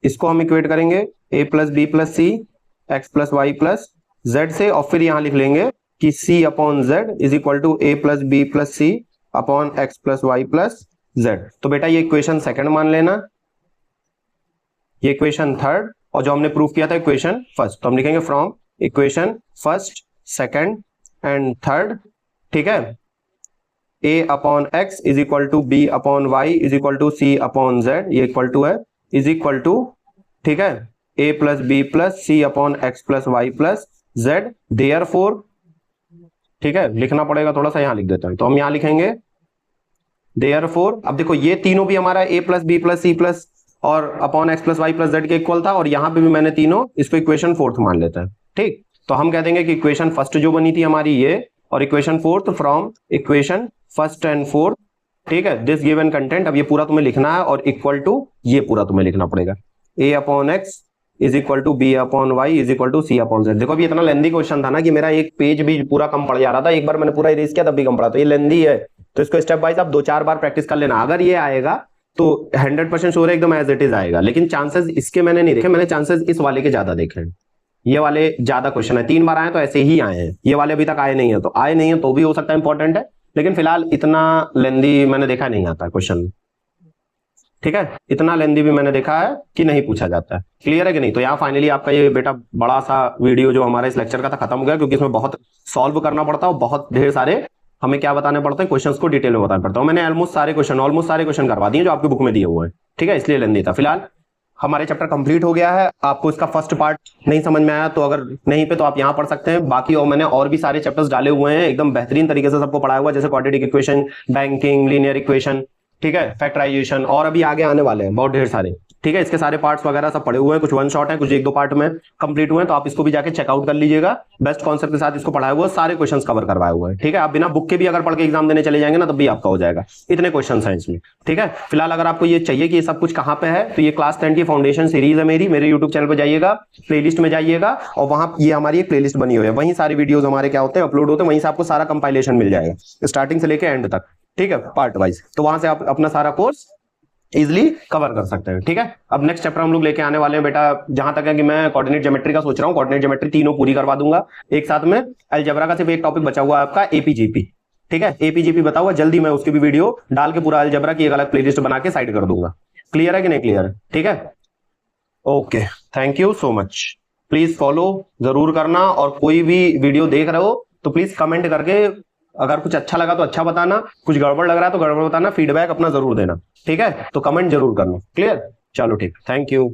इसको हम इक्वेट करेंगे a plus B plus C X plus Y plus Z से, और फिर यहां लिख लेंगे कि c upon Z is equal to a plus B plus C upon x plus Y plus Z. तो बेटा ये इक्वेशन सेकंड मान लेना, ये इक्वेशन थर्ड, और जो हमने प्रूफ किया था इक्वेशन फर्स्ट। तो हम लिखेंगे from equation first, second and third, ठीक है। a upon X is equal to B upon Y is equal to C upon Z, ये इक्वल टू है इज इक्वल टू, ठीक है, a plus B plus C upon x plus Y plus Z. Therefore, ठीक है, लिखना पड़ेगा थोड़ा सा, यहां लिख देता हूं। तो हम यहां लिखेंगे देयरफॉर, अब देखो ये तीनों भी हमारा a plus B plus C plus और upon x plus Y plus Z के इक्वल था, और यहां पे भी मैंने तीनों, इसको इक्वेशन फोर्थ मान लेता है, ठीक। तो हम कह देंगे कि इक्वेशन फर्स्ट जो बनी थी हमारी ये, और equation fourth from equation first and fourth, ठीक है, दिस गिवन कंटेंट। अब ये पूरा तुम्हें लिखना है, और इक्वल टू ये पूरा तुम्हें लिखना पड़ेगा, a upon X is equal to B upon Y is equal to C upon Z. देखो अभी इतना लेंदी क्वेश्चन था ना कि मेरा एक पेज भी पूरा कम पड़ जा रहा था, एक बार मैंने पूरा इरेज किया तब भी कम पड़ा, तो ये लेंदी है, तो इसको स्टेप वाइज आप 2-4 बार प्रैक्टिस कर लेना। अगर ये आएगा तो 100% श्योर है एकदम एज इट इज आएगा, लेकिन चांसेस इसके मैंने नहीं देखे, मैंने चांसेस इस वाले के ज्यादा देखे हैं। ये वाले ज्यादा क्वेश्चन है, 3 बार आए तो ऐसे ही आए हैं, ये वाले अभी तक आए नहीं है, तो आए नहीं है तो भी हो सकता है इंपॉर्टेंट है, लेकिन फिलहाल इतना लेंदी मैंने देखा नहीं आता क्वेश्चन, ठीक है, इतना लेंदी भी मैंने देखा है कि नहीं पूछा जाता है। क्लियर है कि नहीं? तो यहाँ फाइनली आपका ये बेटा बड़ा सा वीडियो जो हमारा इस लेक्चर का था खत्म हो गया, क्योंकि इसमें बहुत सॉल्व करना पड़ता है और बहुत ढेर सारे हमें क्या बताने पड़ते हैं, क्वेश्चंस को डिटेल में बताना पड़ता है। मैंने ऑलमोस्ट सारे क्वेश्चन करवा दिए जो आपकी बुक में दिए हुए हैं, ठीक है, इसलिए लेंदी था। फिलहाल हमारे चैप्टर कंप्लीट हो गया है। आपको इसका फर्स्ट पार्ट नहीं समझ में आया तो अगर नहीं पे तो आप यहाँ पढ़ सकते हैं, बाकी और मैंने और भी सारे चैप्टर्स डाले हुए हैं, एकदम बेहतरीन तरीके से सबको पढ़ाया हुआ है, जैसे quadratic equation, banking, linear equation, ठीक है, फैक्टराइजेशन, और अभी आगे आने वाले हैं बहुत ढेर सारे, ठीक है। इसके सारे पार्ट्स वगैरह सब पड़े हुए हैं, कुछ 1 शॉट है, कुछ 1-2 पार्ट में कंप्लीट हुए हैं, तो आप इसको भी जाके चेकआउट कर लीजिएगा। बेस्ट कॉन्सेप्ट के साथ इसको पढ़ाया हुआ है, सारे क्वेश्चंस कवर करवाए हुए हैं, ठीक है। आप बिना बुक के भी अगर पढ़ के एग्जाम देने चले जाएंगे ना तब भी आपका हो जाएगा, इतने क्वेश्चन है इसमें, ठीक है। फिलहाल अगर आपको ये चाहिए कि ये सब कुछ कहाँ पे है, तो ये क्लास 10 की फाउंडेशन सीरीज है मेरी, मेरे यूट्यूब चैनल पर जाइएगा, प्लेलिस्ट में जाइएगा, और वहां ये हमारी एक प्लेलिस्ट बनी हुई है, वहीं सारी वीडियोस हमारे क्या होते हैं अपलोड होते हैं, वहीं से आपको सारा कंपाइलेशन मिल जाएगा स्टार्टिंग से लेके एंड तक, ठीक है, पार्ट वाइज। तो वहां से आप अपना सारा कोर्स इजिली कवर कर सकते हैं, ठीक है। अब नेक्स्ट चैप्टर हम लोग लेके आने वाले हैं बेटा, जहां तक है कि मैं कोऑर्डिनेट ज्योमेट्री का सोच रहा हूँ, कोऑर्डिनेट ज्योमेट्री तीनों पूरी करवा दूंगा एक साथ में। अलजेब्रा का सिर्फ एक टॉपिक बचा हुआ है आपका एपीजीपी, ठीक है, एपीजीपी बता हुआ, जल्दी मैं उसकी भी वीडियो डाल के पूरा अलजेब्रा की एक अलग प्लेलिस्ट बना के साइड कर दूंगा। क्लियर है कि नहीं क्लियर है? ठीक है, okay, thank you so much. Please follow जरूर करना, और कोई भी वीडियो देख रहे हो तो प्लीज कमेंट करके, अगर कुछ अच्छा लगा तो अच्छा बताना, कुछ गड़बड़ लग रहा है तो गड़बड़ बताना, फीडबैक अपना जरूर देना, ठीक है। तो कमेंट जरूर करना। क्लियर? चलो ठीक, थैंक यू।